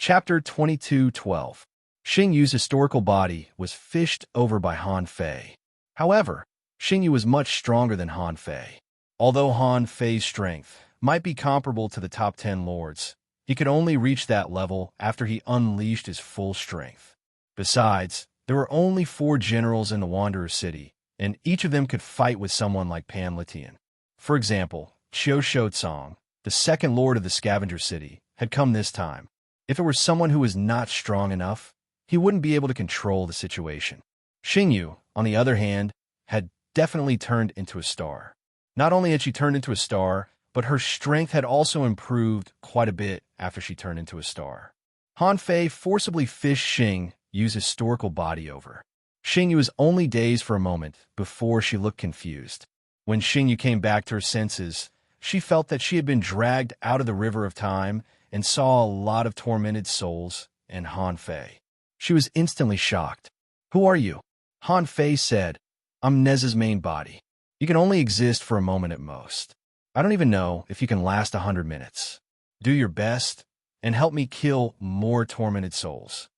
Chapter 22:12. Xing Yu's historical body was fished over by Han Fei. However, Xing Yu was much stronger than Han Fei. Although Han Fei's strength might be comparable to the top 10 lords, he could only reach that level after he unleashed his full strength. Besides, there were only 4 generals in the Wanderer City, and each of them could fight with someone like Pan Litian. For example, Qiu Shouzong, the second lord of the Scavenger City, had come this time. If it were someone who was not strong enough, he wouldn't be able to control the situation. Xing Yu, on the other hand, had definitely turned into a star. Not only had she turned into a star, but her strength had also improved quite a bit after she turned into a star. Han Fei forcibly fished Xing Yu's historical body over. Xing Yu was only dazed for a moment before she looked confused. When Xing Yu came back to her senses, she felt that she had been dragged out of the river of time and saw a lot of tormented souls and Han Fei. She was instantly shocked. "Who are you?" Han Fei said. "I'm Nez's main body. You can only exist for a moment at most. I don't even know if you can last 100 minutes. Do your best and help me kill more tormented souls."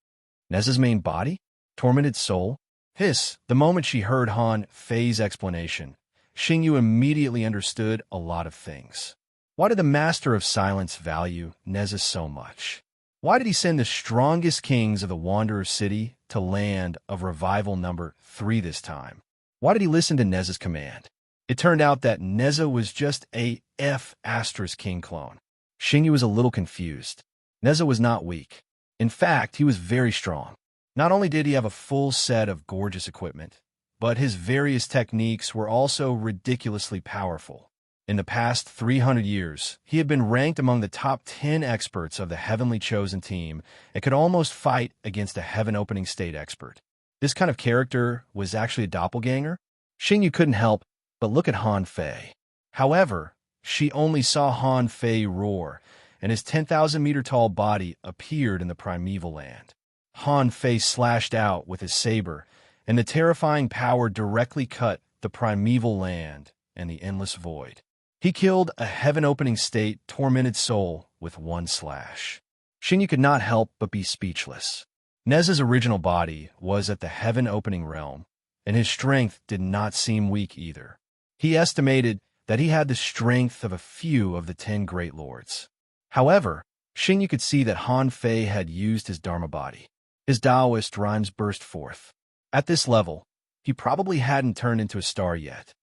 Nez's main body? Tormented soul? The moment she heard Han Fei's explanation, Xing Yu immediately understood a lot of things. Why did the Master of Silence value Nez so much? Why did he send the strongest kings of the Wanderer City to land of revival number 3 this time? Why did he listen to Nez's command? It turned out that Neza was just a F*** clone. Xing Yu was a little confused. Neza was not weak. In fact, he was very strong. Not only did he have a full set of gorgeous equipment, but his various techniques were also ridiculously powerful. In the past 300 years, he had been ranked among the top 10 experts of the Heavenly Chosen team and could almost fight against a Heaven-Opening State expert. This kind of character was actually a doppelganger? Xing Yu couldn't help but look at Han Fei. However, she only saw Han Fei roar, and his 10,000-meter-tall body appeared in the primeval land. Han Fei slashed out with his saber, and the terrifying power directly cut the primeval land and the endless void. He killed a Heaven-Opening State tormented soul with one slash. Xing Yu could not help but be speechless. Nez's original body was at the Heaven-Opening realm, and his strength did not seem weak either. He estimated that he had the strength of a few of the 10 great lords. However, Xing Yu could see that Han Fei had used his Dharma body. His Taoist rhymes burst forth. At this level, he probably hadn't turned into a star yet.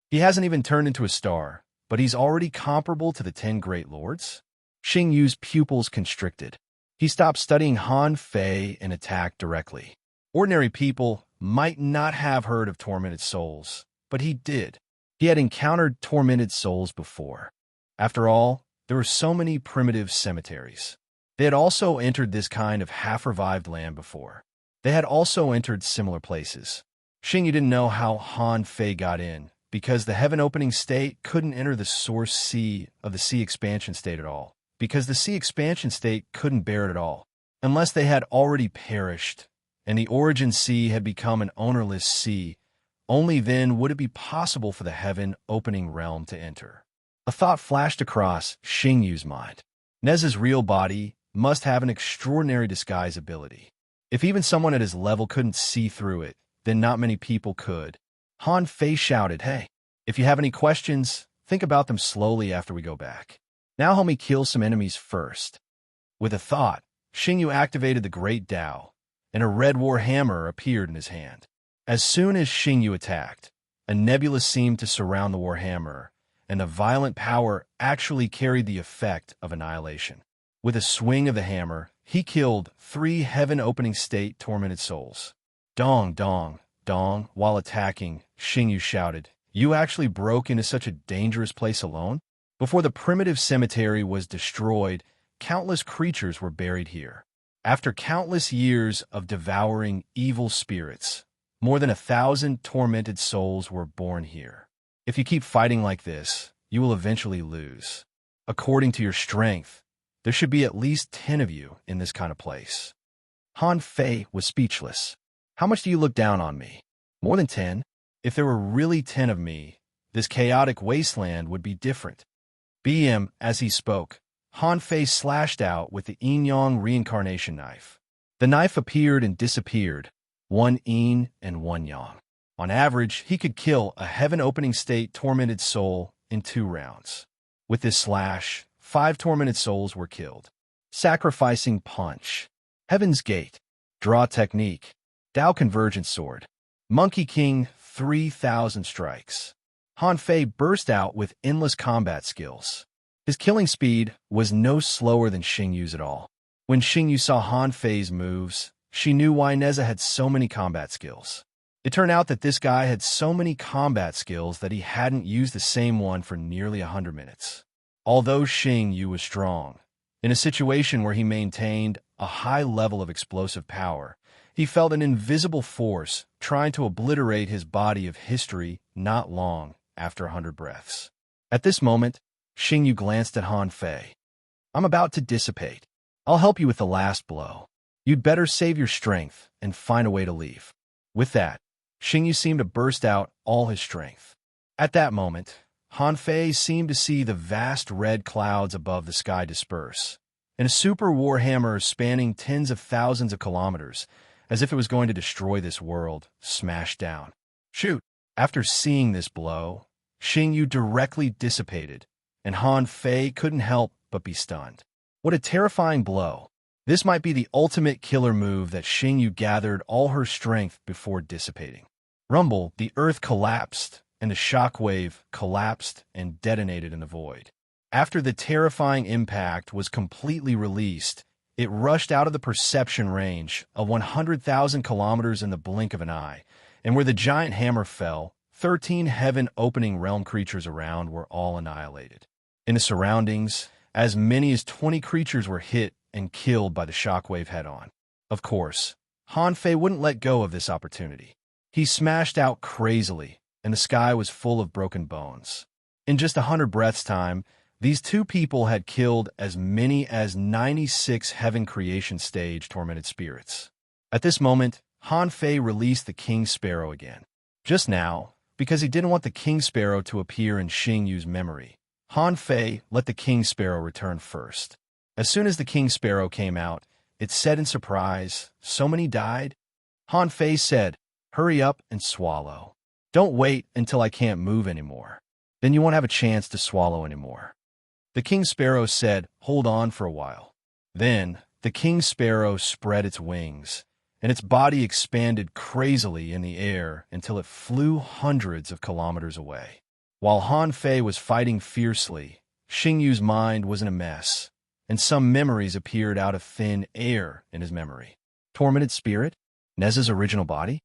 He hasn't even turned into a star, but he's already comparable to the 10 great lords? Xing Yu's pupils constricted. He stopped studying Han Fei and attacked directly. Ordinary people might not have heard of tormented souls, but he did. He had encountered tormented souls before. After all, there were so many primitive cemeteries. They had also entered this kind of half-revived land before. They had also entered similar places. Xing Yu didn't know how Han Fei got in, because the Heaven-Opening State couldn't enter the source sea of the Sea Expansion State at all, because the Sea Expansion State couldn't bear it at all, unless they had already perished, and the Origin Sea had become an ownerless sea. Only then would it be possible for the Heaven-Opening realm to enter. A thought flashed across Xing Yu's mind. Nez's real body must have an extraordinary disguise ability. If even someone at his level couldn't see through it, then not many people could. Han Fei shouted, "Hey, if you have any questions, think about them slowly after we go back. Now help me kill some enemies first." With a thought, Xing Yu activated the Great Tao, and a red war hammer appeared in his hand. As soon as Xing Yu attacked, a nebula seemed to surround the war hammer, and the violent power actually carried the effect of annihilation. With a swing of the hammer, he killed 3 Heaven-Opening State tormented souls. "Dong, dong, dong," while attacking, Xing Yu shouted, "You actually broke into such a dangerous place alone?" Before the primitive cemetery was destroyed, countless creatures were buried here. After countless years of devouring evil spirits, more than 1,000 tormented souls were born here. If you keep fighting like this, you will eventually lose. According to your strength, there should be at least 10 of you in this kind of place. Han Fei was speechless. "How much do you look down on me?" "More than 10? If there were really 10 of me, this chaotic wasteland would be different." As he spoke, Han Fei slashed out with the Yin-Yang reincarnation knife. The knife appeared and disappeared, one yin and one yang. On average, he could kill a heaven-opening state tormented soul in 2 rounds. With this slash, 5 tormented souls were killed. Sacrificing punch. Heaven's Gate. Draw technique. Tao Convergence Sword. Monkey King, 3,000 strikes. Han Fei burst out with endless combat skills. His killing speed was no slower than Xingyu's at all. When Xingyu saw Han Fei's moves, she knew why Neza had so many combat skills. It turned out that this guy had so many combat skills that he hadn't used the same one for nearly 100 minutes. Although Xingyu was strong, in a situation where he maintained a high level of explosive power, he felt an invisible force trying to obliterate his body of history not long after 100 breaths. At this moment, Xingyu glanced at Han Fei. "I'm about to dissipate. I'll help you with the last blow. You'd better save your strength and find a way to leave." With that, Xingyu seemed to burst out all his strength. At that moment, Han Fei seemed to see the vast red clouds above the sky disperse, and a super warhammer spanning tens of thousands of kilometers, as if it was going to destroy this world, smashed down. Shoot! After seeing this blow, Xingyu directly dissipated, and Han Fei couldn't help but be stunned. What a terrifying blow. This might be the ultimate killer move that Xingyu gathered all her strength before dissipating. Rumble, the earth collapsed, and the shockwave collapsed and detonated in the void. After the terrifying impact was completely released, it rushed out of the perception range of 100,000 kilometers in the blink of an eye, and where the giant hammer fell, 13 heaven-opening realm creatures around were all annihilated. In the surroundings, as many as 20 creatures were hit and killed by the shockwave head-on. Of course, Han Fei wouldn't let go of this opportunity. He smashed out crazily, and the sky was full of broken bones. In just 100 breaths' time, these 2 people had killed as many as 96 Heaven Creation Stage tormented spirits. At this moment, Han Fei released the King Sparrow again. Just now, because he didn't want the King Sparrow to appear in Xingyu's memory, Han Fei let the King Sparrow return first. As soon as the King Sparrow came out, it said in surprise, "So many died?" Han Fei said, "Hurry up and swallow. Don't wait until I can't move anymore. Then you won't have a chance to swallow anymore." The King Sparrow said, "Hold on for a while." Then, the King Sparrow spread its wings, and its body expanded crazily in the air until it flew hundreds of kilometers away. While Han Fei was fighting fiercely, Xingyu's mind was in a mess, and some memories appeared out of thin air in his memory. Tormented spirit? Neza's original body?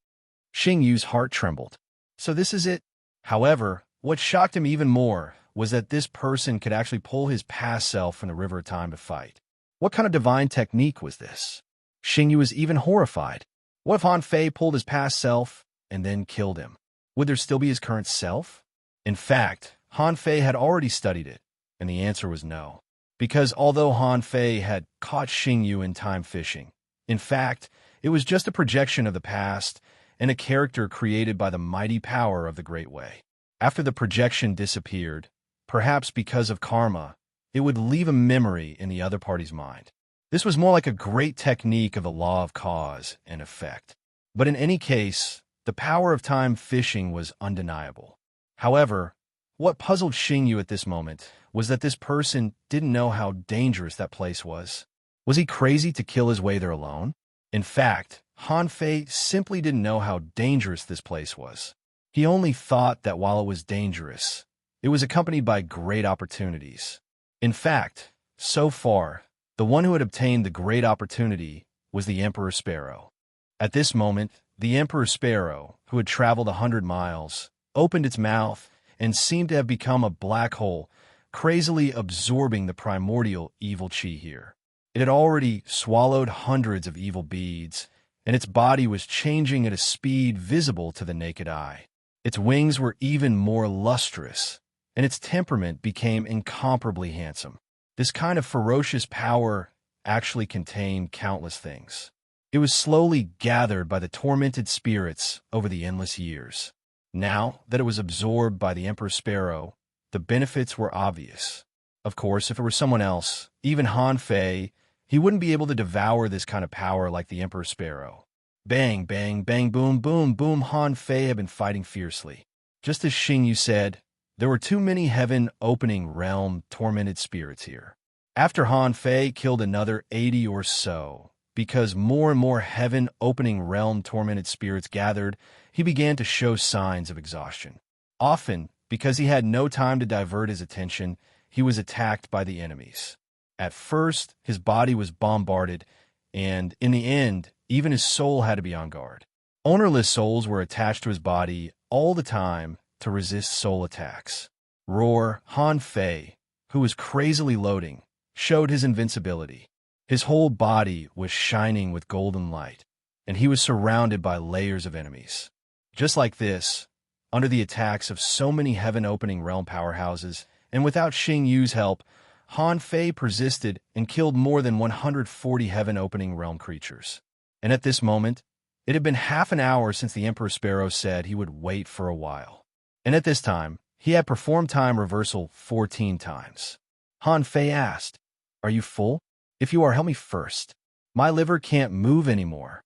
Xingyu's heart trembled. So this is it? However, what shocked him even more was that this person could actually pull his past self from the river of time to fight. What kind of divine technique was this? Xingyu was even horrified. What if Han Fei pulled his past self and then killed him? Would there still be his current self? In fact, Han Fei had already studied it, and the answer was no. Because although Han Fei had caught Xingyu in time fishing, in fact, it was just a projection of the past and a character created by the mighty power of the Great Way. After the projection disappeared, perhaps because of karma, it would leave a memory in the other party's mind. This was more like a great technique of the law of cause and effect. But in any case, the power of time fishing was undeniable. However, what puzzled Xingyu at this moment was that this person didn't know how dangerous that place was. Was he crazy to kill his way there alone? In fact, Han Fei simply didn't know how dangerous this place was. He only thought that while it was dangerous, it was accompanied by great opportunities. In fact, so far, the one who had obtained the great opportunity was the Emperor Sparrow. At this moment, the Emperor Sparrow, who had traveled 100 miles, opened its mouth and seemed to have become a black hole, crazily absorbing the primordial evil chi here. It had already swallowed hundreds of evil beads, and its body was changing at a speed visible to the naked eye. Its wings were even more lustrous, and its temperament became incomparably handsome. This kind of ferocious power actually contained countless things. It was slowly gathered by the tormented spirits over the endless years. Now that it was absorbed by the Emperor Sparrow, the benefits were obvious. Of course, if it were someone else, even Han Fei, he wouldn't be able to devour this kind of power like the Emperor Sparrow. Bang, bang, bang, boom, boom, boom, Han Fei had been fighting fiercely. Just as Xing Yu said, there were too many heaven-opening realm tormented spirits here. After Han Fei killed another 80 or so, because more and more heaven-opening realm tormented spirits gathered, he began to show signs of exhaustion. Often, because he had no time to divert his attention, he was attacked by the enemies. At first, his body was bombarded, and in the end, even his soul had to be on guard. Ownerless souls were attached to his body all the time to resist soul attacks. Roar, Han Fei, who was crazily loading, showed his invincibility. His whole body was shining with golden light, and he was surrounded by layers of enemies. Just like this, under the attacks of so many heaven-opening realm powerhouses, and without Xing Yu's help, Han Fei persisted and killed more than 140 heaven-opening realm creatures. And at this moment, it had been half an hour since the Emperor Sparrow said he would wait for a while. And at this time, he had performed time reversal 14 times. Han Fei asked, "Are you full? If you are, help me first. My liver can't move anymore."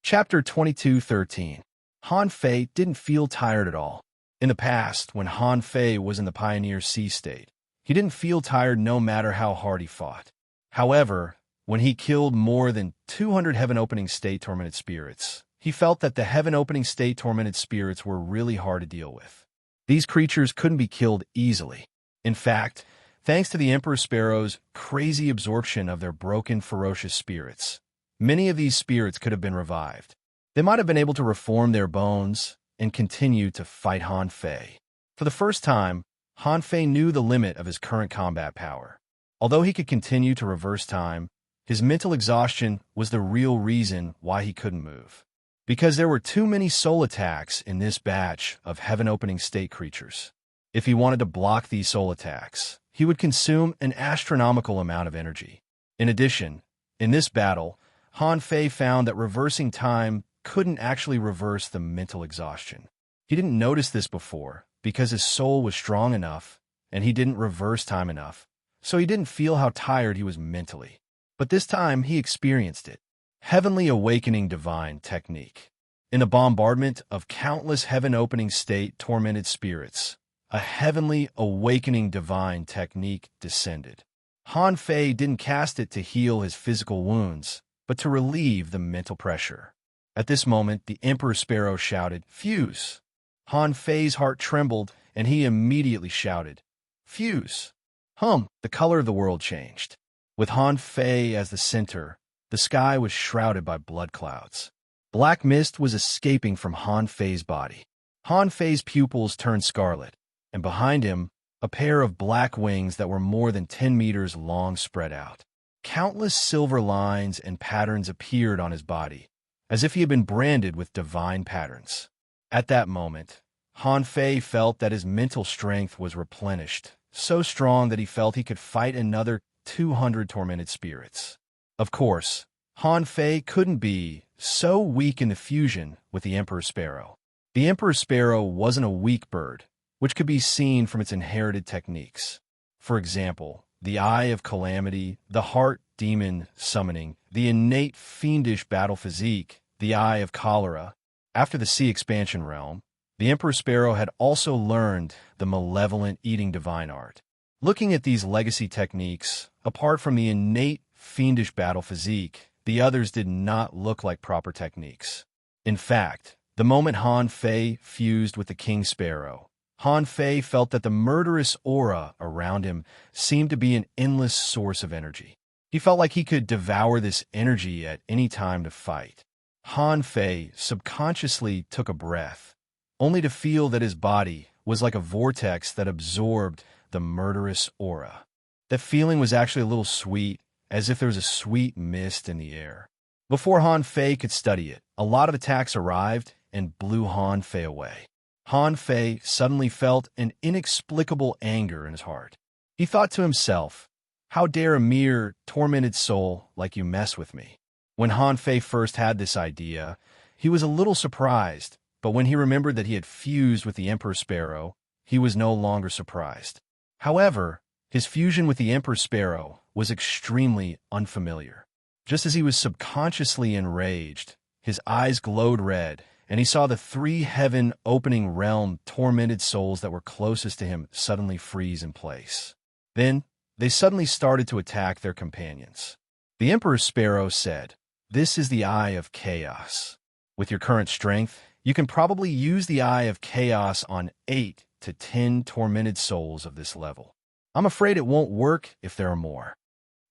Chapter 22:13. Han Fei didn't feel tired at all. In the past, when Han Fei was in the Pioneer Sea state, he didn't feel tired no matter how hard he fought. However, when he killed more than 200 heaven-opening state tormented spirits, he felt that the heaven-opening state tormented spirits were really hard to deal with. These creatures couldn't be killed easily. In fact, thanks to the Emperor Sparrow's crazy absorption of their broken, ferocious spirits, many of these spirits could have been revived. They might have been able to reform their bones and continue to fight Han Fei. For the first time, Han Fei knew the limit of his current combat power. Although he could continue to reverse time, his mental exhaustion was the real reason why he couldn't move. Because there were too many soul attacks in this batch of heaven-opening state creatures. If he wanted to block these soul attacks, he would consume an astronomical amount of energy. In addition, in this battle, Han Fei found that reversing time couldn't actually reverse the mental exhaustion. He didn't notice this before because his soul was strong enough and he didn't reverse time enough, so he didn't feel how tired he was mentally. But this time he experienced it. Heavenly Awakening Divine Technique. In the bombardment of countless heaven-opening state tormented spirits, a Heavenly Awakening Divine Technique descended. Han Fei didn't cast it to heal his physical wounds, but to relieve the mental pressure. At this moment, the Emperor Sparrow shouted, "Fuse!" Han Fei's heart trembled, and he immediately shouted, "Fuse!" The color of the world changed. With Han Fei as the center, the sky was shrouded by blood clouds. Black mist was escaping from Han Fei's body. Han Fei's pupils turned scarlet, and behind him, a pair of black wings that were more than 10 meters long spread out. Countless silver lines and patterns appeared on his body, as if he had been branded with divine patterns. At that moment, Han Fei felt that his mental strength was replenished, so strong that he felt he could fight another 200 tormented spirits. Of course, Han Fei couldn't be so weak in the fusion with the Emperor Sparrow. The Emperor Sparrow wasn't a weak bird, which could be seen from its inherited techniques. For example, the Eye of Calamity, the Heart Demon Summoning, the innate fiendish battle physique, the Eye of Cholera. After the Sea Expansion Realm, the Emperor Sparrow had also learned the Malevolent Eating Divine Art. Looking at these legacy techniques, apart from the innate fiendish battle physique, the others did not look like proper techniques. In fact, the moment Han Fei fused with the King Sparrow, Han Fei felt that the murderous aura around him seemed to be an endless source of energy. He felt like he could devour this energy at any time to fight. Han Fei subconsciously took a breath, only to feel that his body was like a vortex that absorbed the murderous aura. That feeling was actually a little sweet, as if there was a sweet mist in the air. Before Han Fei could study it, a lot of attacks arrived and blew Han Fei away. Han Fei suddenly felt an inexplicable anger in his heart. He thought to himself, "How dare a mere tormented soul like you mess with me?" When Han Fei first had this idea, he was a little surprised, but when he remembered that he had fused with the Emperor Sparrow, he was no longer surprised. However, His fusion with the Emperor Sparrow was extremely unfamiliar. Just as he was subconsciously enraged, his eyes glowed red, and he saw the three heaven-opening realm tormented souls that were closest to him suddenly freeze in place. Then, they suddenly started to attack their companions. The Emperor Sparrow said, "This is the Eye of Chaos. With your current strength, you can probably use the Eye of Chaos on 8 to 10 tormented souls of this level. I'm afraid it won't work if there are more."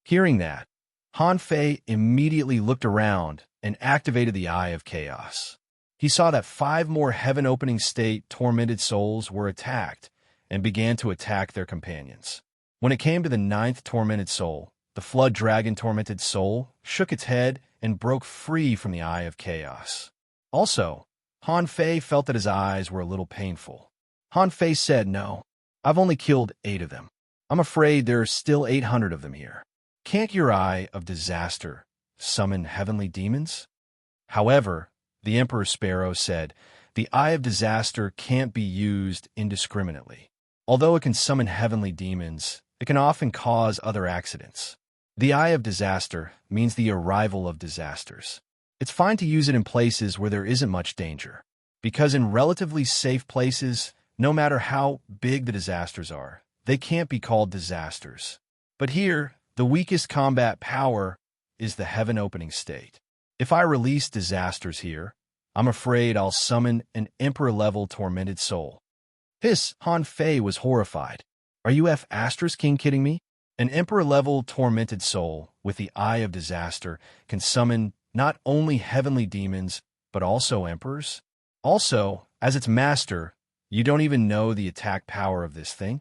Hearing that, Han Fei immediately looked around and activated the Eye of Chaos. He saw that 5 more heaven-opening state tormented souls were attacked and began to attack their companions. When it came to the 9th tormented soul, the Flood Dragon tormented soul shook its head and broke free from the Eye of Chaos. Also, Han Fei felt that his eyes were a little painful. Han Fei said, "No, I've only killed 8 of them. I'm afraid there are still 800 of them here. Can't your Eye of Disaster summon heavenly demons?" However, the Emperor Sparrow said, "The Eye of Disaster can't be used indiscriminately. Although it can summon heavenly demons, it can often cause other accidents. The Eye of Disaster means the arrival of disasters. It's fine to use it in places where there isn't much danger, because in relatively safe places, no matter how big the disasters are, they can't be called disasters. But here, the weakest combat power is the heaven-opening state. If I release disasters here, I'm afraid I'll summon an Emperor-level tormented soul." Han Fei was horrified. "Are you King kidding me? An Emperor-level tormented soul with the Eye of Disaster can summon not only heavenly demons, but also emperors? Also, as its master, you don't even know the attack power of this thing?"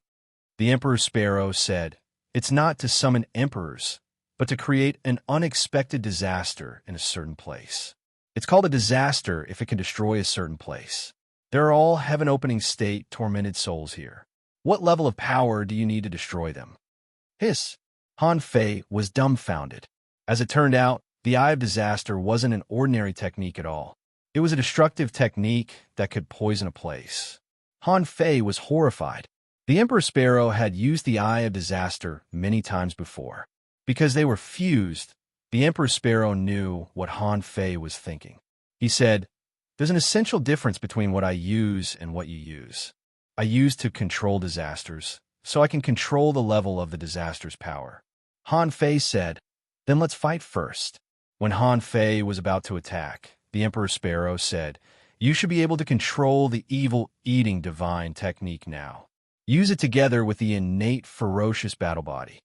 The Emperor Sparrow said, "It's not to summon emperors, but to create an unexpected disaster in a certain place. It's called a disaster if it can destroy a certain place. There are all heaven-opening state tormented souls here. What level of power do you need to destroy them?" Han Fei was dumbfounded. As it turned out, the Eye of Disaster wasn't an ordinary technique at all. It was a destructive technique that could poison a place. Han Fei was horrified. The Emperor Sparrow had used the Eye of Disaster many times before. Because they were fused, the Emperor Sparrow knew what Han Fei was thinking. He said, "There's an essential difference between what I use and what you use. I use to control disasters, so I can control the level of the disaster's power." Han Fei said, "Then let's fight first." When Han Fei was about to attack, the Emperor Sparrow said, "You should be able to control the evil-eating divine technique now. Use it together with the innate ferocious battle body."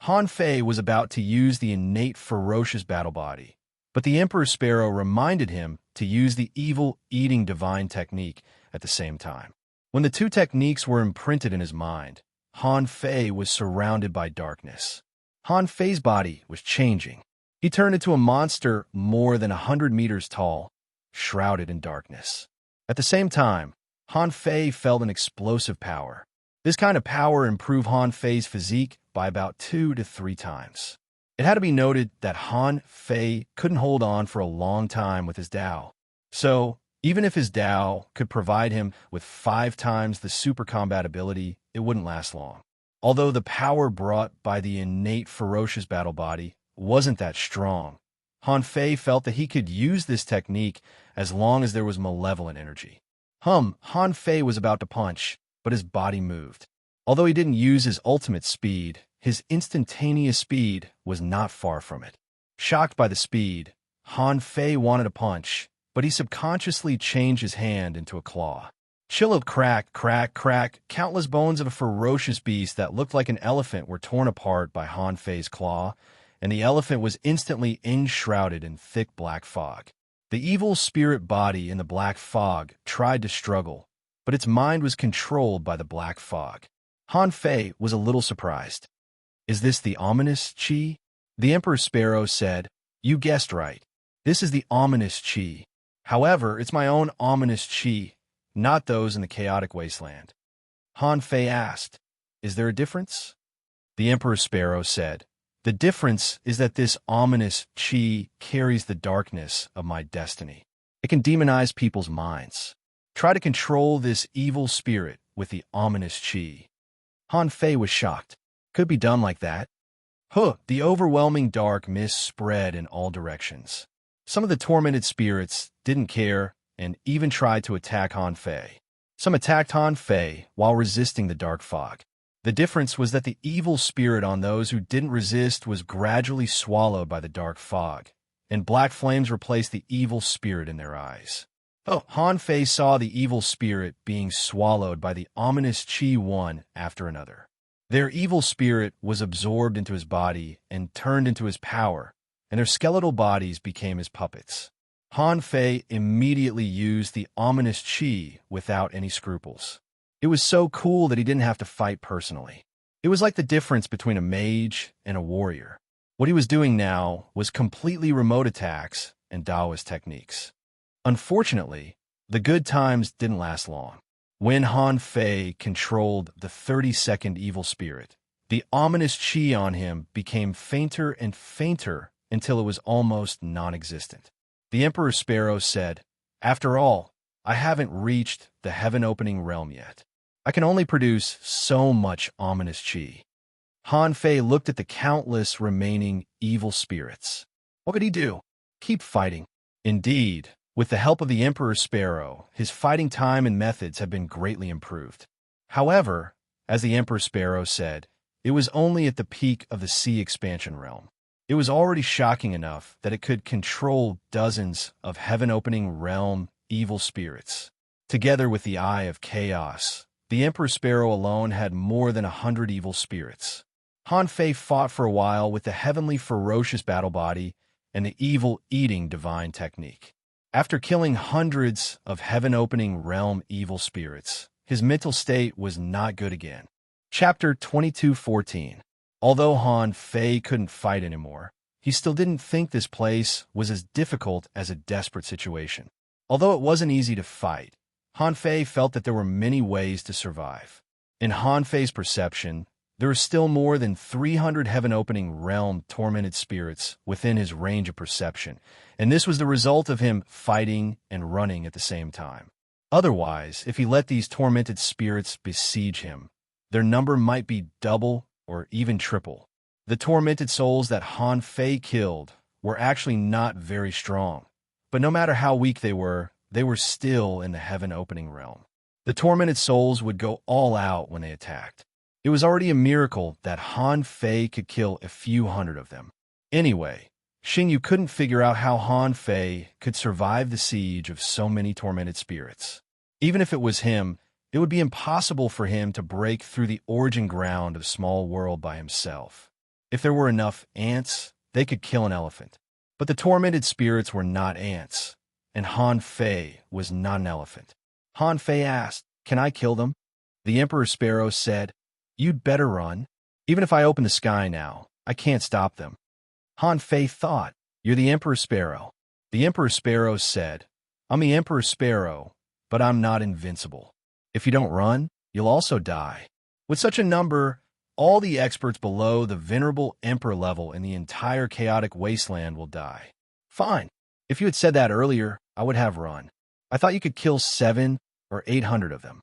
Han Fei was about to use the innate ferocious battle body, but the Emperor Sparrow reminded him to use the evil-eating divine technique at the same time. When the two techniques were imprinted in his mind, Han Fei was surrounded by darkness. Han Fei's body was changing. He turned into a monster more than 100 meters tall, shrouded in darkness. At the same time, Han Fei felt an explosive power. This kind of power improved Han Fei's physique by about 2 to 3 times. It had to be noted that Han Fei couldn't hold on for a long time with his Dao. So, even if his Dao could provide him with 5 times the super combat ability, it wouldn't last long. Although the power brought by the innate ferocious battle body wasn't that strong, Han Fei felt that he could use this technique as long as there was malevolent energy. Han Fei was about to punch, but his body moved. Although he didn't use his ultimate speed, his instantaneous speed was not far from it. Shocked by the speed, Han Fei wanted to punch, but he subconsciously changed his hand into a claw. Chilled crack, crack, crack, countless bones of a ferocious beast that looked like an elephant were torn apart by Han Fei's claw, and the elephant was instantly enshrouded in thick black fog. The evil spirit body in the black fog tried to struggle, but its mind was controlled by the black fog. Han Fei was a little surprised. "Is this the ominous Qi?" The Emperor Sparrow said, "You guessed right. This is the ominous Qi. However, it's my own ominous Qi, not those in the chaotic wasteland." Han Fei asked, "Is there a difference?" The Emperor Sparrow said, "The difference is that this ominous Qi carries the darkness of my destiny. It can demonize people's minds. Try to control this evil spirit with the ominous Qi." Han Fei was shocked. Could be done like that. Huh, the overwhelming dark mist spread in all directions. Some of the tormented spirits didn't care and even tried to attack Han Fei. Some attacked Han Fei while resisting the dark fog. The difference was that the evil spirit on those who didn't resist was gradually swallowed by the dark fog, and black flames replaced the evil spirit in their eyes. Oh, Han Fei saw the evil spirit being swallowed by the ominous Qi one after another. Their evil spirit was absorbed into his body and turned into his power, and their skeletal bodies became his puppets. Han Fei immediately used the ominous Qi without any scruples. It was so cool that he didn't have to fight personally. It was like the difference between a mage and a warrior. What he was doing now was completely remote attacks and Taoist techniques. Unfortunately, the good times didn't last long. When Han Fei controlled the 30-second evil spirit, the ominous Qi on him became fainter and fainter until it was almost non-existent. The Emperor Sparrow said, "After all, I haven't reached the heaven-opening realm yet. I can only produce so much ominous Qi." Han Fei looked at the countless remaining evil spirits. What could he do? Keep fighting. Indeed, with the help of the Emperor Sparrow, his fighting time and methods have been greatly improved. However, as the Emperor Sparrow said, it was only at the peak of the sea expansion realm. It was already shocking enough that it could control dozens of heaven-opening realm evil spirits. Together with the Eye of Chaos, the Emperor Sparrow alone had more than 100 evil spirits. Han Fei fought for a while with the heavenly ferocious battle body and the evil-eating divine technique. After killing hundreds of heaven-opening realm evil spirits, his mental state was not good again. Chapter 22:14. Although Han Fei couldn't fight anymore, he still didn't think this place was as difficult as a desperate situation. Although it wasn't easy to fight, Han Fei felt that there were many ways to survive. In Han Fei's perception, there were still more than 300 heaven-opening realm tormented spirits within his range of perception, and this was the result of him fighting and running at the same time. Otherwise, if he let these tormented spirits besiege him, their number might be double or even triple. The tormented souls that Han Fei killed were actually not very strong, but no matter how weak they were still in the heaven-opening realm. The tormented souls would go all out when they attacked. It was already a miracle that Han Fei could kill a few hundred of them. Anyway, Xingyu couldn't figure out how Han Fei could survive the siege of so many tormented spirits. Even if it was him, it would be impossible for him to break through the origin ground of Small World by himself. If there were enough ants, they could kill an elephant. But the tormented spirits were not ants, and Han Fei was not an elephant. Han Fei asked, "Can I kill them?" The Emperor Sparrow said, "You'd better run. Even if I open the sky now, I can't stop them." Han Fei thought, "You're the Emperor Sparrow." The Emperor Sparrow said, "I'm the Emperor Sparrow, but I'm not invincible. If you don't run, you'll also die." With such a number, all the experts below the venerable Emperor level in the entire chaotic wasteland will die. Fine. If you had said that earlier, I would have run. I thought you could kill 700 or 800 of them.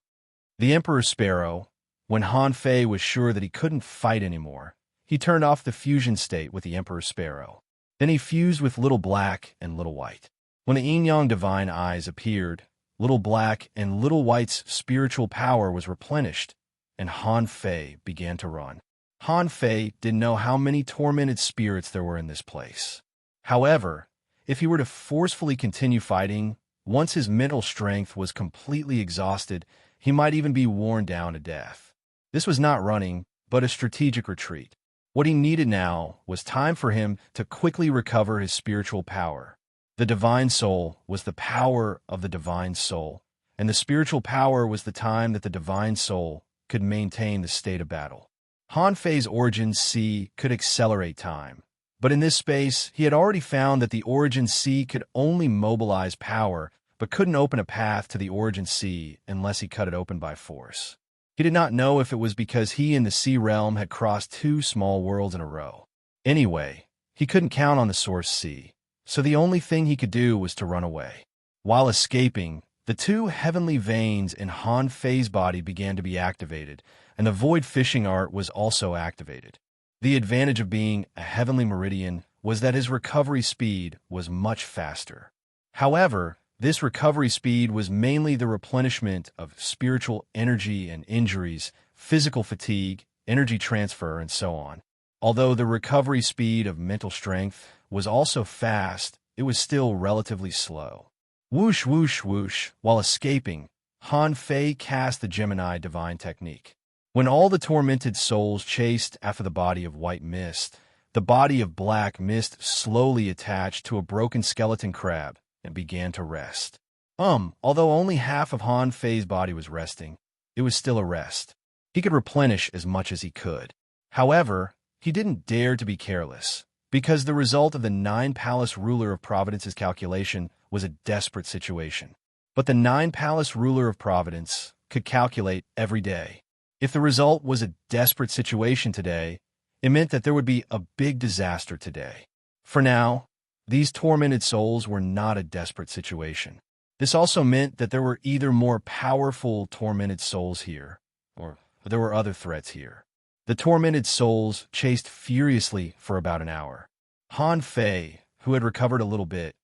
The Emperor Sparrow, when Han Fei was sure that he couldn't fight anymore, he turned off the fusion state with the Emperor Sparrow. Then he fused with Little Black and Little White. When the Yin-Yang Divine Eyes appeared, Little Black and Little White's spiritual power was replenished, and Han Fei began to run. Han Fei didn't know how many tormented spirits there were in this place. However, if he were to forcefully continue fighting, once his mental strength was completely exhausted, he might even be worn down to death. This was not running, but a strategic retreat. What he needed now was time for him to quickly recover his spiritual power. The Divine Soul was the power of the Divine Soul, and the spiritual power was the time that the Divine Soul could maintain the state of battle. Han Fei's Origin C could accelerate time, but in this space, he had already found that the Origin C could only mobilize power, but couldn't open a path to the Origin C unless he cut it open by force. He did not know if it was because he and the Sea Realm had crossed 2 small worlds in a row. Anyway, he couldn't count on the Source C, so the only thing he could do was to run away. While escaping, The two heavenly veins in Han Fei's body began to be activated, and the void fishing art was also activated. The advantage of being a heavenly meridian was that his recovery speed was much faster. However, this recovery speed was mainly the replenishment of spiritual energy and injuries, physical fatigue, energy transfer, and so on. Although the recovery speed of mental strength was also fast, it was still relatively slow. Whoosh, whoosh, whoosh. While escaping, Han Fei cast the Gemini divine technique. When all the tormented souls chased after the body of white mist, the body of black mist slowly attached to a broken skeleton crab and began to rest. Although only half of Han Fei's body was resting, it was still a rest. He could replenish as much as he could. However, he didn't dare to be careless, because the result of the nine-palace ruler of Providence's calculation was a desperate situation. But the nine-palace ruler of Providence could calculate every day. If the result was a desperate situation today, it meant that there would be a big disaster today. For now, these tormented souls were not a desperate situation. This also meant that there were either more powerful tormented souls here, or there were other threats here. The tormented souls chased furiously for about an hour. Han Fei, who had recovered a little bit,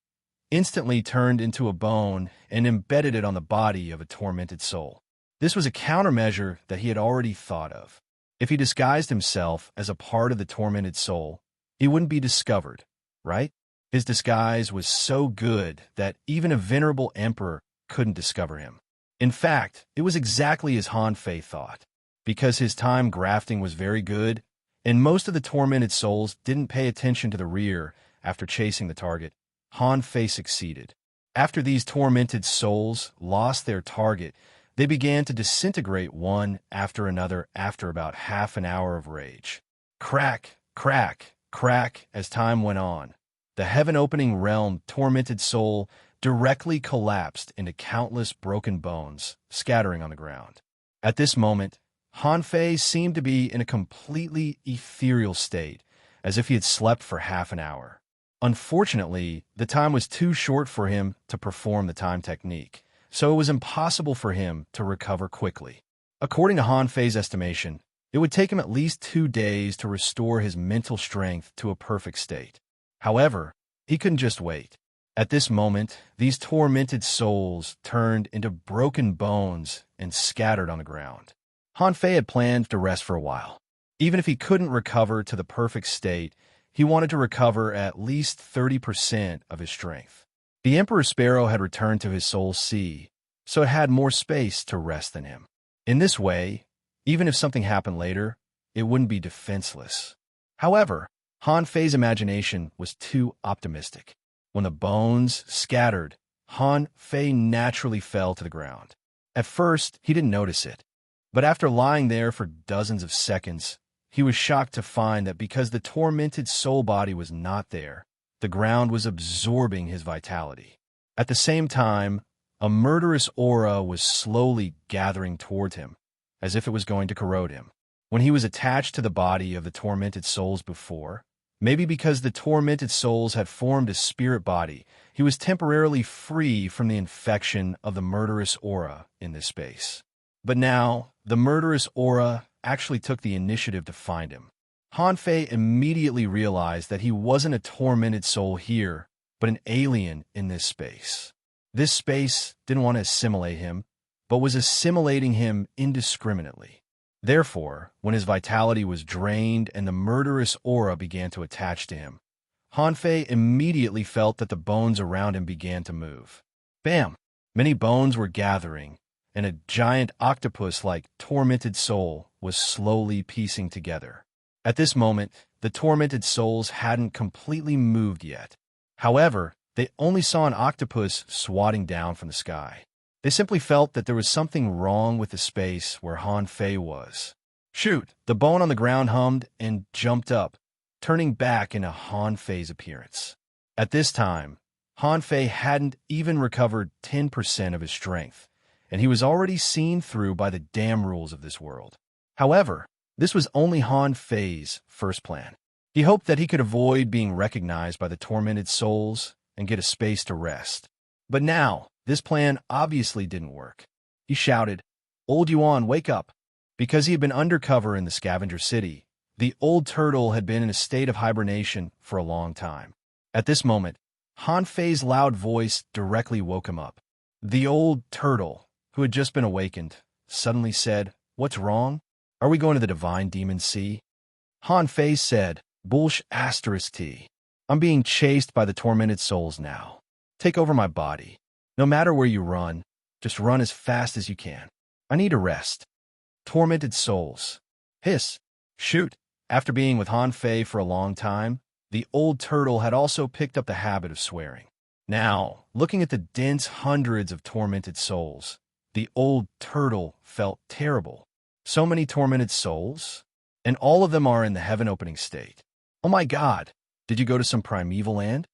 instantly turned into a bone and embedded it on the body of a tormented soul. This was a countermeasure that he had already thought of. If he disguised himself as a part of the tormented soul, he wouldn't be discovered, right? His disguise was so good that even a venerable emperor couldn't discover him. In fact, it was exactly as Han Fei thought. Because his time grafting was very good, and most of the tormented souls didn't pay attention to the rear after chasing the target, Han Fei succeeded. After these tormented souls lost their target, they began to disintegrate one after another after about half an hour of rage. Crack, crack, crack as time went on. The heaven-opening realm tormented soul directly collapsed into countless broken bones, scattering on the ground. At this moment, Han Fei seemed to be in a completely ethereal state, as if he had slept for half an hour. Unfortunately, the time was too short for him to perform the time technique, so it was impossible for him to recover quickly. According to Han Fei's estimation, it would take him at least 2 days to restore his mental strength to a perfect state. However, he couldn't just wait. At this moment, these tormented souls turned into broken bones and scattered on the ground. Han Fei had planned to rest for a while. Even if he couldn't recover to the perfect state, he wanted to recover at least 30% of his strength. The Emperor Sparrow had returned to his soul sea, so it had more space to rest than him. In this way, even if something happened later, it wouldn't be defenseless. However, Han Fei's imagination was too optimistic. When the bones scattered, Han Fei naturally fell to the ground. At first, he didn't notice it, but after lying there for dozens of seconds, he was shocked to find that because the tormented soul body was not there, the ground was absorbing his vitality. At the same time, a murderous aura was slowly gathering toward him, as if it was going to corrode him. When he was attached to the body of the tormented souls before, maybe because the tormented souls had formed a spirit body, he was temporarily free from the infection of the murderous aura in this space. But now, the murderous aura actually took the initiative to find him. Han Fei immediately realized that he wasn't a tormented soul here, but an alien in this space. This space didn't want to assimilate him, but was assimilating him indiscriminately. Therefore, when his vitality was drained and the murderous aura began to attach to him, Han Fei immediately felt that the bones around him began to move. Bam! Many bones were gathering, and a giant octopus-like tormented soul was slowly piecing together. At this moment, the tormented souls hadn't completely moved yet. However, they only saw an octopus swatting down from the sky. They simply felt that there was something wrong with the space where Han Fei was. Shoot! The bone on the ground hummed and jumped up, turning back into Han Fei's appearance. At this time, Han Fei hadn't even recovered 10% of his strength, and he was already seen through by the damn rules of this world. However, this was only Han Fei's first plan. He hoped that he could avoid being recognized by the tormented souls and get a space to rest. But now, This plan obviously didn't work. He shouted, "Old Yuan, wake up!" Because he had been undercover in the scavenger city, the old turtle had been in a state of hibernation for a long time. At this moment, Han Fei's loud voice directly woke him up. The old turtle, who had just been awakened, suddenly said, "What's wrong? Are we going to the Divine Demon Sea?" Han Fei said, "T. I'm being chased by the tormented souls now. Take over my body. No matter where you run, just run as fast as you can. I need a rest." Tormented souls. Hiss. Shoot. After being with Han Fei for a long time, the old turtle had also picked up the habit of swearing. Now, looking at the dense hundreds of tormented souls, the old turtle felt terrible. So many tormented souls? And all of them are in the heaven-opening state. Oh my God, did you go to some primeval land?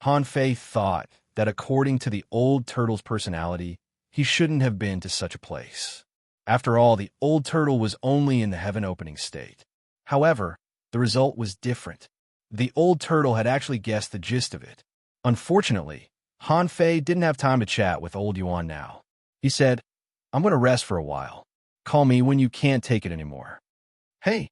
Han Fei thought that according to the old turtle's personality, he shouldn't have been to such a place. After all, the old turtle was only in the heaven-opening state. However, the result was different. The old turtle had actually guessed the gist of it. Unfortunately, Han Fei didn't have time to chat with old Yuan now. He said, "I'm going to rest for a while. Call me when you can't take it anymore." Hey.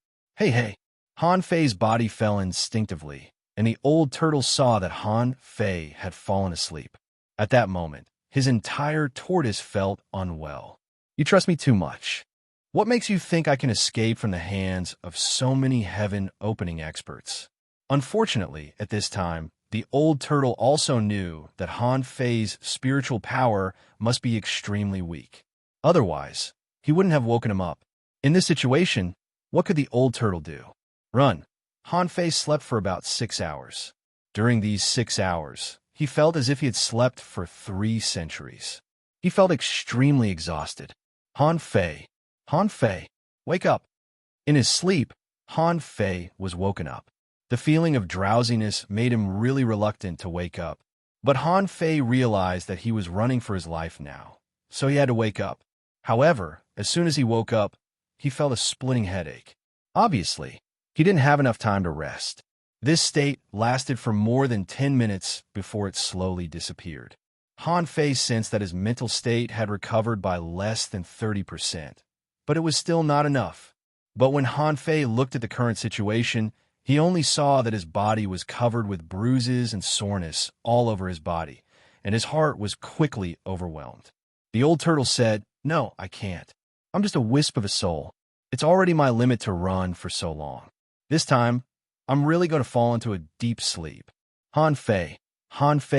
Han Fei's body fell instinctively, and the old turtle saw that Han Fei had fallen asleep. At that moment, his entire tortoise felt unwell. "You trust me too much. What makes you think I can escape from the hands of so many heaven-opening experts?" Unfortunately, at this time, the old turtle also knew that Han Fei's spiritual power must be extremely weak. Otherwise, he wouldn't have woken him up. In this situation, what could the old turtle do? Run. Han Fei slept for about 6 hours. During these 6 hours, he felt as if he had slept for 3 centuries. He felt extremely exhausted. Han Fei, wake up." In his sleep, Han Fei was woken up. The feeling of drowsiness made him really reluctant to wake up. But Han Fei realized that he was running for his life now, so he had to wake up. However, as soon as he woke up, he felt a splitting headache. Obviously, he didn't have enough time to rest. This state lasted for more than 10 minutes before it slowly disappeared. Han Fei sensed that his mental state had recovered by less than 30%, but it was still not enough. But when Han Fei looked at the current situation, he only saw that his body was covered with bruises and soreness all over his body, and his heart was quickly overwhelmed. The old turtle said, "No, I can't. I'm just a wisp of a soul. It's already my limit to run for so long. This time, I'm really going to fall into a deep sleep." Han Fei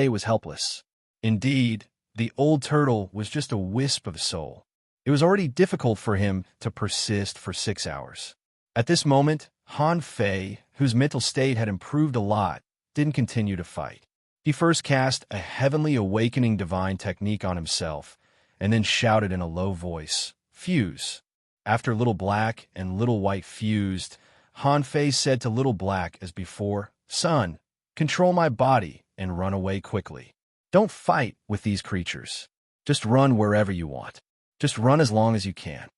was helpless. Indeed, the old turtle was just a wisp of a soul. It was already difficult for him to persist for 6 hours. At this moment, Han Fei, whose mental state had improved a lot, didn't continue to fight. He first cast a heavenly awakening divine technique on himself, and then shouted in a low voice, "Fuse." After Little Black and Little White fused, Han Fei said to Little Black as before, "Son, control my body and run away quickly. Don't fight with these creatures. Just run wherever you want. Just run as long as you can."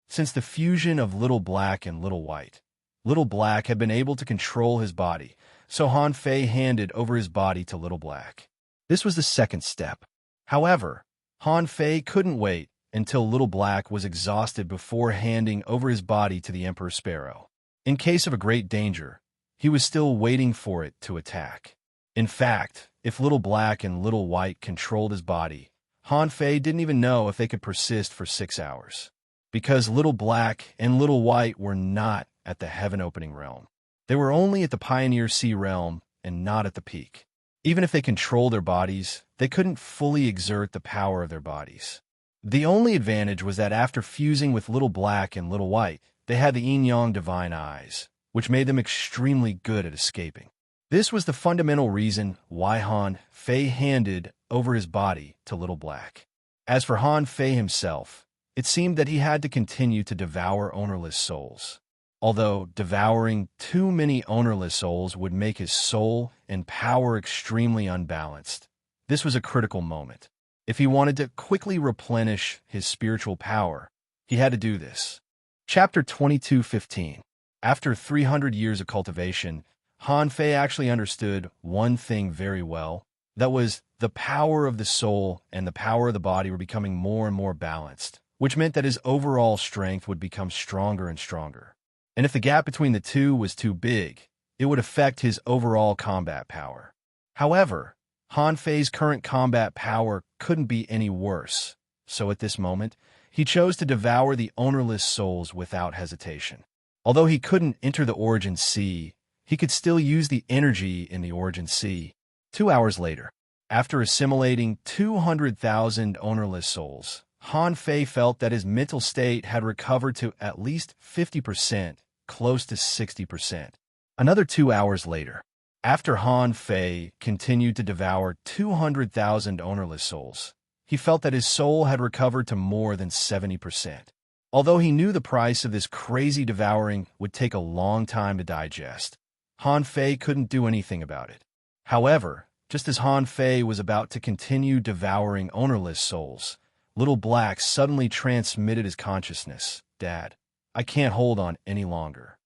Since the fusion of Little Black and Little White, Little Black had been able to control his body, so Han Fei handed over his body to Little Black. This was the second step. However, Han Fei couldn't wait until Little Black was exhausted before handing over his body to the Emperor Sparrow. In case of a great danger, he was still waiting for it to attack. In fact, if Little Black and Little White controlled his body, Han Fei didn't even know if they could persist for 6 hours. Because Little Black and Little White were not at the heaven-opening realm. They were only at the Pioneer Sea realm and not at the peak. Even if they controlled their bodies, they couldn't fully exert the power of their bodies. The only advantage was that after fusing with Little Black and Little White, they had the yin-yang divine eyes, which made them extremely good at escaping. This was the fundamental reason why Han Fei handed over his body to Little Black. As for Han Fei himself, it seemed that he had to continue to devour ownerless souls. Although devouring too many ownerless souls would make his soul and power extremely unbalanced, this was a critical moment. If he wanted to quickly replenish his spiritual power, he had to do this. Chapter 22:15. After 300 years of cultivation, Han Fei actually understood one thing very well. That was, the power of the soul and the power of the body were becoming more and more balanced, which meant that his overall strength would become stronger and stronger. And if the gap between the two was too big, it would affect his overall combat power. However, Han Fei's current combat power couldn't be any worse, so at this moment, he chose to devour the ownerless souls without hesitation. Although he couldn't enter the Origin Sea, he could still use the energy in the Origin Sea. 2 hours later, after assimilating 200,000 ownerless souls, Han Fei felt that his mental state had recovered to at least 50%, close to 60%. Another 2 hours later, after Han Fei continued to devour 200,000 ownerless souls, he felt that his soul had recovered to more than 70%. Although he knew the price of this crazy devouring would take a long time to digest, Han Fei couldn't do anything about it. However, just as Han Fei was about to continue devouring ownerless souls, Little Black suddenly transmitted his consciousness. "Dad, I can't hold on any longer."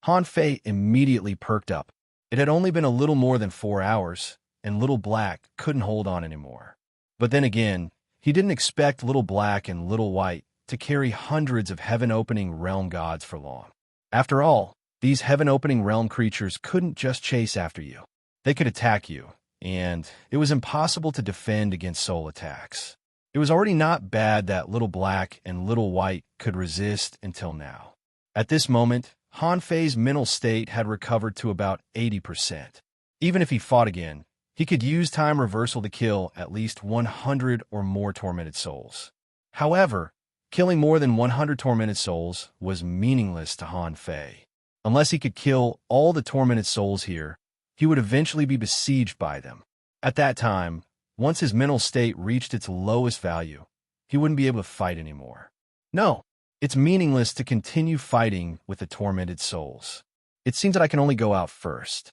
Han Fei immediately perked up. It had only been a little more than 4 hours, and Little Black couldn't hold on anymore. But then again, he didn't expect Little Black and Little White to carry hundreds of heaven-opening realm gods for long. After all, these heaven-opening realm creatures couldn't just chase after you. They could attack you, and it was impossible to defend against soul attacks. It was already not bad that Little Black and Little White could resist until now. At this moment, Han Fei's mental state had recovered to about 80%. Even if he fought again, he could use time reversal to kill at least 100 or more tormented souls. However, killing more than 100 tormented souls was meaningless to Han Fei. Unless he could kill all the tormented souls here, he would eventually be besieged by them. At that time, once his mental state reached its lowest value, he wouldn't be able to fight anymore. No, it's meaningless to continue fighting with the tormented souls. It seems that I can only go out first.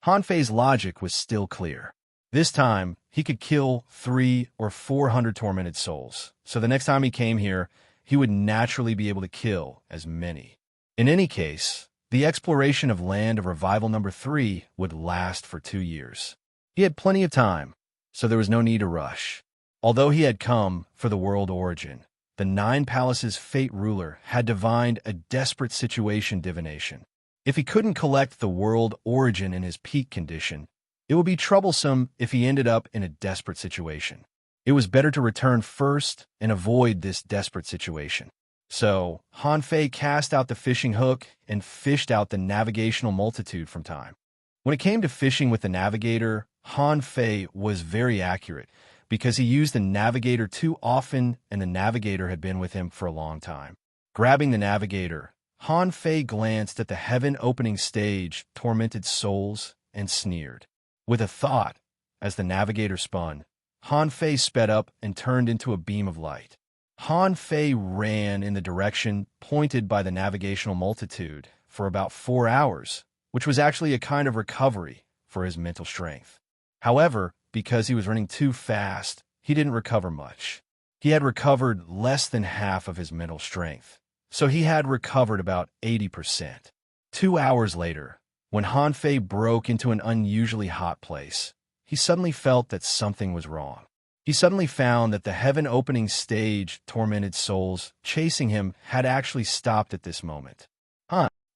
Han Fei's logic was still clear. This time, he could kill 300 or 400 tormented souls, so the next time he came here, he would naturally be able to kill as many. In any case, the exploration of Land of Revival number 3 would last for 2 years. He had plenty of time, so there was no need to rush. Although he had come for the world origin, the Nine Palaces' fate ruler had divined a desperate situation divination. If he couldn't collect the world origin in his peak condition, it would be troublesome if he ended up in a desperate situation. It was better to return first and avoid this desperate situation. So, Han Fei cast out the fishing hook and fished out the navigational multitude from time. When it came to fishing with the navigator, Han Fei was very accurate because he used the navigator too often and the navigator had been with him for a long time. Grabbing the navigator, Han Fei glanced at the heaven-opening stage, tormented souls, and sneered. With a thought, as the navigator spun, Han Fei sped up and turned into a beam of light. Han Fei ran in the direction pointed by the navigational multitude for about 4 hours, which was actually a kind of recovery for his mental strength. However, because he was running too fast, he didn't recover much. He had recovered less than half of his mental strength, so he had recovered about 80%. 2 hours later, when Han Fei broke into an unusually hot place, he suddenly felt that something was wrong. He suddenly found that the heaven-opening stage tormented souls chasing him had actually stopped at this moment.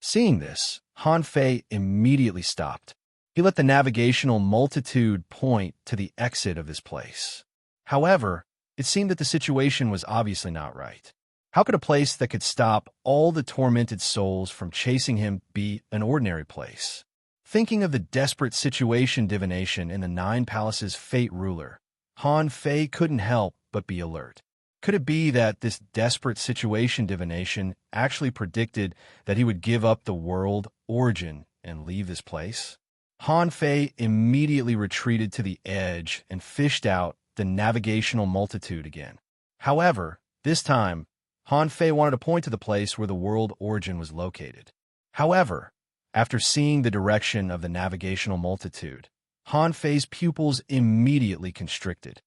Seeing this, Han Fei immediately stopped. He let the navigational multitude point to the exit of this place. However, it seemed that the situation was obviously not right. How could a place that could stop all the tormented souls from chasing him be an ordinary place? Thinking of the desperate situation divination in the Nine Palaces' fate ruler, Han Fei couldn't help but be alert. Could it be that this desperate situation divination actually predicted that he would give up the world origin and leave this place? Han Fei immediately retreated to the edge and fished out the navigational multitude again. However, this time, Han Fei wanted to point to the place where the world origin was located. However, after seeing the direction of the navigational multitude, Han Fei's pupils immediately constricted.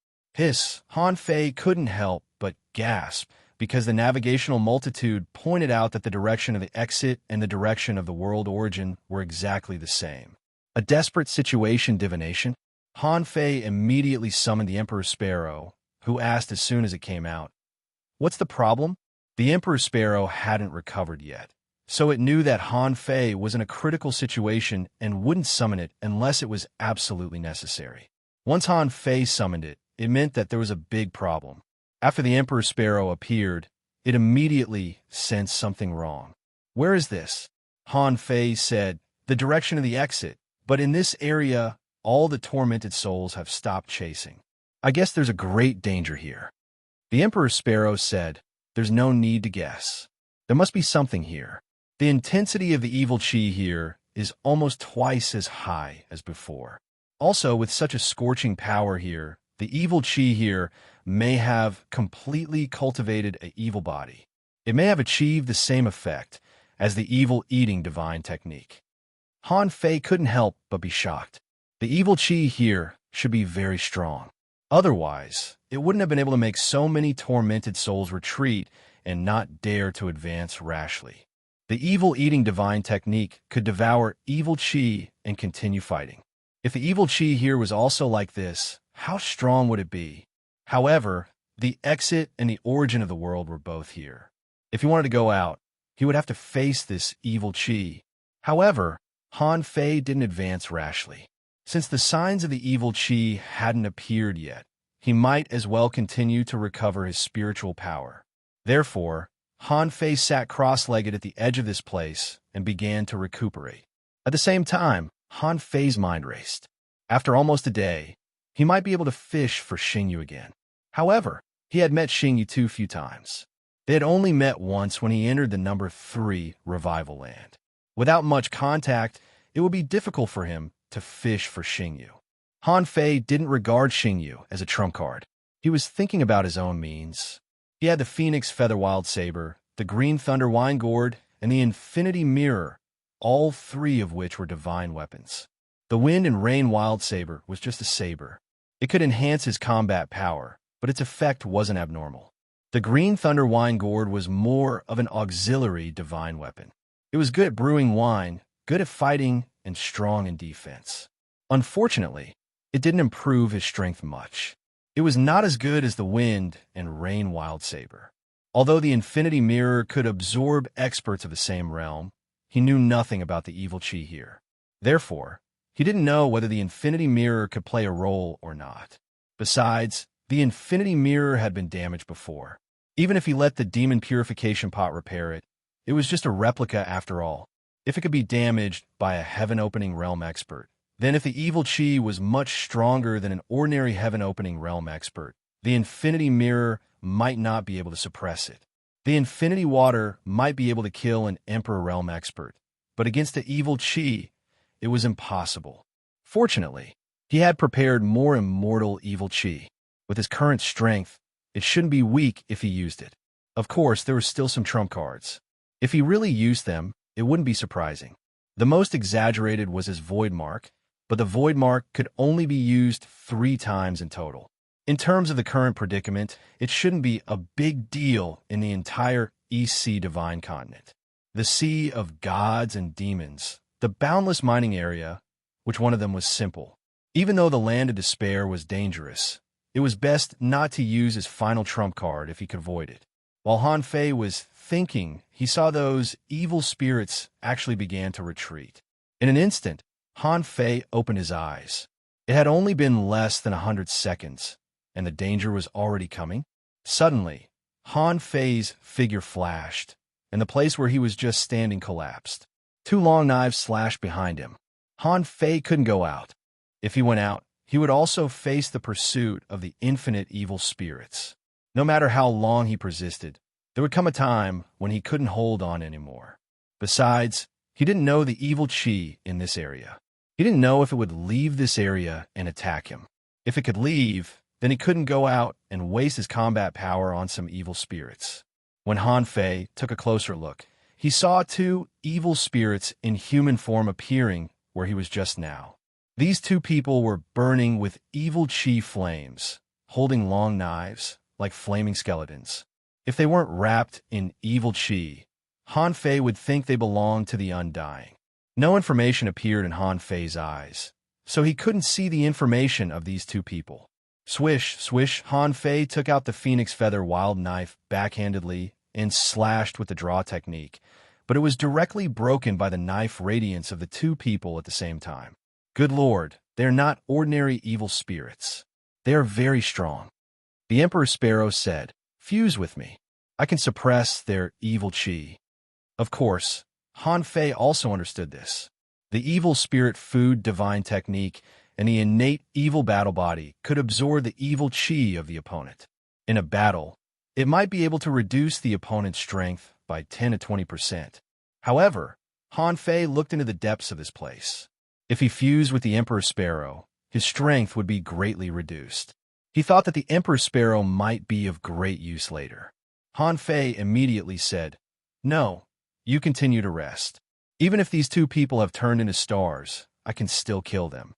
Han Fei couldn't help but gasp because the navigational multitude pointed out that the direction of the exit and the direction of the world origin were exactly the same. A desperate situation divination? Han Fei immediately summoned the Emperor Sparrow, who asked as soon as it came out, "What's the problem?" The Emperor Sparrow hadn't recovered yet, so it knew that Han Fei was in a critical situation and wouldn't summon it unless it was absolutely necessary. Once Han Fei summoned it, it meant that there was a big problem. After the Emperor Sparrow appeared, it immediately sensed something wrong. "Where is this?" Han Fei said, "The direction of the exit, but in this area, all the tormented souls have stopped chasing. I guess there's a great danger here." The Emperor Sparrow said, "There's no need to guess. There must be something here. The intensity of the evil chi here is almost twice as high as before. Also, with such a scorching power here, the evil chi here may have completely cultivated an evil body. It may have achieved the same effect as the evil eating divine technique." Han Fei couldn't help but be shocked. The evil chi here should be very strong. Otherwise, it wouldn't have been able to make so many tormented souls retreat and not dare to advance rashly. The evil eating divine technique could devour evil chi and continue fighting. If the evil chi here was also like this, how strong would it be? However, the exit and the origin of the world were both here. If he wanted to go out, he would have to face this evil chi. However, Han Fei didn't advance rashly. Since the signs of the evil chi hadn't appeared yet, he might as well continue to recover his spiritual power. Therefore, Han Fei sat cross-legged at the edge of this place and began to recuperate. At the same time, Han Fei's mind raced. After almost a day, he might be able to fish for Xingyu again. However, he had met Xingyu too few times. They had only met once when he entered the number 3 revival land. Without much contact, it would be difficult for him to fish for Xingyu. Han Fei didn't regard Xingyu as a trump card. He was thinking about his own means. He had the Phoenix Feather Wild Saber, the Green Thunder Wine Gourd, and the Infinity Mirror, all 3 of which were divine weapons. The Wind and Rain Wild Saber was just a saber. It could enhance his combat power, but its effect wasn't abnormal. The Green Thunder Wine Gourd was more of an auxiliary divine weapon. It was good at brewing wine, good at fighting, and strong in defense. Unfortunately, it didn't improve his strength much. It was not as good as the Wind and Rain Wild Saber. Although the Infinity Mirror could absorb experts of the same realm, he knew nothing about the evil chi here. Therefore, he didn't know whether the Infinity Mirror could play a role or not. Besides, the Infinity Mirror had been damaged before. Even if he let the Demon Purification Pot repair it, it was just a replica after all. If it could be damaged by a heaven-opening realm expert, then if the evil chi was much stronger than an ordinary heaven-opening realm expert, the Infinity Mirror might not be able to suppress it. The Infinity Water might be able to kill an Emperor realm expert, but against the evil chi, it was impossible. Fortunately, he had prepared more immortal evil chi. With his current strength, it shouldn't be weak if he used it. Of course, there were still some trump cards. If he really used them, it wouldn't be surprising. The most exaggerated was his Void Mark, but the Void Mark could only be used 3 times in total. In terms of the current predicament, it shouldn't be a big deal in the entire East Sea Divine Continent. The Sea of Gods and Demons, the boundless mining area, which one of them was simple. Even though the Land of Despair was dangerous, it was best not to use his final trump card if he could avoid it. While Han Fei was thinking, he saw those evil spirits actually began to retreat. In an instant, Han Fei opened his eyes. It had only been less than 100 seconds, and the danger was already coming. Suddenly, Han Fei's figure flashed, and the place where he was just standing collapsed. 2 long knives slashed behind him. Han Fei couldn't go out. If he went out, he would also face the pursuit of the infinite evil spirits. No matter how long he persisted, there would come a time when he couldn't hold on anymore. Besides, he didn't know the evil chi in this area. He didn't know if it would leave this area and attack him. If it could leave, then he couldn't go out and waste his combat power on some evil spirits. When Han Fei took a closer look, he saw 2 evil spirits in human form appearing where he was just now. These 2 people were burning with evil chi flames, holding long knives like flaming skeletons. If they weren't wrapped in evil chi, Han Fei would think they belonged to the Undying. No information appeared in Han Fei's eyes, so he couldn't see the information of these two people. Swish, swish, Han Fei took out the phoenix feather wild knife backhandedly and slashed with the draw technique, but it was directly broken by the knife radiance of the two people at the same time. Good Lord, they are not ordinary evil spirits. They are very strong. The Emperor Sparrow said, "Fuse with me. I can suppress their evil chi." Of course, Han Fei also understood this. The evil spirit food divine technique and the innate evil battle body could absorb the evil chi of the opponent. In a battle, it might be able to reduce the opponent's strength by 10 to 20%. However, Han Fei looked into the depths of this place. If he fused with the Emperor Sparrow, his strength would be greatly reduced. He thought that the Emperor Sparrow might be of great use later. Han Fei immediately said, "No, you continue to rest. Even if these two people have turned into stars, I can still kill them."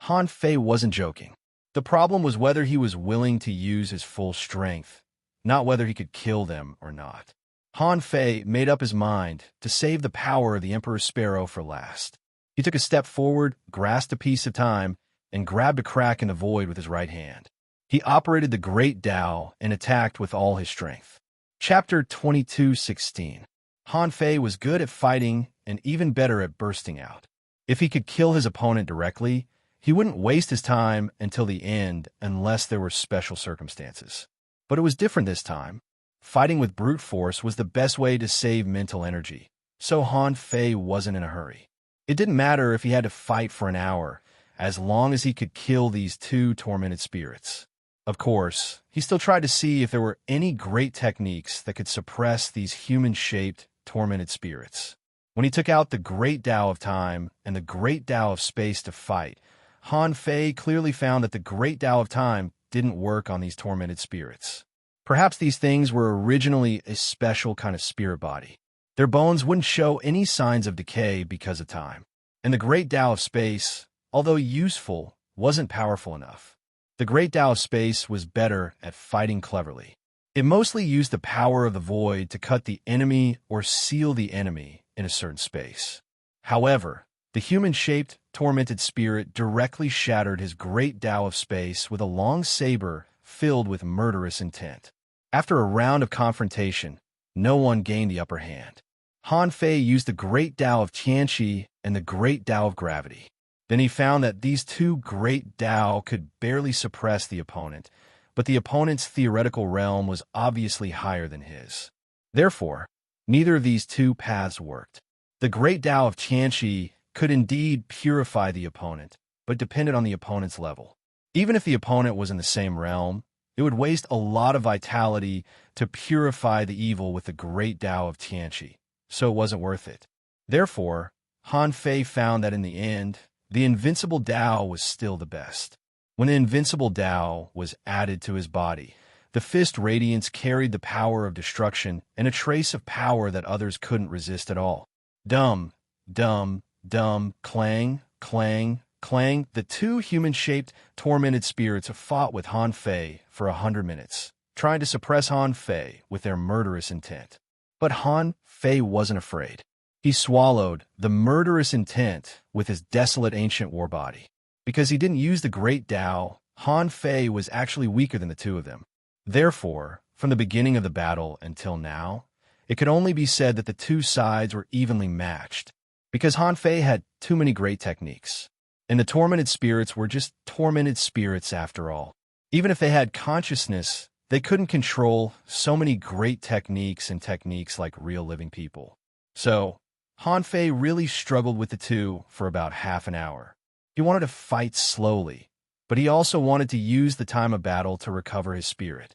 Han Fei wasn't joking. The problem was whether he was willing to use his full strength, not whether he could kill them or not. Han Fei made up his mind to save the power of the Emperor Sparrow for last. He took a step forward, grasped a piece of time, and grabbed a crack in the void with his right hand. He operated the Great Tao and attacked with all his strength. Chapter 22:16. Han Fei was good at fighting and even better at bursting out. If he could kill his opponent directly, he wouldn't waste his time until the end unless there were special circumstances. But it was different this time. Fighting with brute force was the best way to save mental energy, so Han Fei wasn't in a hurry. It didn't matter if he had to fight for an hour, as long as he could kill these two tormented spirits. Of course, he still tried to see if there were any great techniques that could suppress these human-shaped, tormented spirits. When he took out the Great Tao of Time and the Great Tao of Space to fight, Han Fei clearly found that the Great Tao of Time didn't work on these tormented spirits. Perhaps these things were originally a special kind of spirit body. Their bones wouldn't show any signs of decay because of time. And the Great Tao of Space, although useful, wasn't powerful enough. The Great Tao of Space was better at fighting cleverly. It mostly used the power of the void to cut the enemy or seal the enemy in a certain space. However, the human-shaped, tormented spirit directly shattered his Great Tao of Space with a long saber filled with murderous intent. After a round of confrontation, no one gained the upper hand. Han Fei used the Great Tao of Tianqi and the Great Tao of Gravity. Then he found that these two Great Tao could barely suppress the opponent, but the opponent's theoretical realm was obviously higher than his. Therefore, neither of these two paths worked. The Great Tao of Tianqi could indeed purify the opponent, but depended on the opponent's level. Even if the opponent was in the same realm, it would waste a lot of vitality to purify the evil with the Great Tao of Tianqi, so it wasn't worth it. Therefore, Han Fei found that in the end, the invincible Tao was still the best. When the invincible Tao was added to his body, the fist radiance carried the power of destruction and a trace of power that others couldn't resist at all. Dum, dum, dum, clang, clang, clang. The two human-shaped, tormented spirits fought with Han Fei for 100 minutes, trying to suppress Han Fei with their murderous intent. But Han Fei wasn't afraid. He swallowed the murderous intent with his desolate ancient war body. Because he didn't use the Great Tao, Han Fei was actually weaker than the two of them. Therefore, from the beginning of the battle until now, it could only be said that the two sides were evenly matched, because Han Fei had too many great techniques. And the tormented spirits were just tormented spirits after all. Even if they had consciousness, they couldn't control so many great techniques and techniques like real living people. So, Han Fei really struggled with the two for about half an hour. He wanted to fight slowly, but he also wanted to use the time of battle to recover his spirit.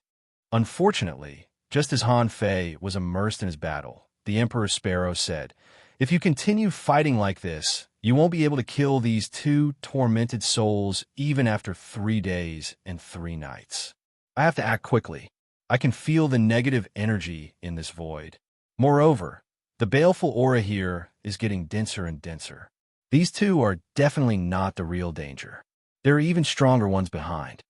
Unfortunately, just as Han Fei was immersed in his battle, the Emperor Sparrow said, "If you continue fighting like this, you won't be able to kill these two tormented souls even after 3 days and 3 nights. I have to act quickly. I can feel the negative energy in this void. Moreover, the baleful aura here is getting denser and denser. These two are definitely not the real danger. There are even stronger ones behind."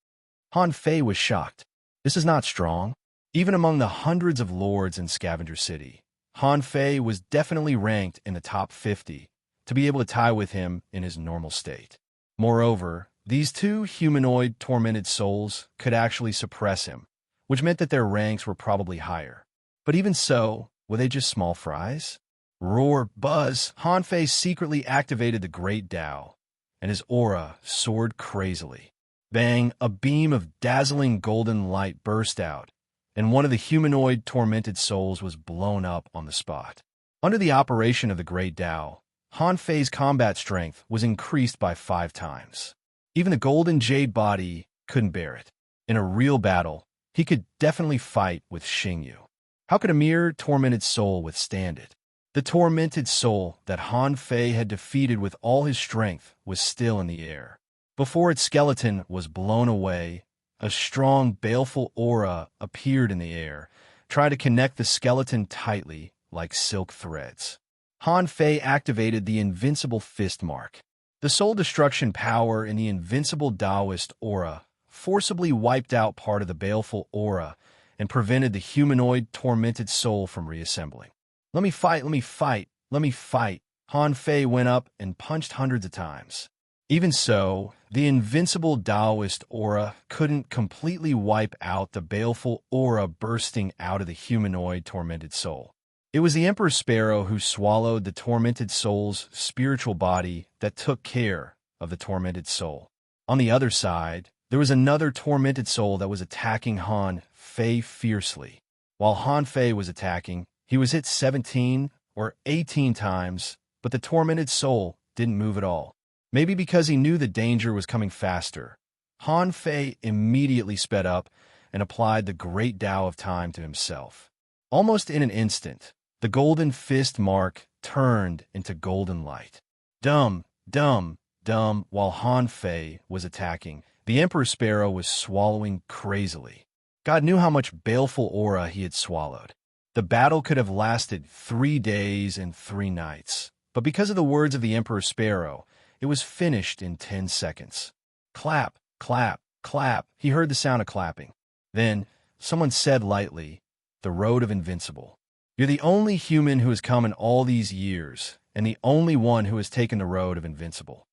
Han Fei was shocked. This is not strong. Even among the hundreds of lords in Scavenger City, Han Fei was definitely ranked in the top 50 to be able to tie with him in his normal state. Moreover, these two humanoid tormented souls could actually suppress him, which meant that their ranks were probably higher. But even so, were they just small fries? Roar, buzz, Hanfei secretly activated the Great Tao, and his aura soared crazily. Bang, a beam of dazzling golden light burst out, and one of the humanoid tormented souls was blown up on the spot. Under the operation of the Great Tao, Hanfei's combat strength was increased by 5 times. Even the golden jade body couldn't bear it. In a real battle, he could definitely fight with Xingyu. How could a mere tormented soul withstand it? The tormented soul that Hanfei had defeated with all his strength was still in the air. Before its skeleton was blown away, a strong, baleful aura appeared in the air, trying to connect the skeleton tightly like silk threads. Hanfei activated the invincible fist mark. The soul destruction power in the invincible Taoist aura forcibly wiped out part of the baleful aura and prevented the humanoid tormented soul from reassembling. Let me fight, let me fight, let me fight. Hanfei went up and punched hundreds of times. Even so, the invincible Taoist aura couldn't completely wipe out the baleful aura bursting out of the humanoid tormented soul. It was the Emperor Sparrow who swallowed the tormented soul's spiritual body that took care of the tormented soul. On the other side, there was another tormented soul that was attacking Han Fei fiercely. While Han Fei was attacking, he was hit 17 or 18 times, but the tormented soul didn't move at all. Maybe because he knew the danger was coming faster. Han Fei immediately sped up and applied the Great Tao of Time to himself. Almost in an instant, the golden fist mark turned into golden light. Dum, dum, dum, while Han Fei was attacking, the Emperor Sparrow was swallowing crazily. God knew how much baleful aura he had swallowed. The battle could have lasted 3 days and 3 nights, but because of the words of the Emperor Sparrow, it was finished in 10 seconds. Clap, clap, clap. He heard the sound of clapping. Then, someone said lightly, "The road of invincible." You're the only human who has come in all these years, and the only one who has taken the road of invincible.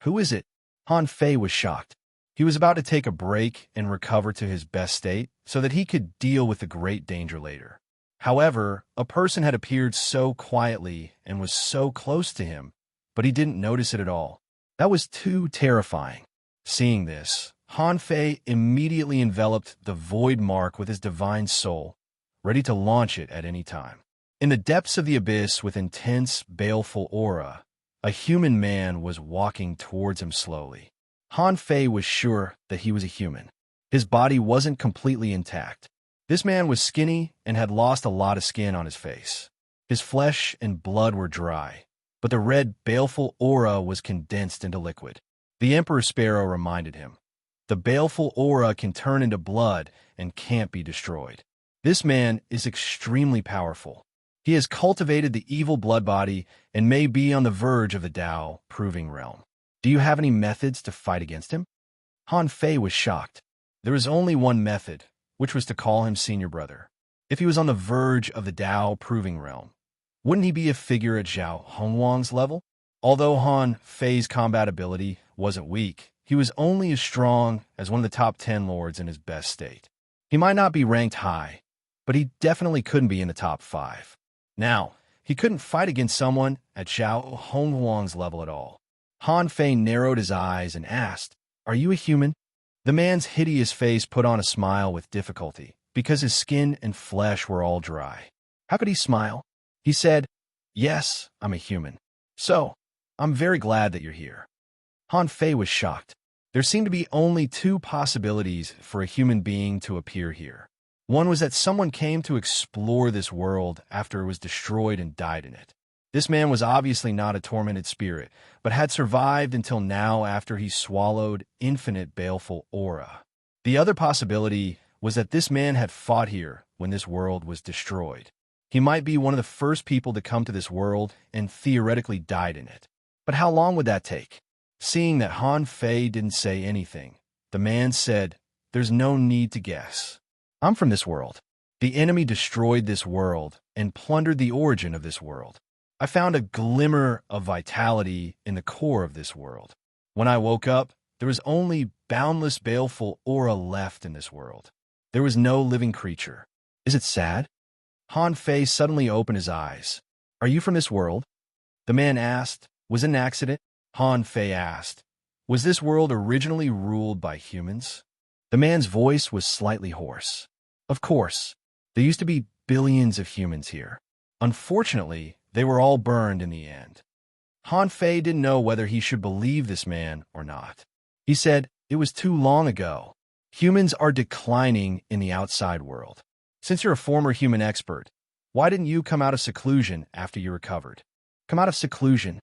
Who is it? Han Fei was shocked. He was about to take a break and recover to his best state so that he could deal with the great danger later. However, a person had appeared so quietly and was so close to him, but he didn't notice it at all. That was too terrifying. Seeing this, Han Fei immediately enveloped the void mark with his divine soul, ready to launch it at any time. In the depths of the abyss with intense, baleful aura, a human man was walking towards him slowly. Han Fei was sure that he was a human. His body wasn't completely intact. This man was skinny and had lost a lot of skin on his face. His flesh and blood were dry, but the red, baleful aura was condensed into liquid. The Emperor Sparrow reminded him, "The baleful aura can turn into blood and can't be destroyed." This man is extremely powerful. He has cultivated the evil blood body and may be on the verge of the Tao proving realm. Do you have any methods to fight against him? Han Fei was shocked. There was only one method, which was to call him senior brother. If he was on the verge of the Tao proving realm, wouldn't he be a figure at Zhao Hongwang's level? Although Han Fei's combat ability wasn't weak, he was only as strong as one of the top 10 lords in his best state. He might not be ranked high, but he definitely couldn't be in the top 5. Now, he couldn't fight against someone at Zhao Hongwang's level at all. Han Fei narrowed his eyes and asked, "Are you a human?" The man's hideous face put on a smile with difficulty, because his skin and flesh were all dry. How could he smile? He said, "Yes, I'm a human. So, I'm very glad that you're here." Han Fei was shocked. There seemed to be only 2 possibilities for a human being to appear here. One was that someone came to explore this world after it was destroyed and died in it. This man was obviously not a tormented spirit, but had survived until now after he swallowed infinite baleful aura. The other possibility was that this man had fought here when this world was destroyed. He might be one of the first people to come to this world and theoretically died in it. But how long would that take? Seeing that Han Fei didn't say anything, the man said, "There's no need to guess. I'm from this world. The enemy destroyed this world and plundered the origin of this world. I found a glimmer of vitality in the core of this world. When I woke up, there was only boundless, baleful aura left in this world. There was no living creature. Is it sad? Han Fei suddenly opened his eyes. Are you from this world? The man asked. Was it an accident? Han Fei asked. Was this world originally ruled by humans? The man's voice was slightly hoarse. Of course. There used to be billions of humans here. Unfortunately, they were all burned in the end. Han Fei didn't know whether he should believe this man or not. He said, it was too long ago. Humans are declining in the outside world. Since you're a former human expert, why didn't you come out of seclusion after you recovered? Come out of seclusion,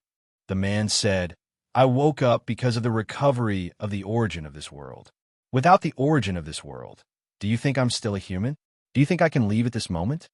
the man said. I woke up because of the recovery of the origin of this world. Without the origin of this world, do you think I'm still a human? Do you think I can leave at this moment?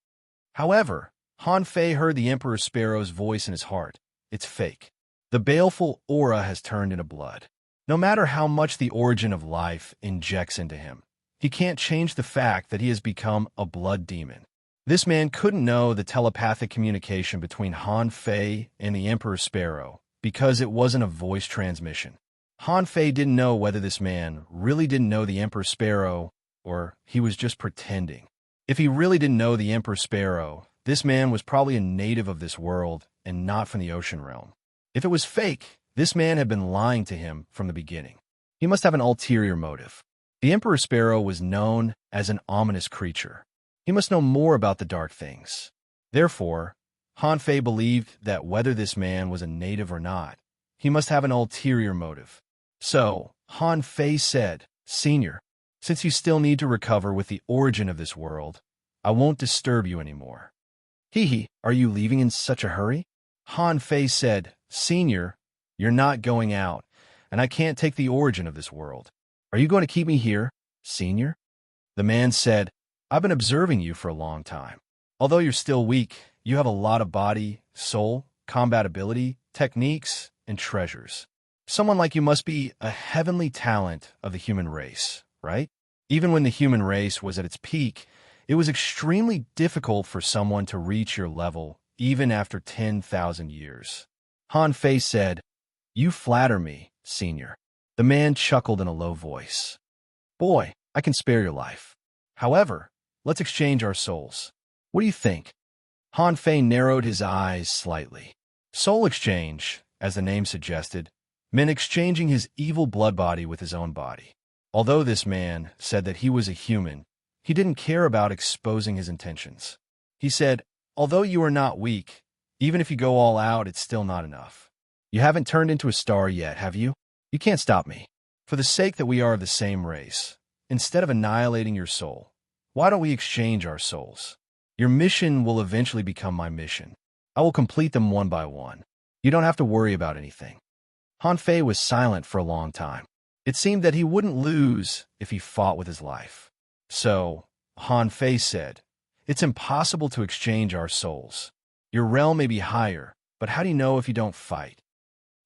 However, Han Fei heard the Emperor Sparrow's voice in his heart. It's fake. The baleful aura has turned into blood. No matter how much the origin of life injects into him, he can't change the fact that he has become a blood demon. This man couldn't know the telepathic communication between Han Fei and the Emperor Sparrow because it wasn't a voice transmission. Han Fei didn't know whether this man really didn't know the Emperor Sparrow or he was just pretending. If he really didn't know the Emperor Sparrow, this man was probably a native of this world and not from the ocean realm. If it was fake, this man had been lying to him from the beginning. He must have an ulterior motive. The Emperor Sparrow was known as an ominous creature. He must know more about the dark things. Therefore, Han Fei believed that whether this man was a native or not, he must have an ulterior motive. So, Han Fei said, Senior, since you still need to recover with the origin of this world, I won't disturb you anymore. Hee, are you leaving in such a hurry? Han Fei said, Senior, you're not going out, and I can't take the origin of this world. Are you going to keep me here, Senior? The man said, I've been observing you for a long time. Although you're still weak, you have a lot of body, soul, combat ability, techniques, and treasures. Someone like you must be a heavenly talent of the human race, right? Even when the human race was at its peak, it was extremely difficult for someone to reach your level, even after 10,000 years. Han Fei said, You flatter me, Senior. The man chuckled in a low voice. Boy, I can spare your life. However, let's exchange our souls. What do you think? Han Fei narrowed his eyes slightly. Soul exchange, as the name suggested, meant exchanging his evil blood body with his own body. Although this man said that he was a human, he didn't care about exposing his intentions. He said, Although you are not weak, even if you go all out, it's still not enough. You haven't turned into a star yet, have you? You can't stop me. For the sake that we are of the same race, instead of annihilating your soul, why don't we exchange our souls? Your mission will eventually become my mission. I will complete them one by one. You don't have to worry about anything. Han Fei was silent for a long time. It seemed that he wouldn't lose if he fought with his life. So, Han Fei said, It's impossible to exchange our souls. Your realm may be higher, but how do you know if you don't fight?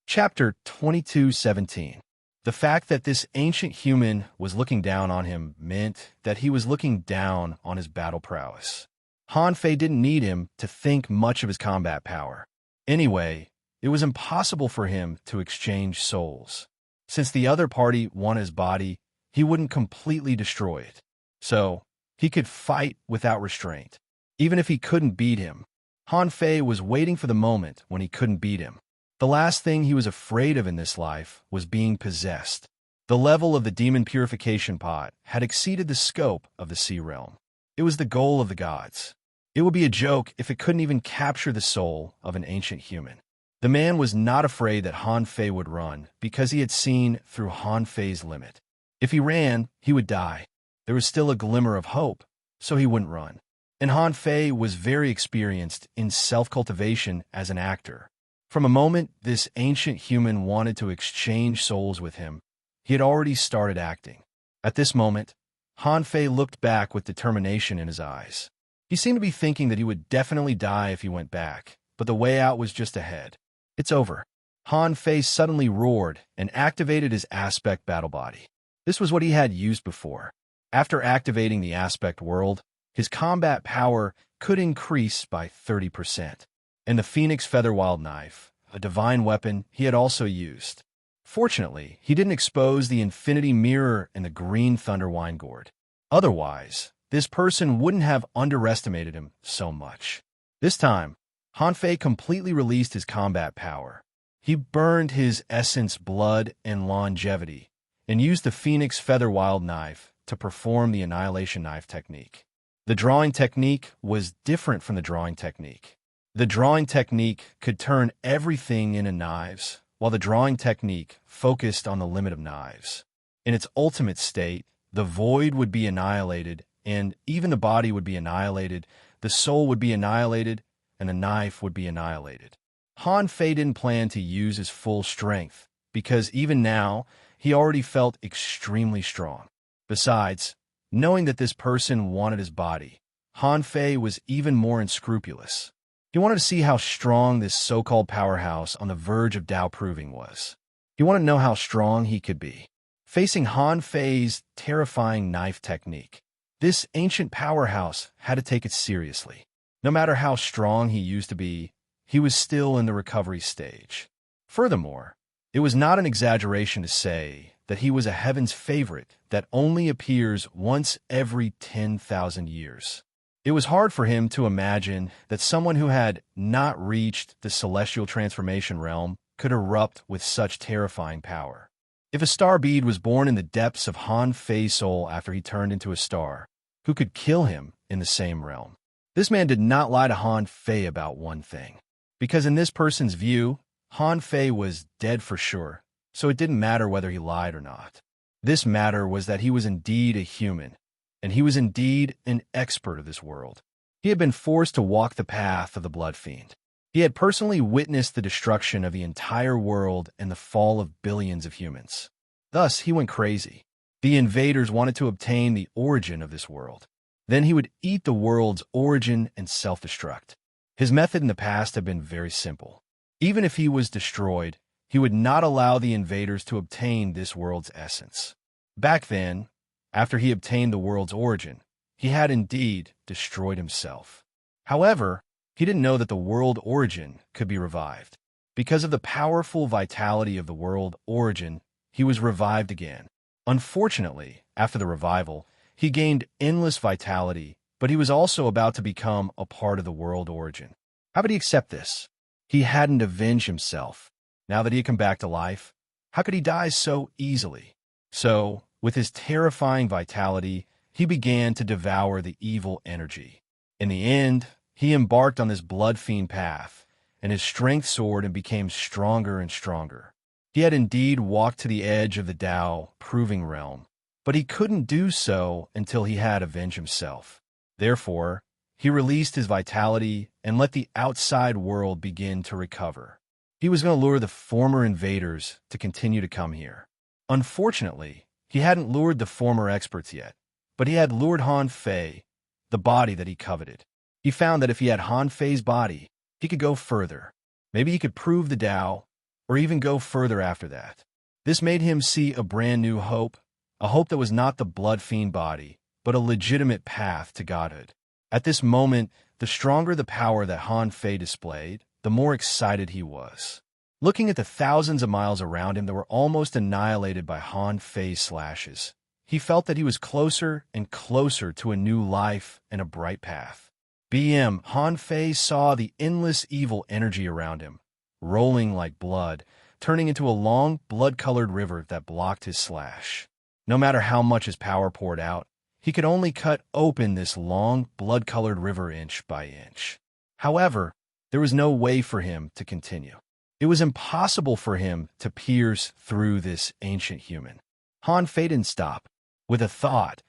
Chapter 22:17. The fact that this ancient human was looking down on him meant that he was looking down on his battle prowess. Han Fei didn't need him to think much of his combat power. Anyway, it was impossible for him to exchange souls. Since the other party won his body, he wouldn't completely destroy it. So, he could fight without restraint. Even if he couldn't beat him, Han Fei was waiting for the moment when he couldn't beat him. The last thing he was afraid of in this life was being possessed. The level of the demon purification pot had exceeded the scope of the sea realm. It was the goal of the gods. It would be a joke if it couldn't even capture the soul of an ancient human. The man was not afraid that Han Fei would run because he had seen through Han Fei's limit. If he ran, he would die. There was still a glimmer of hope, so he wouldn't run. And Han Fei was very experienced in self-cultivation as an actor. From a moment this ancient human wanted to exchange souls with him, he had already started acting. At this moment, Han Fei looked back with determination in his eyes. He seemed to be thinking that he would definitely die if he went back, but the way out was just ahead. It's over. Han Fei suddenly roared and activated his aspect battle body. This was what he had used before. After activating the aspect world, his combat power could increase by 30%. And the Phoenix Featherwild Knife, a divine weapon he had also used. Fortunately, he didn't expose the infinity mirror and the green thunder wine gourd. Otherwise, this person wouldn't have underestimated him so much. This time, Han Fei completely released his combat power. He burned his essence, blood, and longevity, and used the Phoenix Feather Wild Knife to perform the Annihilation Knife technique. The drawing technique was different from the drawing technique. The drawing technique could turn everything into knives, while the drawing technique focused on the limit of knives. In its ultimate state, the void would be annihilated, and even the body would be annihilated, the soul would be annihilated, and the knife would be annihilated. Han Fei didn't plan to use his full strength, because even now, he already felt extremely strong. Besides, knowing that this person wanted his body, Han Fei was even more unscrupulous. He wanted to see how strong this so-called powerhouse on the verge of Tao proving was. He wanted to know how strong he could be. Facing Han Fei's terrifying knife technique, this ancient powerhouse had to take it seriously. No matter how strong he used to be, he was still in the recovery stage. Furthermore, it was not an exaggeration to say that he was a heaven's favorite that only appears once every 10,000 years. It was hard for him to imagine that someone who had not reached the celestial transformation realm could erupt with such terrifying power. If a star bead was born in the depths of Han Fei's soul after he turned into a star, who could kill him in the same realm? This man did not lie to Han Fei about one thing. Because in this person's view, Han Fei was dead for sure, so it didn't matter whether he lied or not. This matter was that he was indeed a human, and he was indeed an expert of this world. He had been forced to walk the path of the Blood Fiend. He had personally witnessed the destruction of the entire world and the fall of billions of humans. Thus, he went crazy. The invaders wanted to obtain the origin of this world. Then he would eat the world's origin and self-destruct. His method in the past had been very simple. Even if he was destroyed, he would not allow the invaders to obtain this world's essence. Back then, after he obtained the world's origin, he had indeed destroyed himself. However, he didn't know that the world origin could be revived. Because of the powerful vitality of the world origin, he was revived again. Unfortunately, after the revival, he gained endless vitality, but he was also about to become a part of the world origin. How could he accept this? He hadn't avenged himself. Now that he had come back to life, how could he die so easily? So, with his terrifying vitality, he began to devour the evil energy. In the end, he embarked on this blood fiend path, and his strength soared and became stronger and stronger. He had indeed walked to the edge of the Tao proving realm, but he couldn't do so until he had avenged himself. Therefore, he released his vitality and let the outside world begin to recover. He was going to lure the former invaders to continue to come here. Unfortunately, he hadn't lured the former experts yet, but he had lured Han Fei, the body that he coveted. He found that if he had Han Fei's body, he could go further. Maybe he could prove the Tao, or even go further after that. This made him see a brand new hope, a hope that was not the blood fiend body, but a legitimate path to godhood. At this moment, the stronger the power that Han Fei displayed, the more excited he was. Looking at the thousands of miles around him that were almost annihilated by Han Fei's slashes, he felt that he was closer and closer to a new life and a bright path. Han Fei saw the endless evil energy around him, rolling like blood, turning into a long, blood-colored river that blocked his slash. No matter how much his power poured out, he could only cut open this long, blood-colored river inch by inch. However, there was no way for him to continue. It was impossible for him to pierce through this ancient human. Han Fei didn't stop. With a thought,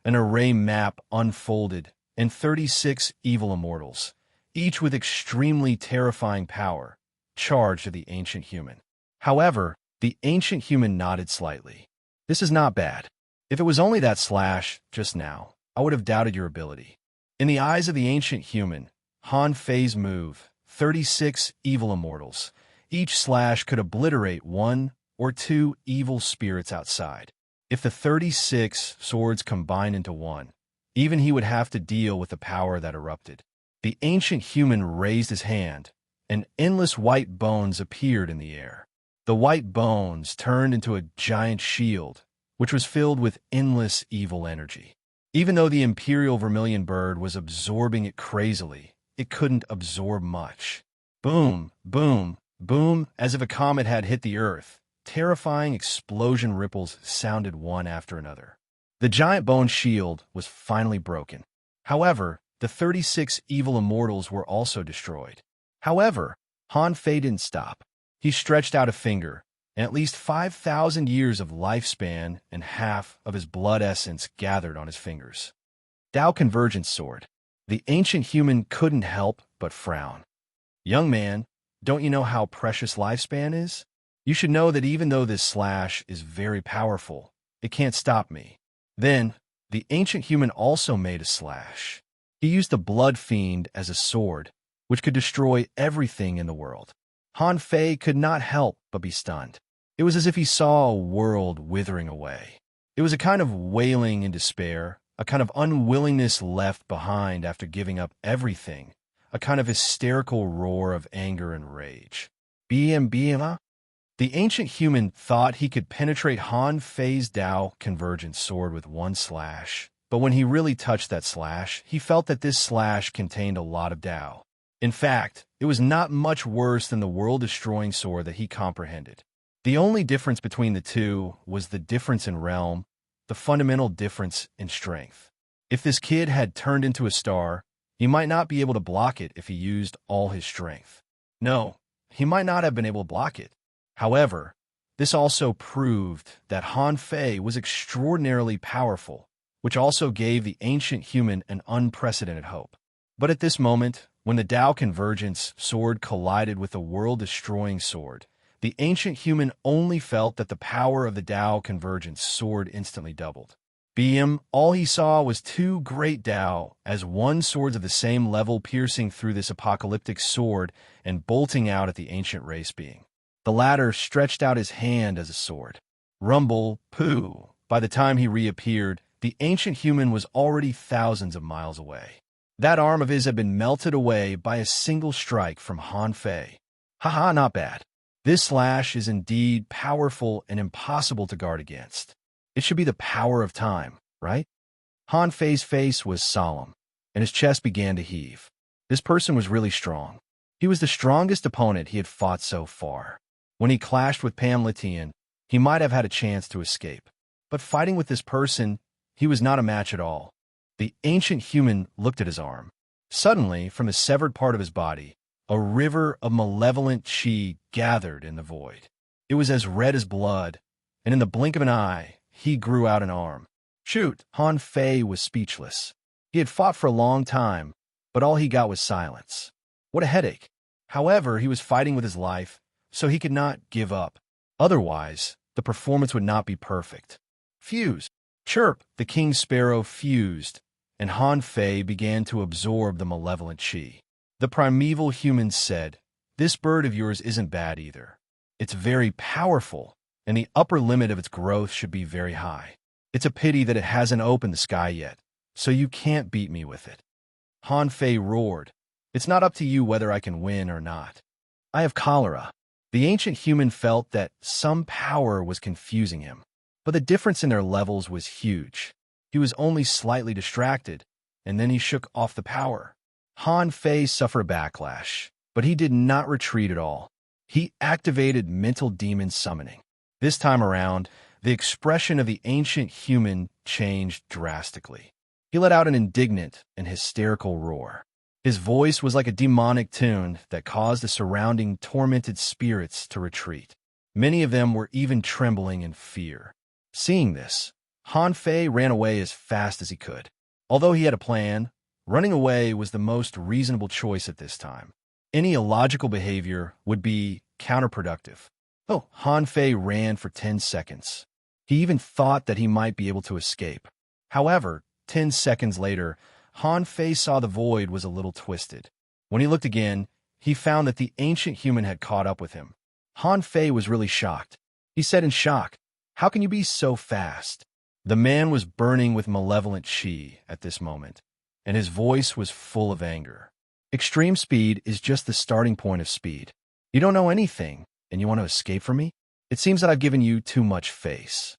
an array map unfolded, and 36 evil immortals, each with extremely terrifying power, charged at the ancient human. However, the ancient human nodded slightly. This is not bad. If it was only that slash just now, I would have doubted your ability. In the eyes of the ancient human, Han Fei's move, 36 evil immortals, each slash could obliterate one or two evil spirits outside. If the 36 swords combined into one, even he would have to deal with the power that erupted. The ancient human raised his hand, and endless white bones appeared in the air. The white bones turned into a giant shield, which was filled with endless evil energy. Even though the imperial vermilion bird was absorbing it crazily, it couldn't absorb much. Boom, boom, boom, as if a comet had hit the earth. Terrifying explosion ripples sounded one after another. The giant bone shield was finally broken. However, the 36 evil immortals were also destroyed. However, Han Fei didn't stop. He stretched out a finger, and at least 5,000 years of lifespan and half of his blood essence gathered on his fingers. Tao Convergence Sword. The ancient human couldn't help but frown. Young man, don't you know how precious lifespan is? You should know that even though this slash is very powerful, it can't stop me. Then, the ancient human also made a slash. He used the blood fiend as a sword, which could destroy everything in the world. Han Fei could not help but be stunned. It was as if he saw a world withering away. It was a kind of wailing in despair, a kind of unwillingness left behind after giving up everything, a kind of hysterical roar of anger and rage. BM. The ancient human thought he could penetrate Han Fei's Tao Convergence Sword with one slash, but when he really touched that slash, he felt that this slash contained a lot of Tao. In fact, it was not much worse than the world-destroying sword that he comprehended. The only difference between the two was the difference in realm, the fundamental difference in strength. If this kid had turned into a star, he might not be able to block it if he used all his strength. No, he might not have been able to block it. However, this also proved that Han Fei was extraordinarily powerful, which also gave the ancient human an unprecedented hope. But at this moment, when the Tao Convergence sword collided with the world-destroying sword, the ancient human only felt that the power of the Tao Convergence sword instantly doubled. All he saw was two great Tao as one swords of the same level piercing through this apocalyptic sword and bolting out at the ancient race being. The latter stretched out his hand as a sword. Rumble, poo. By the time he reappeared, the ancient human was already thousands of miles away. That arm of his had been melted away by a single strike from Han Fei. Haha, not bad. This slash is indeed powerful and impossible to guard against. It should be the power of time, right? Han Fei's face was solemn, and his chest began to heave. This person was really strong. He was the strongest opponent he had fought so far. When he clashed with Pam Litian, he might have had a chance to escape. But fighting with this person, he was not a match at all. The ancient human looked at his arm. Suddenly, from a severed part of his body, a river of malevolent chi gathered in the void. It was as red as blood, and in the blink of an eye, he grew out an arm. Shoot! Han Fei was speechless. He had fought for a long time, but all he got was silence. What a headache. However, he was fighting with his life, so he could not give up. Otherwise, the performance would not be perfect. Fuse! Chirp! The king's sparrow fused, and Han Fei began to absorb the malevolent chi. The primeval humans said, "This bird of yours isn't bad either. It's very powerful, and the upper limit of its growth should be very high. It's a pity that it hasn't opened the sky yet, so you can't beat me with it." Han Fei roared, "It's not up to you whether I can win or not. I have cholera." The ancient human felt that some power was confusing him, but the difference in their levels was huge. He was only slightly distracted, and then he shook off the power. Han Fei suffered a backlash, but he did not retreat at all. He activated mental demon summoning. This time around, the expression of the ancient human changed drastically. He let out an indignant and hysterical roar. His voice was like a demonic tune that caused the surrounding tormented spirits to retreat. Many of them were even trembling in fear. Seeing this, Han Fei ran away as fast as he could. Although he had a plan, running away was the most reasonable choice at this time. Any illogical behavior would be counterproductive. Han Fei ran for 10 seconds. He even thought that he might be able to escape. However, 10 seconds later, Han Fei saw the void was a little twisted. When he looked again, he found that the ancient human had caught up with him. Han Fei was really shocked. He said in shock, "How can you be so fast?" The man was burning with malevolent chi at this moment, and his voice was full of anger. Extreme speed is just the starting point of speed. You don't know anything, And you want to escape from me? It seems that I've given you too much face.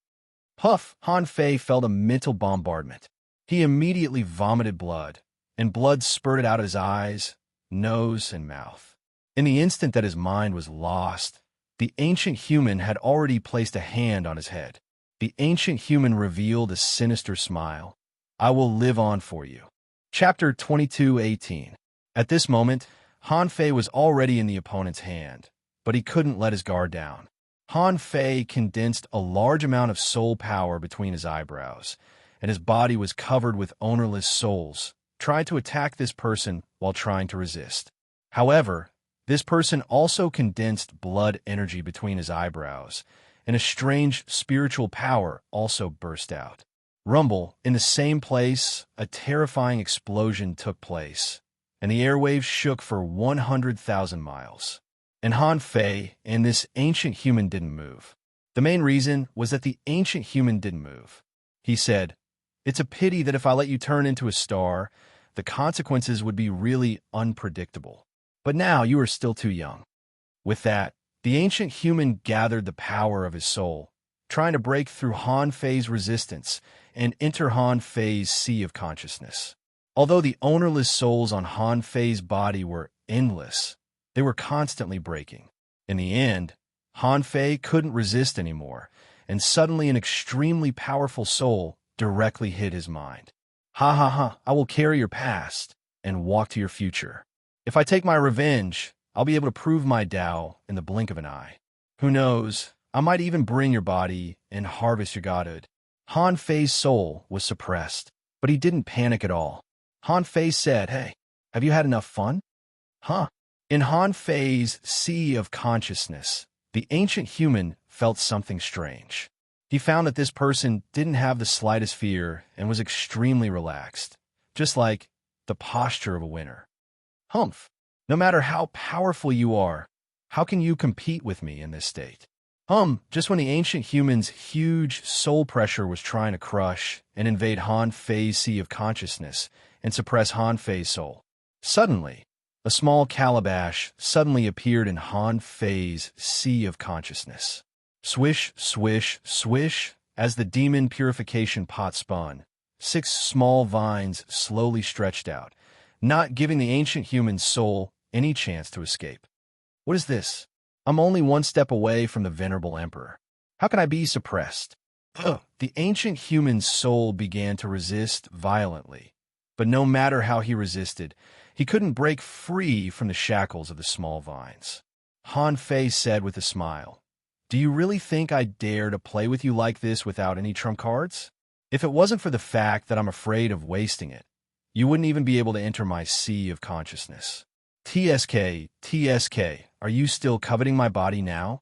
Puff! Han Fei felt a mental bombardment. He immediately vomited blood, and blood spurted out of his eyes, nose, and mouth. In the instant that his mind was lost, the ancient human had already placed a hand on his head. The ancient human revealed a sinister smile. I will live on for you. Chapter 22:18. At this moment, Han Fei was already in the opponent's hand, but he couldn't let his guard down. Han Fei condensed a large amount of soul power between his eyebrows, and his body was covered with ownerless souls, tried to attack this person while trying to resist. However, this person also condensed blood energy between his eyebrows, and a strange spiritual power also burst out. Rumble, in the same place, a terrifying explosion took place, and the airwaves shook for 100,000 miles. And Han Fei and this ancient human didn't move. The main reason was that the ancient human didn't move. He said, "It's a pity that if I let you turn into a star, the consequences would be really unpredictable. But now you are still too young." With that, the ancient human gathered the power of his soul, trying to break through Han Fei's resistance and enter Han Fei's sea of consciousness. Although the ownerless souls on Han Fei's body were endless, they were constantly breaking. In the end, Han Fei couldn't resist anymore, and suddenly an extremely powerful soul directly hit his mind. "Ha ha ha, I will carry your past and walk to your future. If I take my revenge, I'll be able to prove my Tao in the blink of an eye. Who knows, I might even bring your body and harvest your godhood." Han Fei's soul was suppressed, but he didn't panic at all. Han Fei said, "Hey, have you had enough fun?" Huh? In Han Fei's sea of consciousness, the ancient human felt something strange. He found that this person didn't have the slightest fear and was extremely relaxed, just like the posture of a winner. Humph! No matter how powerful you are, how can you compete with me in this state? Just when the ancient human's huge soul pressure was trying to crush and invade Han Fei's sea of consciousness and suppress Han Fei's soul, suddenly, a small calabash suddenly appeared in Han Fei's sea of consciousness. Swish, swish, swish, as the demon purification pot spun, 6 small vines slowly stretched out, not giving the ancient human's soul any chance to escape. What is this? I'm only 1 step away from the venerable emperor. How can I be suppressed? The ancient human's soul began to resist violently, but no matter how he resisted, he couldn't break free from the shackles of the small vines. Han Fei said with a smile, "Do you really think I dare to play with you like this without any trump cards? If it wasn't for the fact that I'm afraid of wasting it, you wouldn't even be able to enter my sea of consciousness. TSK, are you still coveting my body now?"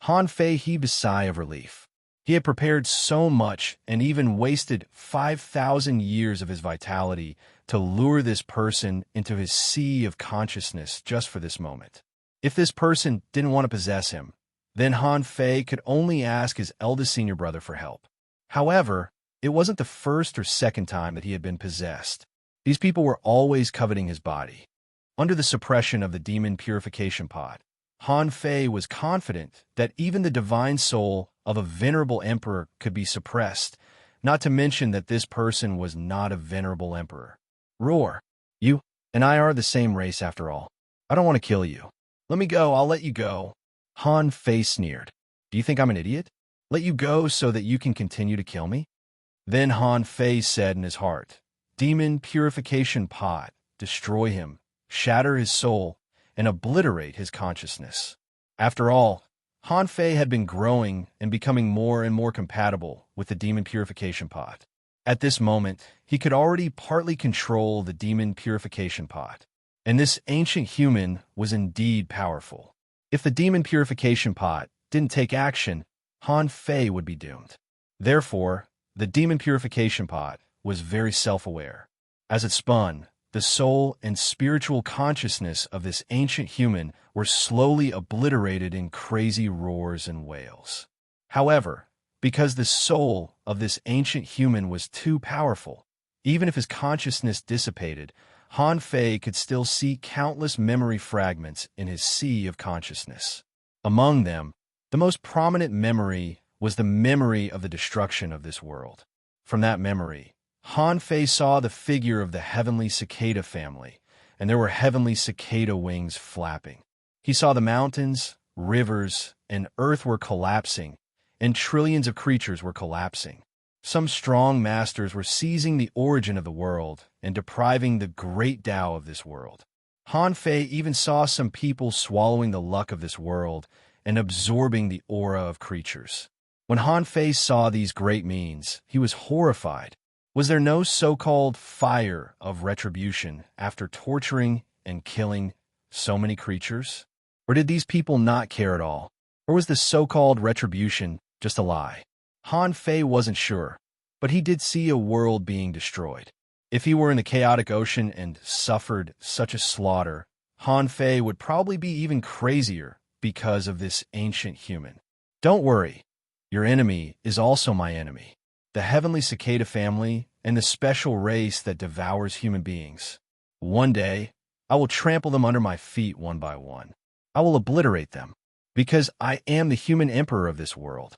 Han Fei heaved a sigh of relief. He had prepared so much and even wasted 5,000 years of his vitality to lure this person into his sea of consciousness just for this moment. If this person didn't want to possess him, then Han Fei could only ask his eldest senior brother for help. However, it wasn't the first or second time that he had been possessed. These people were always coveting his body. Under the suppression of the demon purification pot, Han Fei was confident that even the divine soul of a venerable emperor could be suppressed, not to mention that this person was not a venerable emperor. Roar! You and I are the same race after all. I don't want to kill you. Let me go, I'll let you go. Han Fei sneered. Do you think I'm an idiot? Let you go so that you can continue to kill me? Then Han Fei said in his heart, "Demon purification pot, destroy him, shatter his soul, and obliterate his consciousness." After all, Han Fei had been growing and becoming more and more compatible with the demon purification pot. At this moment, he could already partly control the demon purification pot, and this ancient human was indeed powerful. If the demon purification pot didn't take action, Han Fei would be doomed. Therefore, the demon purification pot was very self-aware. As it spun, the soul and spiritual consciousness of this ancient human were slowly obliterated in crazy roars and wails. However, because the soul of this ancient human was too powerful, even if his consciousness dissipated, Han Fei could still see countless memory fragments in his sea of consciousness. Among them, the most prominent memory was the memory of the destruction of this world. From that memory, Han Fei saw the figure of the heavenly cicada family, and there were heavenly cicada wings flapping. He saw the mountains, rivers, and earth were collapsing, and trillions of creatures were collapsing. Some strong masters were seizing the origin of the world and depriving the great Tao of this world. Han Fei even saw some people swallowing the luck of this world and absorbing the aura of creatures. When Han Fei saw these great means, he was horrified. Was there no so-called fire of retribution after torturing and killing so many creatures? Or did these people not care at all? Or was the so-called retribution just a lie? Han Fei wasn't sure, but he did see a world being destroyed. If he were in the chaotic ocean and suffered such a slaughter, Han Fei would probably be even crazier because of this ancient human. Don't worry, your enemy is also my enemy. The heavenly cicada family and the special race that devours human beings. One day, I will trample them under my feet one by one. I will obliterate them, because I am the human emperor of this world.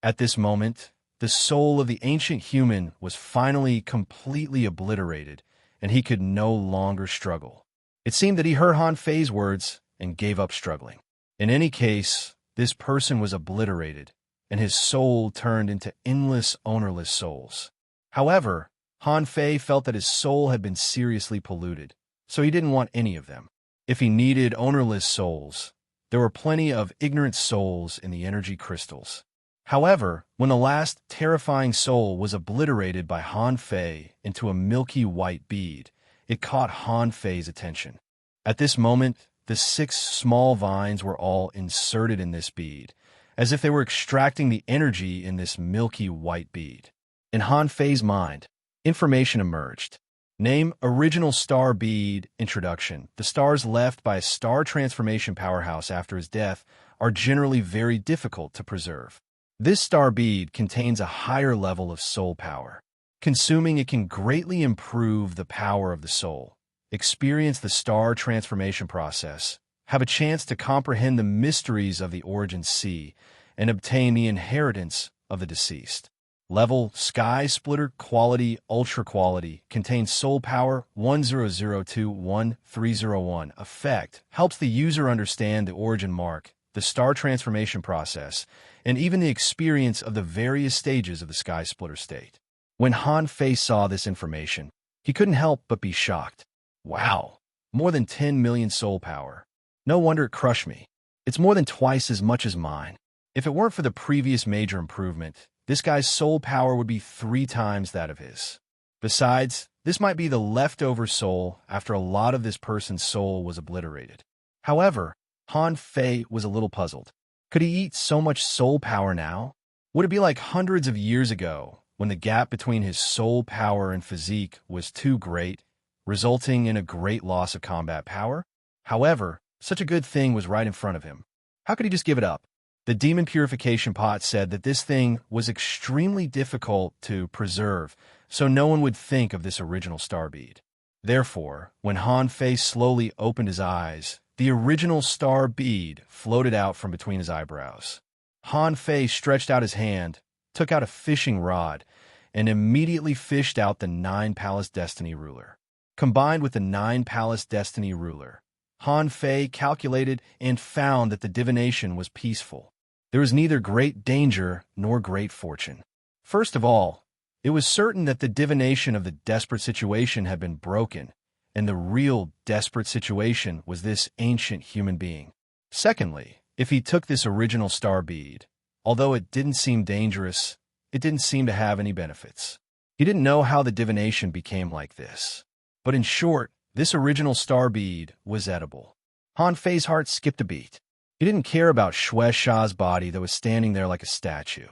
At this moment, the soul of the ancient human was finally completely obliterated, and he could no longer struggle. It seemed that he heard Han Fei's words and gave up struggling. In any case, this person was obliterated, and his soul turned into endless, ownerless souls. However, Han Fei felt that his soul had been seriously polluted, so he didn't want any of them. If he needed ownerless souls, there were plenty of ignorant souls in the energy crystals. However, when the last terrifying soul was obliterated by Han Fei into a milky white bead, it caught Han Fei's attention. At this moment, the 6 small vines were all inserted in this bead, as if they were extracting the energy in this milky white bead. In Han Fei's mind, information emerged. Name original star bead introduction. The stars left by a star transformation powerhouse after his death are generally very difficult to preserve. This star bead contains a higher level of soul power. Consuming it can greatly improve the power of the soul. Experience the star transformation process. Have a chance to comprehend the mysteries of the origin sea and obtain the inheritance of the deceased. Level, Sky Splitter, Quality, Ultra Quality, contains Soul Power 1002-1301. Effect, helps the user understand the origin mark, the star transformation process, and even the experience of the various stages of the Sky Splitter state. When Han Fei saw this information, he couldn't help but be shocked. Wow, more than 10 million soul power. No wonder it crushed me. It's more than twice as much as mine. If it weren't for the previous major improvement, this guy's soul power would be 3 times that of his. Besides, this might be the leftover soul after a lot of this person's soul was obliterated. However, Han Fei was a little puzzled. Could he eat so much soul power now? Would it be like hundreds of years ago, when the gap between his soul power and physique was too great, resulting in a great loss of combat power? However, such a good thing was right in front of him. How could he just give it up? The demon purification pot said that this thing was extremely difficult to preserve, so no one would think of this original star bead. Therefore, when Han Fei slowly opened his eyes, the original star bead floated out from between his eyebrows. Han Fei stretched out his hand, took out a fishing rod, and immediately fished out the 9-Palace Destiny Ruler. Combined with the 9-Palace Destiny Ruler, Han Fei calculated and found that the divination was peaceful. There was neither great danger nor great fortune. First of all, it was certain that the divination of the desperate situation had been broken, and the real desperate situation was this ancient human being. Secondly, if he took this original star bead, although it didn't seem dangerous, it didn't seem to have any benefits. He didn't know how the divination became like this. But in short, this original star bead was edible. Han Fei's heart skipped a beat. He didn't care about Xue Sha's body that was standing there like a statue.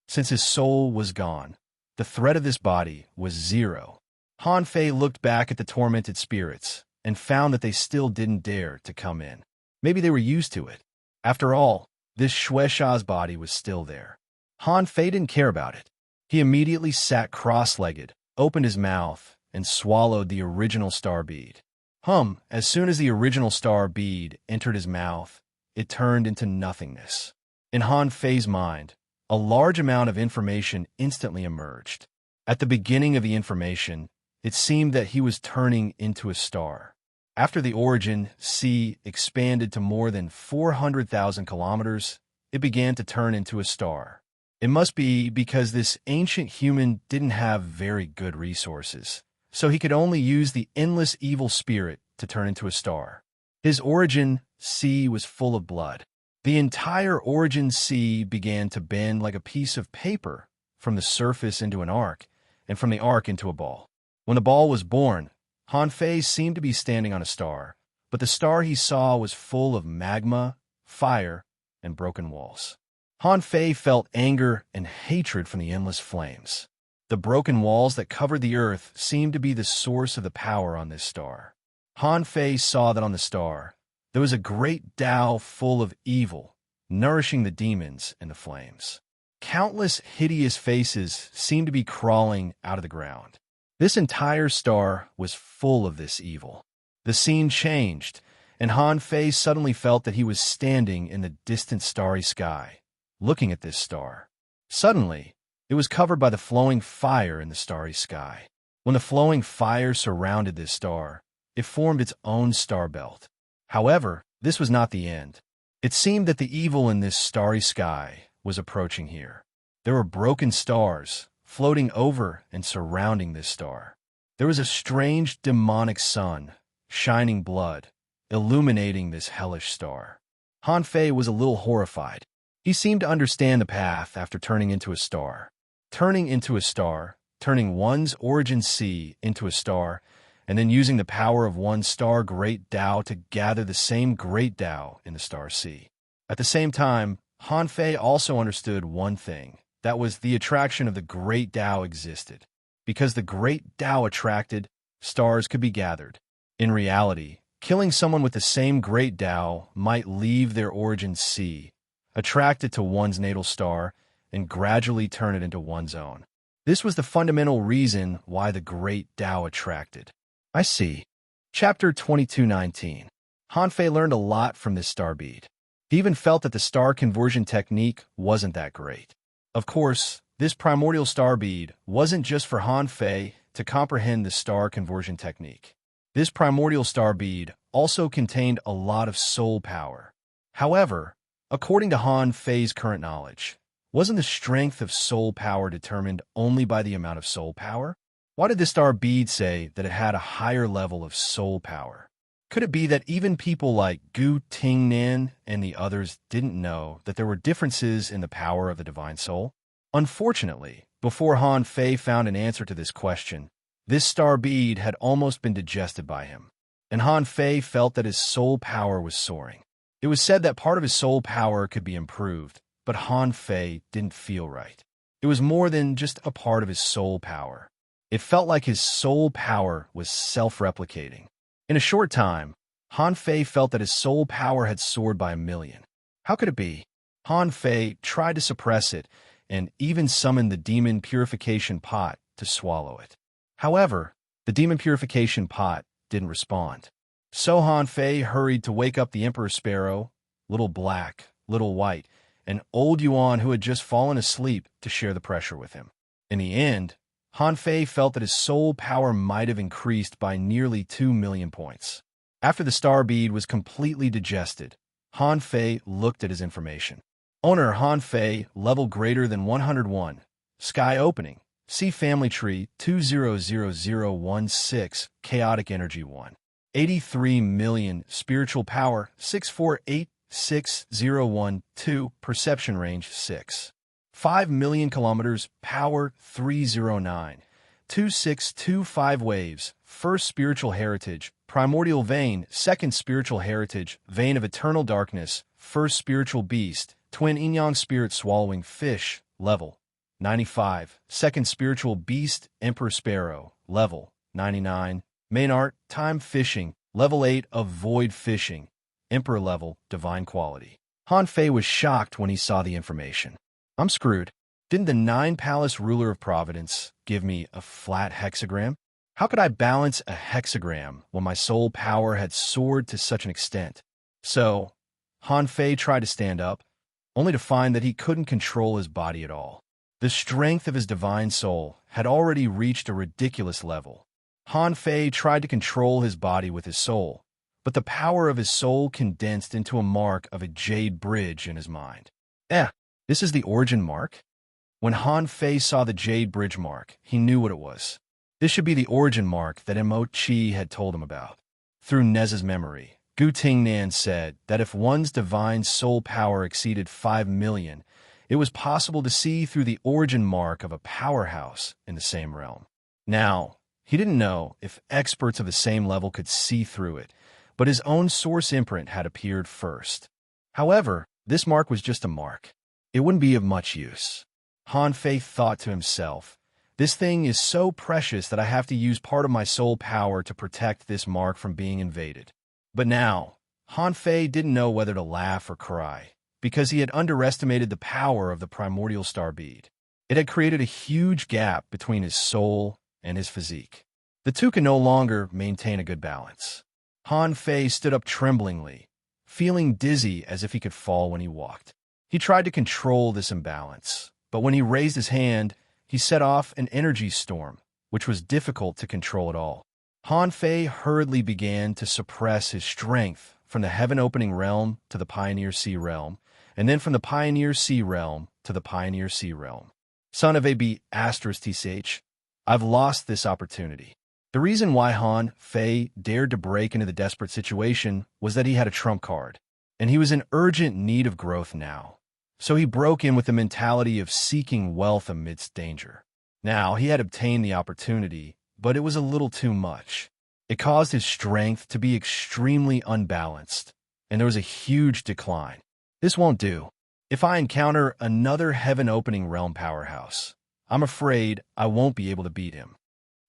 Since his soul was gone, the threat of this body was 0. Han Fei looked back at the tormented spirits and found that they still didn't dare to come in. Maybe they were used to it. After all, this Xue Sha's body was still there. Han Fei didn't care about it. He immediately sat cross-legged, opened his mouth, and swallowed the original star bead. As soon as the original star bead entered his mouth, it turned into nothingness. In Han Fei's mind, a large amount of information instantly emerged. At the beginning of the information, it seemed that he was turning into a star. After the origin sea expanded to more than 400,000 kilometers, it began to turn into a star. It must be because this ancient human didn't have very good resources, so he could only use the endless evil spirit to turn into a star. His origin sea was full of blood. The entire origin sea began to bend like a piece of paper, from the surface into an arc, and from the arc into a ball. When the ball was born, Han Fei seemed to be standing on a star, but the star he saw was full of magma, fire, and broken walls. Han Fei felt anger and hatred from the endless flames. The broken walls that covered the earth seemed to be the source of the power on this star. Han Fei saw that on the star, there was a great Tao full of evil, nourishing the demons and the flames. Countless hideous faces seemed to be crawling out of the ground. This entire star was full of this evil. The scene changed, and Han Fei suddenly felt that he was standing in the distant starry sky, looking at this star. Suddenly, it was covered by the flowing fire in the starry sky. When the flowing fire surrounded this star, it formed its own star belt. However, this was not the end. It seemed that the evil in this starry sky was approaching here. There were broken stars floating over and surrounding this star. There was a strange demonic sun, shining blood, illuminating this hellish star. Han Fei was a little horrified. He seemed to understand the path after turning into a star. Turning into a star, turning one's origin sea into a star, and then using the power of one star great Tao to gather the same great Tao in the star sea. At the same time, Han Fei also understood one thing. That was the attraction of the great Tao existed. Because the great Tao attracted, stars could be gathered. In reality, killing someone with the same great Tao might leave their origin sea, attract it to one's natal star, and gradually turn it into one's own. This was the fundamental reason why the great Tao attracted. I see. Chapter 22:19. Han Fei learned a lot from this star bead. He even felt that the star conversion technique wasn't that great. Of course, this primordial star bead wasn't just for Han Fei to comprehend the star conversion technique. This primordial star bead also contained a lot of soul power. However, according to Han Fei's current knowledge, wasn't the strength of soul power determined only by the amount of soul power? Why did the star bead say that it had a higher level of soul power? Could it be that even people like Gu Tingnan and the others didn't know that there were differences in the power of the divine soul? Unfortunately, before Han Fei found an answer to this question, this star bead had almost been digested by him, and Han Fei felt that his soul power was soaring. It was said that part of his soul power could be improved, but Han Fei didn't feel right. It was more than just a part of his soul power. It felt like his soul power was self-replicating. In a short time, Han Fei felt that his soul power had soared by 1,000,000. How could it be? Han Fei tried to suppress it and even summoned the demon purification pot to swallow it. However, the demon purification pot didn't respond. So Han Fei hurried to wake up the Emperor Sparrow, Little Black, Little White, and Old Yuan, who had just fallen asleep, to share the pressure with him. In the end, Han Fei felt that his soul power might have increased by nearly 2,000,000 points. After the star bead was completely digested, Han Fei looked at his information. Owner Han Fei, level greater than 101. Sky opening. See family tree 200016, chaotic energy 1. 83 million, spiritual power 6486012, perception range 6. 5 million kilometers, power 309. 2625 waves, first spiritual heritage, primordial vein, second spiritual heritage, vein of eternal darkness, first spiritual beast, twin yin-yang spirit swallowing fish, level 95, second spiritual beast, Emperor Sparrow, level 99, main art, time fishing, level 8 of void fishing, Emperor level, divine quality. Han Fei was shocked when he saw the information. I'm screwed. Didn't the 9-palace ruler of Providence give me a flat hexagram? How could I balance a hexagram when my soul power had soared to such an extent? So, Han Fei tried to stand up, only to find that he couldn't control his body at all. The strength of his divine soul had already reached a ridiculous level. Han Fei tried to control his body with his soul, but the power of his soul condensed into a mark of a jade bridge in his mind. This is the origin mark? When Han Fei saw the jade bridge mark, he knew what it was. This should be the origin mark that Mo-Chi had told him about. Through Nez's memory, Gu Tingnan said that if one's divine soul power exceeded 5 million, it was possible to see through the origin mark of a powerhouse in the same realm. Now, he didn't know if experts of the same level could see through it, but his own source imprint had appeared first. However, this mark was just a mark. It wouldn't be of much use. Han Fei thought to himself, this thing is so precious that I have to use part of my soul power to protect this mark from being invaded. But now, Han Fei didn't know whether to laugh or cry, because he had underestimated the power of the primordial star bead. It had created a huge gap between his soul and his physique. The two could no longer maintain a good balance. Han Fei stood up tremblingly, feeling dizzy as if he could fall when he walked. He tried to control this imbalance, but when he raised his hand, he set off an energy storm, which was difficult to control at all. Han Fei hurriedly began to suppress his strength from the heaven-opening realm to the Pioneer Sea realm, and then from the Pioneer Sea realm to the Pioneer Sea realm. Son of AB****, I've lost this opportunity. The reason why Han Fei dared to break into the desperate situation was that he had a trump card, and he was in urgent need of growth now. So he broke in with the mentality of seeking wealth amidst danger. Now, he had obtained the opportunity, but it was a little too much. It caused his strength to be extremely unbalanced, and there was a huge decline. This won't do. If I encounter another heaven-opening realm powerhouse, I'm afraid I won't be able to beat him.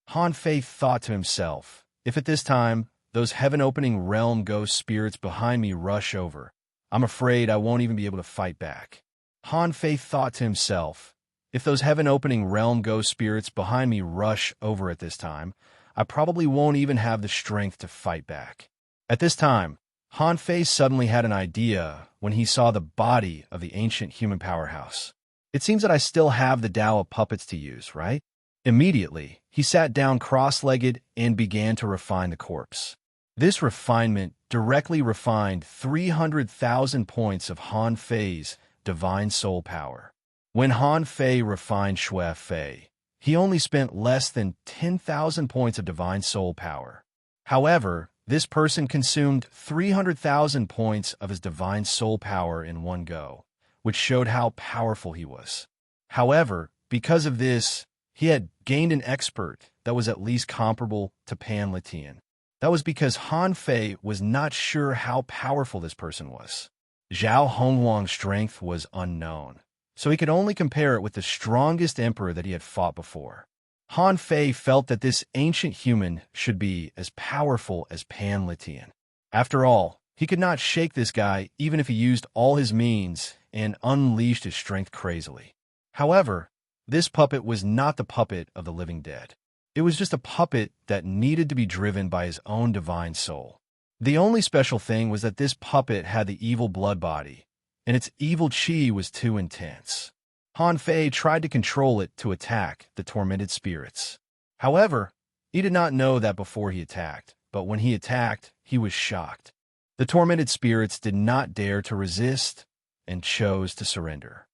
Han Fei thought to himself, if at this time those heaven-opening realm ghost spirits behind me rush over, I'm afraid I won't even be able to fight back. Han Fei thought to himself, if those heaven-opening realm ghost spirits behind me rush over at this time, I probably won't even have the strength to fight back. At this time, Han Fei suddenly had an idea when he saw the body of the ancient human powerhouse. It seems that I still have the Tao of puppets to use, right? Immediately, he sat down cross-legged and began to refine the corpse. This refinement directly refined 300,000 points of Han Fei's divine soul power. When Han Fei refined Xue Fei, he only spent less than 10,000 points of divine soul power. However, this person consumed 300,000 points of his divine soul power in one go, which showed how powerful he was. However, because of this, he had gained an expert that was at least comparable to Pan Litian. That was because Han Fei was not sure how powerful this person was. Zhao Hongwang's strength was unknown, so he could only compare it with the strongest emperor that he had fought before. Han Fei felt that this ancient human should be as powerful as Pan Litian. After all, he could not shake this guy even if he used all his means and unleashed his strength crazily. However, this puppet was not the puppet of the living dead. It was just a puppet that needed to be driven by his own divine soul. The only special thing was that this puppet had the evil blood body, and its evil chi was too intense. Han Fei tried to control it to attack the tormented spirits. However, he did not know that before he attacked, but when he attacked, he was shocked. The tormented spirits did not dare to resist and chose to surrender.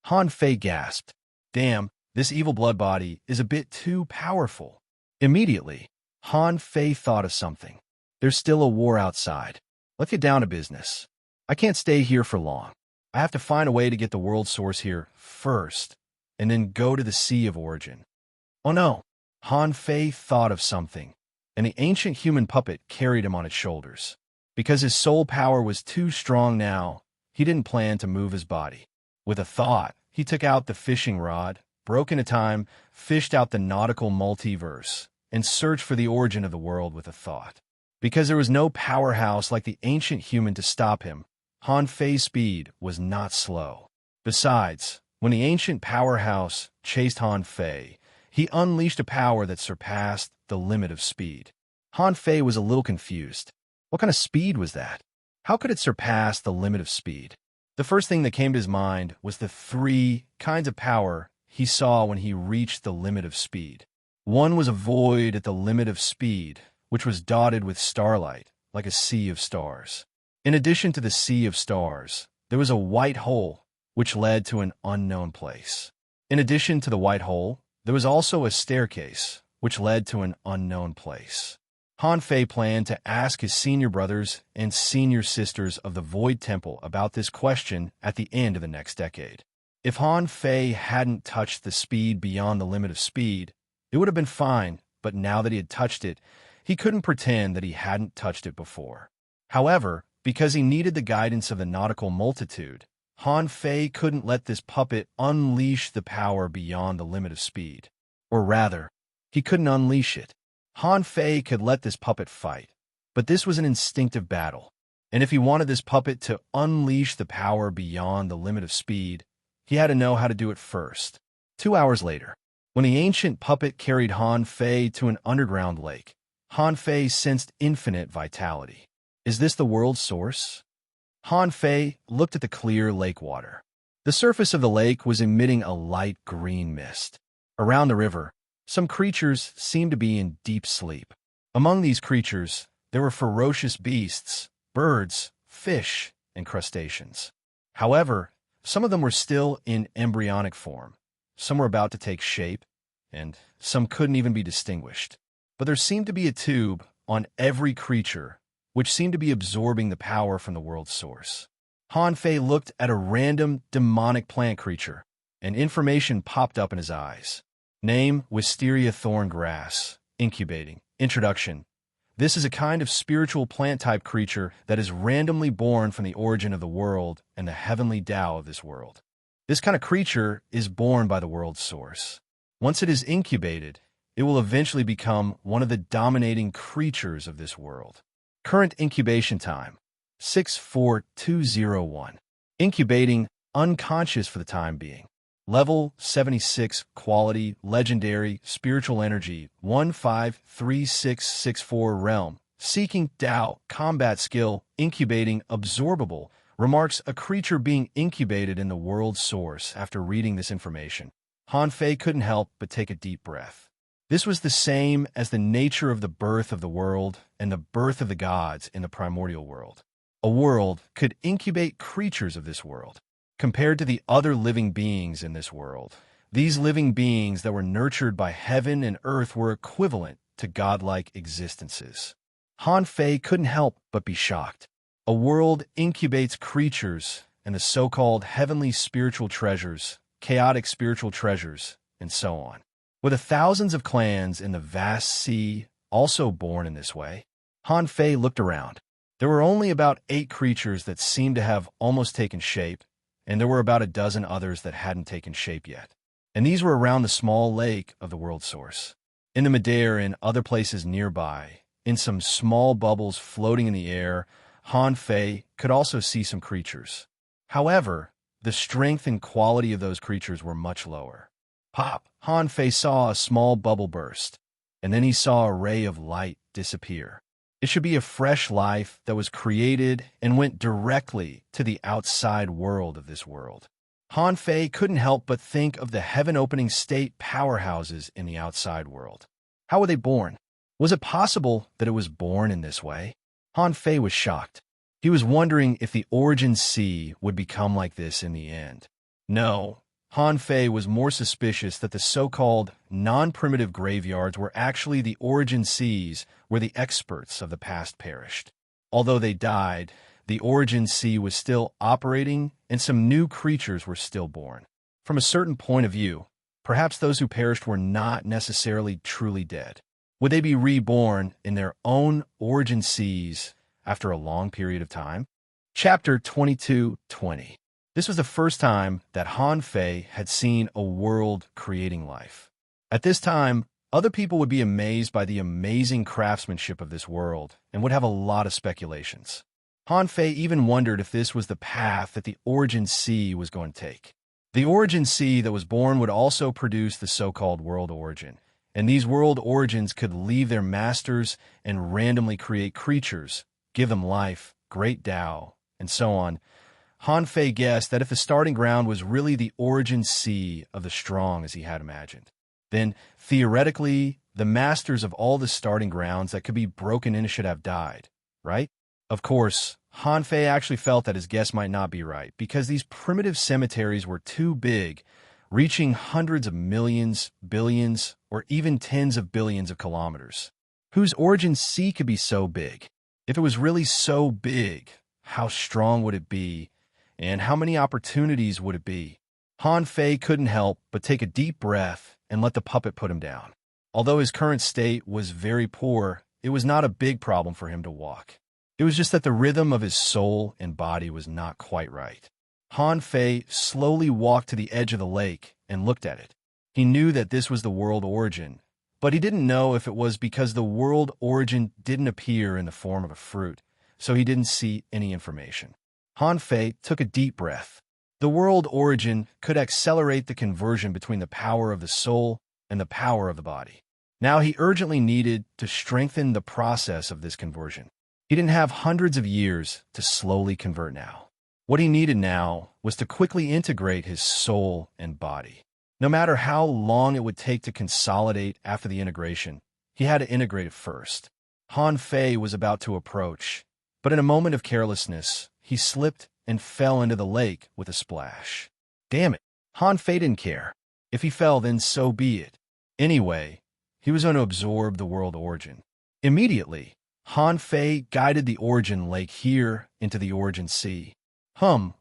Han Fei gasped. Damn, this evil blood body is a bit too powerful. Immediately, Han Fei thought of something. There's still a war outside. Let's get down to business. I can't stay here for long. I have to find a way to get the world source here first, and then go to the Sea of Origin. Oh no! Han Fei thought of something, and the ancient human puppet carried him on its shoulders. Because his soul power was too strong now, he didn't plan to move his body. With a thought, he took out the fishing rod, broke into time, fished out the nautical multiverse, and searched for the origin of the world with a thought. Because there was no powerhouse like the ancient human to stop him, Han Fei's speed was not slow. Besides, when the ancient powerhouse chased Han Fei, he unleashed a power that surpassed the limit of speed. Han Fei was a little confused. What kind of speed was that? How could it surpass the limit of speed? The first thing that came to his mind was the three kinds of power he saw when he reached the limit of speed. One was a void at the limit of speed, which was dotted with starlight, like a sea of stars. In addition to the sea of stars, there was a white hole, which led to an unknown place. In addition to the white hole, there was also a staircase, which led to an unknown place. Han Fei planned to ask his senior brothers and senior sisters of the Void Temple about this question at the end of the next decade. If Han Fei hadn't touched the speed beyond the limit of speed, it would have been fine, but now that he had touched it, he couldn't pretend that he hadn't touched it before. However, because he needed the guidance of the nautical multitude, Han Fei couldn't let this puppet unleash the power beyond the limit of speed. Or rather, he couldn't unleash it. Han Fei could let this puppet fight, but this was an instinctive battle, and if he wanted this puppet to unleash the power beyond the limit of speed, he had to know how to do it first. 2 hours later, when the ancient puppet carried Han Fei to an underground lake, Han Fei sensed infinite vitality. Is this the world's source? Han Fei looked at the clear lake water. The surface of the lake was emitting a light green mist. Around the river, some creatures seemed to be in deep sleep. Among these creatures, there were ferocious beasts, birds, fish, and crustaceans. However, some of them were still in embryonic form. Some were about to take shape, and some couldn't even be distinguished. But there seemed to be a tube on every creature, which seemed to be absorbing the power from the world's source. Han Fei looked at a random demonic plant creature, and information popped up in his eyes. Name: Wisteria thorn grass. Incubating. Introduction. This is a kind of spiritual plant-type creature that is randomly born from the origin of the world and the heavenly Tao of this world. This kind of creature is born by the world's source. Once it is incubated, it will eventually become one of the dominating creatures of this world. Current incubation time: 64201. Incubating, unconscious for the time being. Level 76, quality, legendary, spiritual energy, 153664 realm. Seeking Tao, combat skill, incubating, absorbable. Remarks: a creature being incubated in the world's source. After reading this information, Han Fei couldn't help but take a deep breath. This was the same as the nature of the birth of the world and the birth of the gods in the primordial world. A world could incubate creatures of this world. Compared to the other living beings in this world, these living beings that were nurtured by heaven and earth were equivalent to godlike existences. Han Fei couldn't help but be shocked. A world incubates creatures and the so-called heavenly spiritual treasures, chaotic spiritual treasures, and so on. Were the thousands of clans in the vast sea also born in this way? Han Fei looked around. There were only about 8 creatures that seemed to have almost taken shape, and there were about a dozen others that hadn't taken shape yet. And these were around the small lake of the world source. In the Madeira and other places nearby, in some small bubbles floating in the air, Han Fei could also see some creatures. However, the strength and quality of those creatures were much lower. Pop! Han Fei saw a small bubble burst, and then he saw a ray of light disappear. It should be a fresh life that was created and went directly to the outside world of this world. Han Fei couldn't help but think of the heaven-opening state powerhouses in the outside world. How were they born? Was it possible that it was born in this way? Han Fei was shocked. He was wondering if the origin sea would become like this in the end. No. Han Fei was more suspicious that the so-called non-primitive graveyards were actually the origin seas where the experts of the past perished. Although they died, the origin sea was still operating and some new creatures were still born. From a certain point of view, perhaps those who perished were not necessarily truly dead. Would they be reborn in their own origin seas after a long period of time? Chapter 22:20. This was the first time that Han Fei had seen a world creating life. At this time, other people would be amazed by the amazing craftsmanship of this world and would have a lot of speculations. Han Fei even wondered if this was the path that the origin sea was going to take. The origin sea that was born would also produce the so-called world origin, and these world origins could leave their masters and randomly create creatures, give them life, great Tao, and so on, Han Fei guessed that if the starting ground was really the origin sea of the strong as he had imagined, then theoretically, the masters of all the starting grounds that could be broken in should have died, right? Of course, Han Fei actually felt that his guess might not be right, because these primitive cemeteries were too big, reaching hundreds of millions, billions, or even tens of billions of kilometers. Whose origin sea could be so big? If it was really so big, how strong would it be? And how many opportunities would it be? Han Fei couldn't help but take a deep breath and let the puppet put him down. Although his current state was very poor, it was not a big problem for him to walk. It was just that the rhythm of his soul and body was not quite right. Han Fei slowly walked to the edge of the lake and looked at it. He knew that this was the world origin, but he didn't know if it was because the world origin didn't appear in the form of a fruit, so he didn't see any information. Han Fei took a deep breath. The world origin could accelerate the conversion between the power of the soul and the power of the body. Now he urgently needed to strengthen the process of this conversion. He didn't have hundreds of years to slowly convert now. What he needed now was to quickly integrate his soul and body. No matter how long it would take to consolidate after the integration, he had to integrate it first. Han Fei was about to approach, but in a moment of carelessness, he slipped and fell into the lake with a splash. Damn it, Han Fei didn't care. If he fell, then so be it. Anyway, he was going to absorb the world origin. Immediately, Han Fei guided the origin lake here into the origin sea.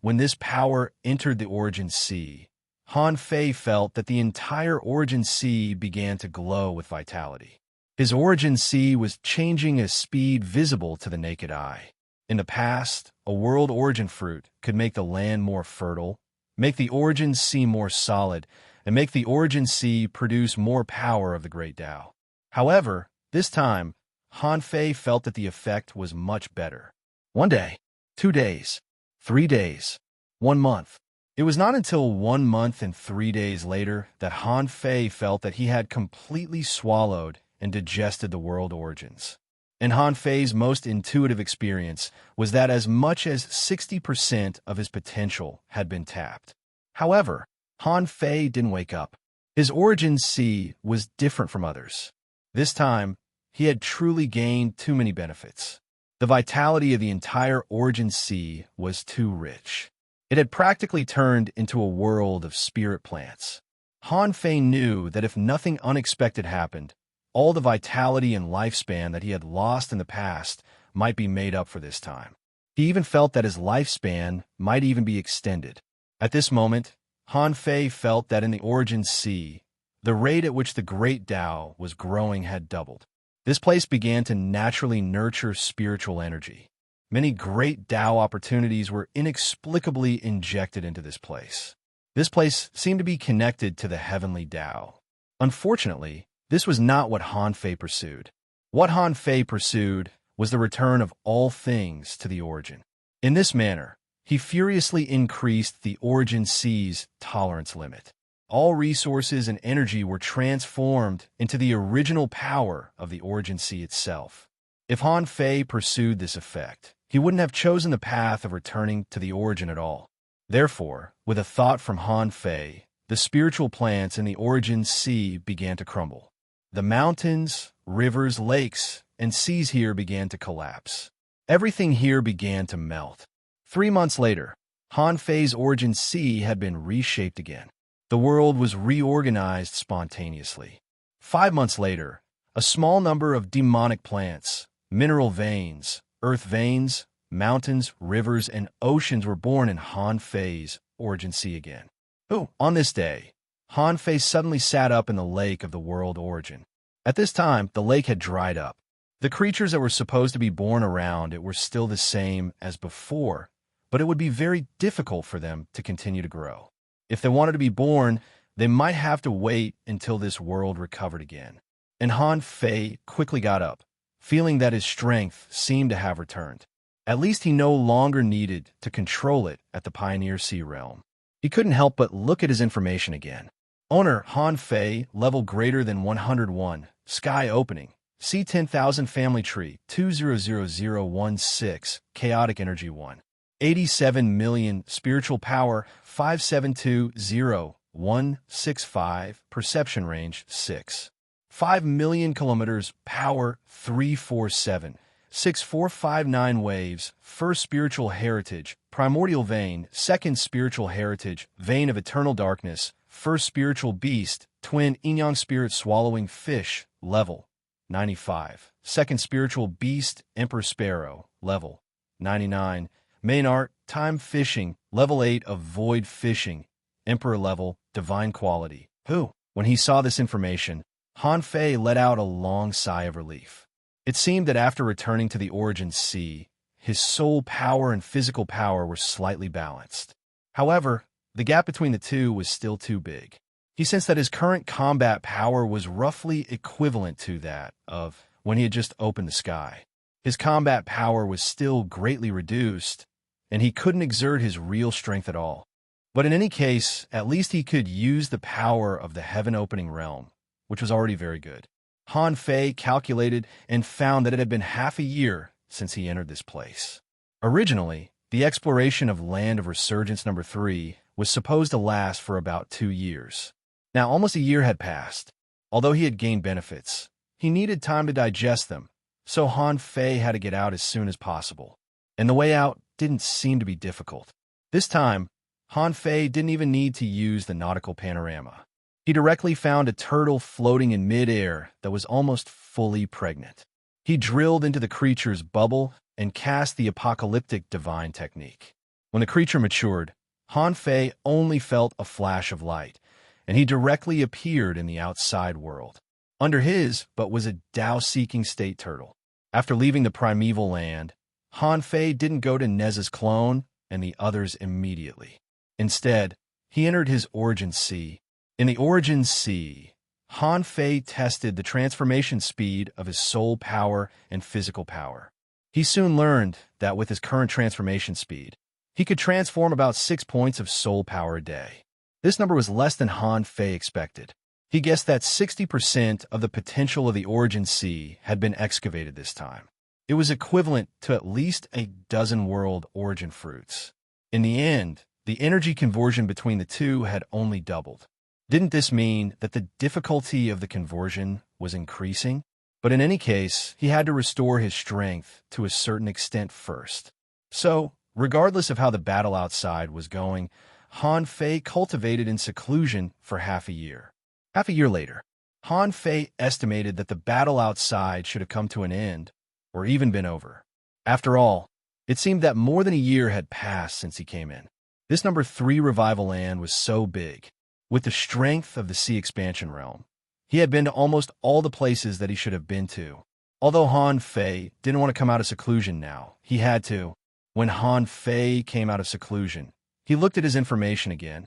When this power entered the origin sea, Han Fei felt that the entire origin sea began to glow with vitality. His origin sea was changing at a speed visible to the naked eye. In the past, a world origin fruit could make the land more fertile, make the origin sea more solid, and make the origin sea produce more power of the great Tao. However, this time, Han Fei felt that the effect was much better. 1 day, 2 days, 3 days, 1 month. It was not until 1 month and 3 days later that Han Fei felt that he had completely swallowed and digested the world origins. And Han Fei's most intuitive experience was that as much as 60% of his potential had been tapped. However, Han Fei didn't wake up. His origin sea was different from others. This time, he had truly gained too many benefits. The vitality of the entire origin sea was too rich. It had practically turned into a world of spirit plants. Han Fei knew that if nothing unexpected happened, all the vitality and lifespan that he had lost in the past might be made up for this time. He even felt that his lifespan might even be extended. At this moment, Han Fei felt that in the origin sea, the rate at which the great Tao was growing had doubled. This place began to naturally nurture spiritual energy. Many great Tao opportunities were inexplicably injected into this place. This place seemed to be connected to the heavenly Tao. Unfortunately, this was not what Han Fei pursued. What Han Fei pursued was the return of all things to the origin. In this manner, he furiously increased the origin sea's tolerance limit. All resources and energy were transformed into the original power of the origin sea itself. If Han Fei pursued this effect, he wouldn't have chosen the path of returning to the origin at all. Therefore, with a thought from Han Fei, the spiritual plants in the origin sea began to crumble. The mountains, rivers, lakes, and seas here began to collapse. Everything here began to melt. 3 months later, Han Fei's origin sea had been reshaped again. The world was reorganized spontaneously. 5 months later, a small number of demonic plants, mineral veins, earth veins, mountains, rivers, and oceans were born in Han Fei's origin sea again. On this day, Han Fei suddenly sat up in the lake of the world origin. At this time, the lake had dried up. The creatures that were supposed to be born around it were still the same as before, but it would be very difficult for them to continue to grow. If they wanted to be born, they might have to wait until this world recovered again. And Han Fei quickly got up, feeling that his strength seemed to have returned. At least he no longer needed to control it at the Pioneer Sea realm. He couldn't help but look at his information again. Owner Han Fei, level greater than 101, sky opening, See 10,000 family tree, 200016, chaotic energy 1. 87 million spiritual power, 5720165, perception range 6. 5 million kilometers, power 3476459 waves, first spiritual heritage, primordial vein, second spiritual heritage, vein of eternal darkness, first spiritual beast, twin yin-yang spirit swallowing fish, level 95. Second spiritual beast, emperor sparrow, level 99. Main art, time fishing, level 8 of void fishing, emperor level, divine quality. When he saw this information, Han Fei let out a long sigh of relief. It seemed that after returning to the Origin Sea, his soul power and physical power were slightly balanced. However, the gap between the two was still too big. He sensed that his current combat power was roughly equivalent to that of when he had just opened the sky. His combat power was still greatly reduced, and he couldn't exert his real strength at all. But in any case, at least he could use the power of the heaven-opening realm, which was already very good. Han Fei calculated and found that it had been half a year since he entered this place. Originally, the exploration of Land of Resurgence number 3 was supposed to last for about 2 years. Now, almost a year had passed. Although he had gained benefits, he needed time to digest them, so Han Fei had to get out as soon as possible. And the way out didn't seem to be difficult. This time, Han Fei didn't even need to use the nautical panorama. He directly found a turtle floating in mid-air that was almost fully pregnant. He drilled into the creature's bubble and cast the apocalyptic divine technique. When the creature matured, Han Fei only felt a flash of light, and he directly appeared in the outside world. Under his but was a Tao-seeking state turtle. After leaving the primeval land, Han Fei didn't go to Nez's clone and the others immediately. Instead, he entered his Origin Sea. In the Origin Sea, Han Fei tested the transformation speed of his soul power and physical power. He soon learned that with his current transformation speed, he could transform about 6 points of soul power a day. This number was less than Han Fei expected. He guessed that 60% of the potential of the Origin Sea had been excavated this time. It was equivalent to at least a dozen world origin fruits. In the end, the energy conversion between the two had only doubled. Didn't this mean that the difficulty of the conversion was increasing? But in any case, he had to restore his strength to a certain extent first. So, regardless of how the battle outside was going, Han Fei cultivated in seclusion for half a year. Half a year later, Han Fei estimated that the battle outside should have come to an end, or even been over. After all, it seemed that more than a year had passed since he came in. This number 3 revival land was so big. With the strength of the Sea Expansion Realm, he had been to almost all the places that he should have been to. Although Han Fei didn't want to come out of seclusion now, he had to. When Han Fei came out of seclusion, he looked at his information again,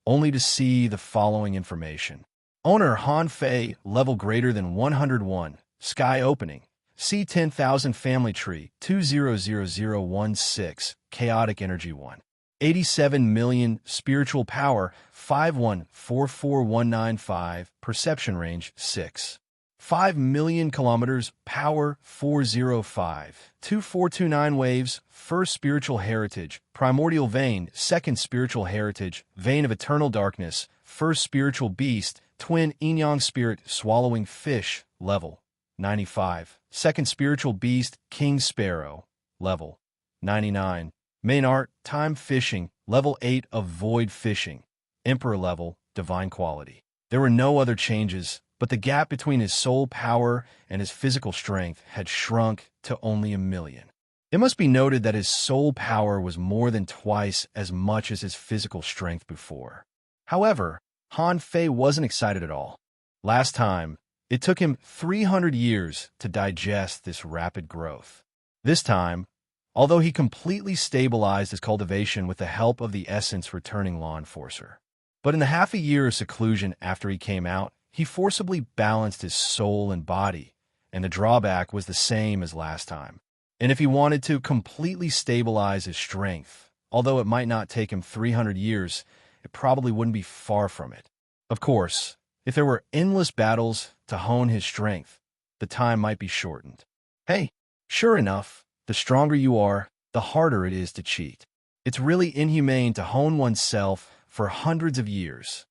only to see the following information. Owner Han Fei, level greater than 101, sky opening. See 10,000 family tree, 200016, chaotic energy 1. 87 million spiritual power, 5144195, perception range 6. 5 million kilometers, power 4052429 waves, first spiritual heritage, primordial vein, second spiritual heritage, vein of eternal darkness, first spiritual beast, twin yin-yang spirit swallowing fish, level 95. Second spiritual beast, king sparrow, level 99. Main art, time fishing, level 8 of void fishing, emperor level, divine quality. There were no other changes, but the gap between his soul power and his physical strength had shrunk to only 1 million. It must be noted that his soul power was more than twice as much as his physical strength before. However, Han Fei wasn't excited at all. Last time, it took him 300 years to digest this rapid growth. This time, although he completely stabilized his cultivation with the help of the essence returning law enforcer. But in the half a year of seclusion after he came out, he forcibly balanced his soul and body, and the drawback was the same as last time. And if he wanted to completely stabilize his strength, although it might not take him 300 years, it probably wouldn't be far from it. Of course, if there were endless battles to hone his strength, the time might be shortened. Hey, sure enough, the stronger you are, the harder it is to cheat. It's really inhumane to hone oneself for hundreds of years.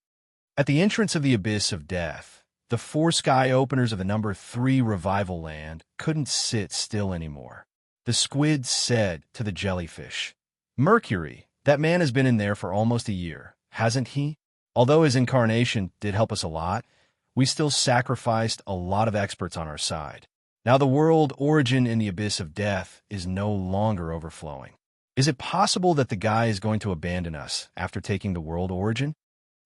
At the entrance of the abyss of death, the four sky openers of the number 3 revival land couldn't sit still anymore. The squid said to the jellyfish, "Mercury, that man has been in there for almost a year, hasn't he? Although his incarnation did help us a lot, we still sacrificed a lot of experts on our side. Now the world origin in the abyss of death is no longer overflowing. Is it possible that the guy is going to abandon us after taking the world origin?"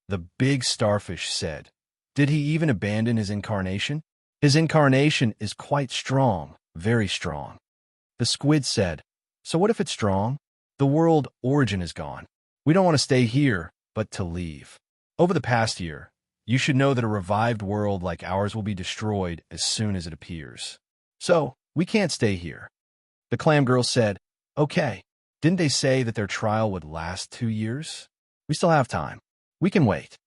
The big starfish said, "Did he even abandon his incarnation? His incarnation is quite strong, very strong." The squid said, "So what if it's strong? The world origin is gone. We don't want to stay here, but to leave. Over the past year, you should know that a revived world like ours will be destroyed as soon as it appears. So, we can't stay here." The clam girl said, "Okay, didn't they say that their trial would last 2 years? We still have time. We can wait."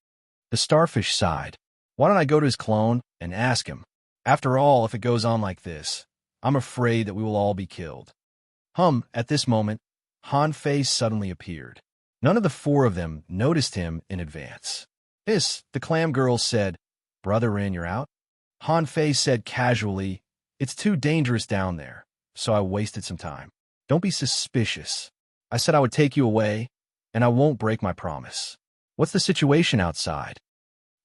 The starfish sighed. "Why don't I go to his clone and ask him? After all, if it goes on like this, I'm afraid that we will all be killed." At this moment, Han Fei suddenly appeared. None of the 4 of them noticed him in advance. The clam girl said, "Brother Rin, you're out?" Han Fei said casually, "It's too dangerous down there, so I wasted some time. Don't be suspicious. I said I would take you away, and I won't break my promise. What's the situation outside?"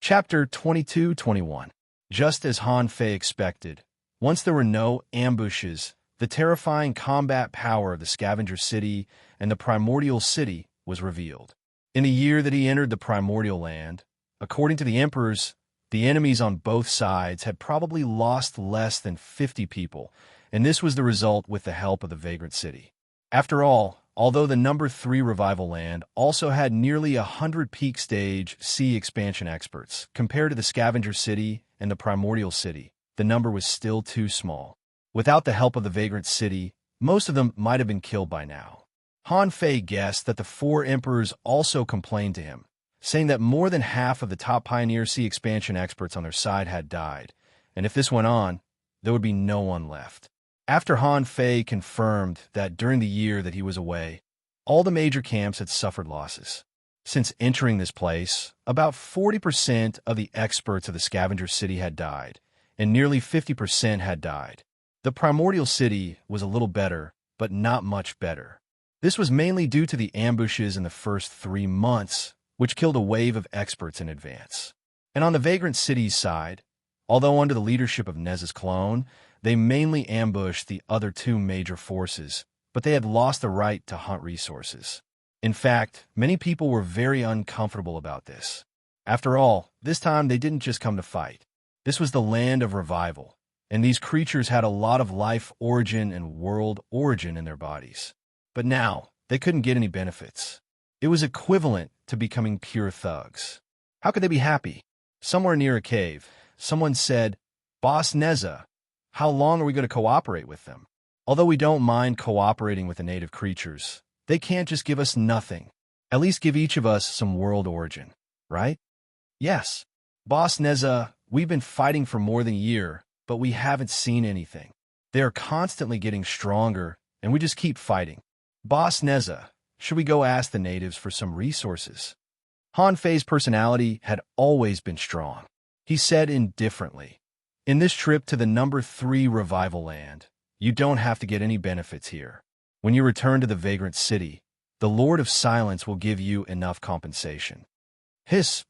Chapter 22-21. Just as Han Fei expected, once there were no ambushes, the terrifying combat power of the Scavenger City and the Primordial City was revealed. In the year that he entered the Primordial Land, according to the emperors, the enemies on both sides had probably lost less than 50 people, and this was the result with the help of the Vagrant City. After all, although the number 3 revival land also had nearly 100 peak stage sea expansion experts, compared to the Scavenger City and the Primordial City, the number was still too small. Without the help of the Vagrant City, most of them might have been killed by now. Han Fei guessed that the 4 emperors also complained to him, saying that more than half of the top Pioneer Sea expansion experts on their side had died, and if this went on, there would be no one left. After Han Fei confirmed that during the year that he was away, all the major camps had suffered losses. Since entering this place, about 40% of the experts of the Scavenger City had died, and nearly 50% had died. The Primordial City was a little better, but not much better. This was mainly due to the ambushes in the first 3 months, which killed a wave of experts in advance. And on the Vagrant City's side, although under the leadership of Nez's clone, they mainly ambushed the other 2 major forces, but they had lost the right to hunt resources. In fact, many people were very uncomfortable about this. After all, this time they didn't just come to fight. This was the land of revival, and these creatures had a lot of life origin and world origin in their bodies. But now, they couldn't get any benefits. It was equivalent to becoming pure thugs. How could they be happy? Somewhere near a cave, someone said, "Boss Neza, how long are we going to cooperate with them? Although we don't mind cooperating with the native creatures, they can't just give us nothing. At least give each of us some world origin, right?" "Yes. Boss Neza, we've been fighting for more than a year, but we haven't seen anything. They are constantly getting stronger, and we just keep fighting. Boss Neza, should we go ask the natives for some resources?" Han Fei's personality had always been strong. He said indifferently, "In this trip to the number 3 revival land, you don't have to get any benefits here. When you return to the Vagrant City, the Lord of Silence will give you enough compensation."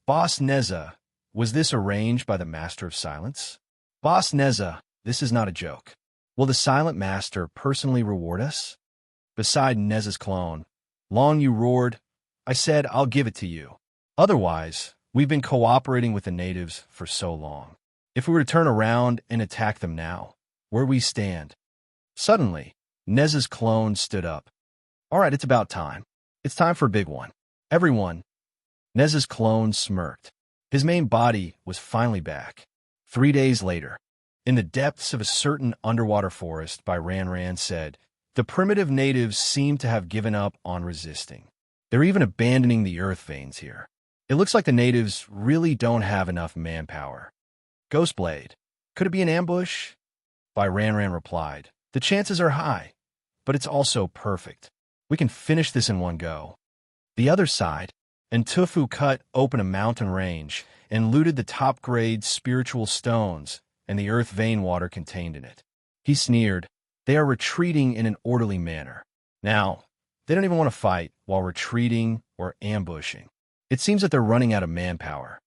Boss Neza, was this arranged by the Master of Silence? "Boss Neza, this is not a joke. Will the Silent Master personally reward us?" Beside Neza's clone, Long Yu roared, "I said I'll give it to you. Otherwise, we've been cooperating with the natives for so long. If we were to turn around and attack them now, where we stand?" Suddenly, Neza's clone stood up. "All right, it's about time. It's time for a big one. Everyone." Neza's clone smirked. His main body was finally back. 3 days later, in the depths of a certain underwater forest, by Ran said, "The primitive natives seem to have given up on resisting. They're even abandoning the earth veins here. It looks like the natives really don't have enough manpower." Ghostblade, could it be an ambush? Bai Ranran replied. The chances are high, but it's also perfect. We can finish this in one go. The other side, and Tufu cut open a mountain range and looted the top-grade spiritual stones and the earth vein water contained in it. He sneered. They are retreating in an orderly manner. Now, they don't even want to fight while retreating or ambushing. It seems that they're running out of manpower.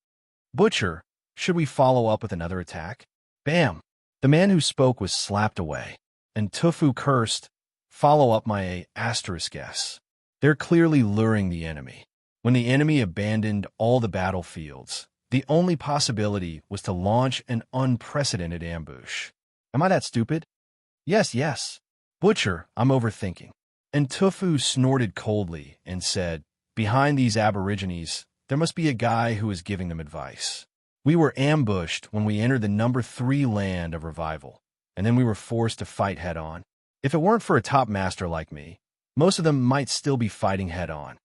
Butcher, should we follow up with another attack? Bam! The man who spoke was slapped away, and Tufu cursed, follow up my asterisk S. They're clearly luring the enemy. When the enemy abandoned all the battlefields, the only possibility was to launch an unprecedented ambush. Am I that stupid? Yes. Butcher, I'm overthinking. And Tufu snorted coldly and said, behind these aborigines, there must be a guy who is giving them advice. We were ambushed when we entered the number 3 land of revival, and then we were forced to fight head-on. If it weren't for a top master like me, most of them might still be fighting head-on.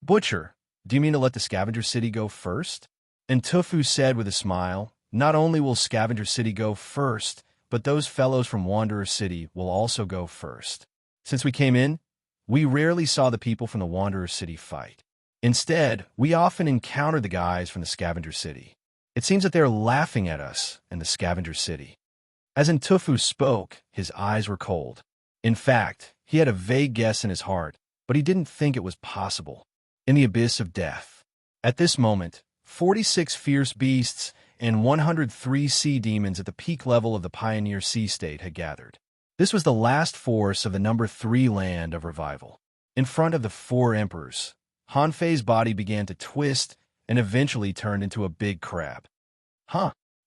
Butcher, do you mean to let the Scavenger City go first? And Tufu said with a smile, not only will Scavenger City go first, but those fellows from Wanderer City will also go first. Since we came in, we rarely saw the people from the Wanderer City fight. Instead, we often encountered the guys from the Scavenger City. It seems that they're laughing at us in the Scavenger City. As Tufu spoke, his eyes were cold. In fact, he had a vague guess in his heart, but he didn't think it was possible. In the abyss of death. At this moment, 46 fierce beasts and 103 sea demons at the peak level of the Pioneer Sea State had gathered. This was the last force of the number 3 land of revival. In front of the 4 emperors, Han Fei's body began to twist and eventually turned into a big crab.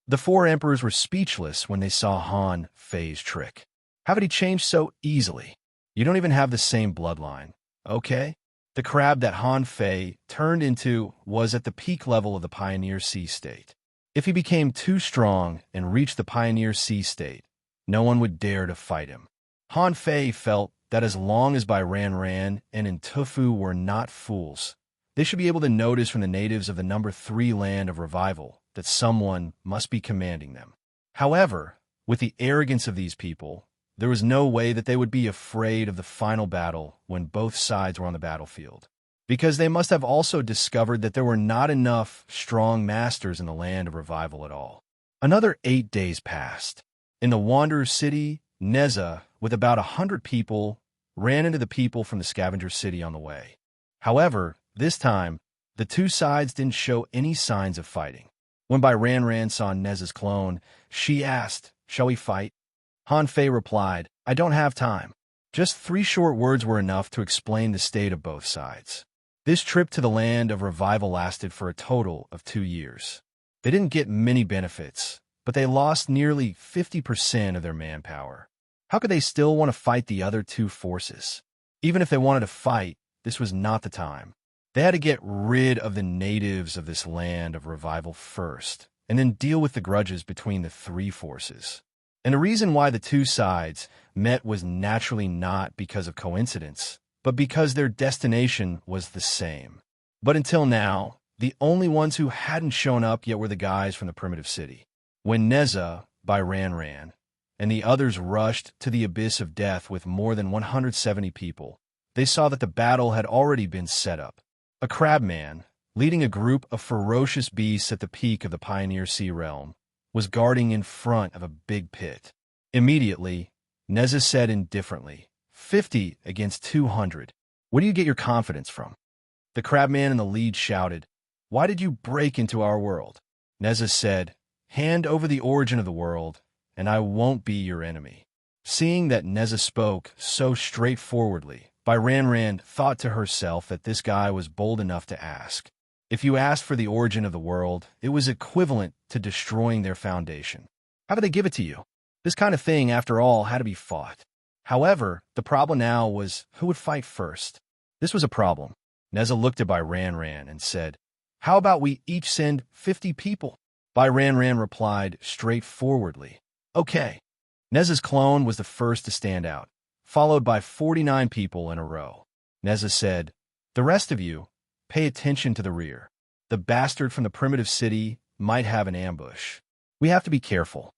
The 4 emperors were speechless when they saw Han Fei's trick. How had he changed so easily? You don't even have the same bloodline, okay? The crab that Han Fei turned into was at the peak level of the Pioneer Sea State. If he became too strong and reached the Pioneer Sea State, no one would dare to fight him. Han Fei felt that as long as Bai Ranran and Tufu were not fools, they should be able to notice from the natives of the number 3 land of revival that someone must be commanding them. However, with the arrogance of these people, there was no way that they would be afraid of the final battle when both sides were on the battlefield, because they must have also discovered that there were not enough strong masters in the land of revival at all. Another 8 days passed. In the Wanderer City, Neza, with about 100 people, ran into the people from the Scavenger City on the way. However, this time, the 2 sides didn't show any signs of fighting. When Bai Ranran saw Neza's clone, she asked, shall we fight? Han Fei replied, I don't have time. Just 3 short words were enough to explain the state of both sides. This trip to the land of revival lasted for a total of 2 years. They didn't get many benefits, but they lost nearly 50% of their manpower. How could they still want to fight the other 2 forces? Even if they wanted to fight, this was not the time. They had to get rid of the natives of this land of revival first, and then deal with the grudges between the 3 forces. And the reason why the 2 sides met was naturally not because of coincidence, but because their destination was the same. But until now, the only ones who hadn't shown up yet were the guys from the primitive city. When Neza, Bai Ranran, and the others rushed to the abyss of death with more than 170 people, they saw that the battle had already been set up. A crabman, leading a group of ferocious beasts at the peak of the Pioneer Sea realm, was guarding in front of a big pit. Immediately, Neza said indifferently, 50 against 200. Where do you get your confidence from? The crabman in the lead shouted, why did you break into our world? Neza said, hand over the origin of the world, and I won't be your enemy. Seeing that Neza spoke so straightforwardly, Bai Ranran thought to herself that this guy was bold enough to ask. If you asked for the origin of the world, it was equivalent to destroying their foundation. How could they give it to you? This kind of thing, after all, had to be fought. However, the problem now was who would fight first. This was a problem. Neza looked at Bai Ranran and said, how about we each send 50 people? Bai Ranran replied straightforwardly, okay. Neza's clone was the first to stand out, followed by 49 people in a row. Neza said, the rest of you, pay attention to the rear. The bastard from the primitive city might have an ambush. We have to be careful.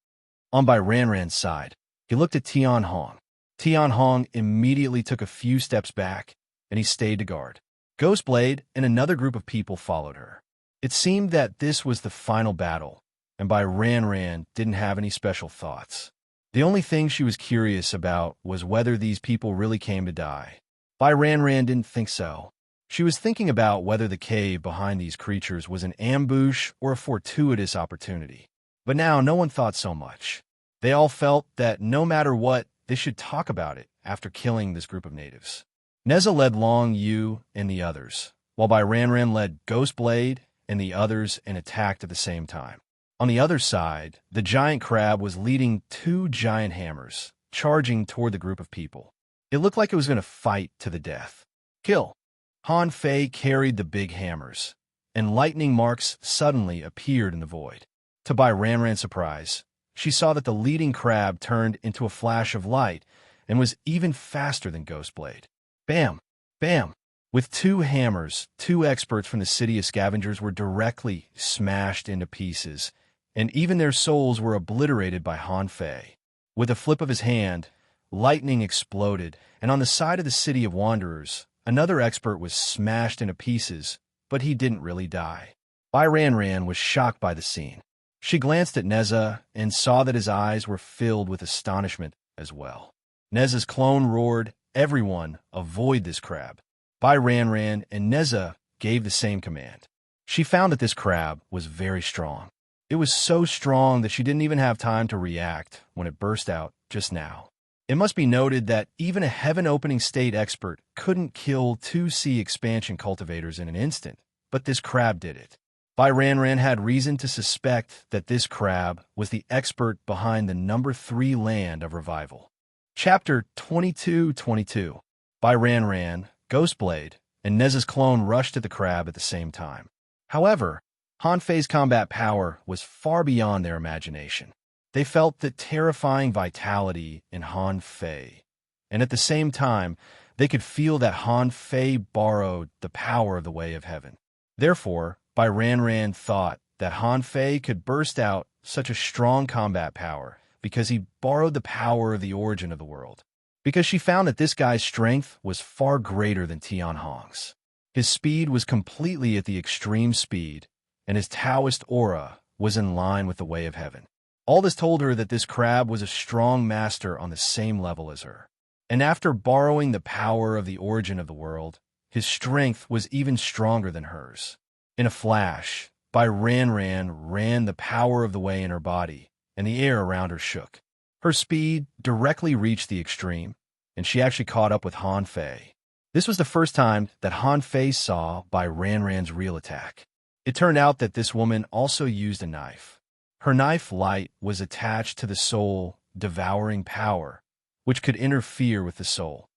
On Bai Ranran's side, He looked at Tian Hong. Tian Hong immediately took a few steps back, and he stayed to guard. Ghostblade and another group of people followed her. It seemed that this was the final battle, and Bai Ran didn't have any special thoughts. The only thing she was curious about was whether these people really came to die. Bai Ran didn't think so. She was thinking about whether the cave behind these creatures was an ambush or a fortuitous opportunity. But now no one thought so much. They all felt that no matter what, they should talk about it after killing this group of natives. Neza led Long Yu and the others, while Bai Ran led Ghostblade and the others and attacked at the same time. On the other side, the giant crab was leading 2 giant hammers, charging toward the group of people. It looked like it was going to fight to the death. Kill! Han Fei carried the big hammers, and lightning marks suddenly appeared in the void. To Bai Ran's surprise, she saw that the leading crab turned into a flash of light and was even faster than Ghostblade. Bam! Bam! With 2 hammers, 2 experts from the city of scavengers were directly smashed into pieces, and even their souls were obliterated by Han Fei. With a flip of his hand, lightning exploded, and on the side of the city of wanderers, another expert was smashed into pieces, but he didn't really die. Bai Ran was shocked by the scene. She glanced at Neza and saw that his eyes were filled with astonishment as well. Neza's clone roared, "Everyone, avoid this crab." Bai Ran and Neza gave the same command. She found that this crab was very strong. It was so strong that she didn't even have time to react when it burst out just now. It must be noted that even a heaven-opening state expert couldn't kill 2 sea expansion cultivators in an instant, but this crab did it. Bai Ran had reason to suspect that this crab was the expert behind the number 3 land of revival. Chapter 22:22. Bai Ran, Ghostblade, and Neza's clone rushed at the crab at the same time. However, Han Fei's combat power was far beyond their imagination. They felt the terrifying vitality in Han Fei, and at the same time, they could feel that Han Fei borrowed the power of the Way of Heaven. Therefore, Bai Ran thought that Han Fei could burst out such a strong combat power because he borrowed the power of the origin of the world. Because she found that this guy's strength was far greater than Tian Hong's. His speed was completely at the extreme speed, and his Taoist aura was in line with the Way of Heaven. All this told her that this crab was a strong master on the same level as her. And after borrowing the power of the origin of the world, his strength was even stronger than hers. In a flash, Bai Ran ran the power of the way in her body, and the air around her shook. Her speed directly reached the extreme, and she actually caught up with Han Fei. This was the first time that Han Fei saw Bai Ran's real attack. It turned out that this woman also used a knife. Her knife light was attached to the soul devouring power, which could interfere with the soul.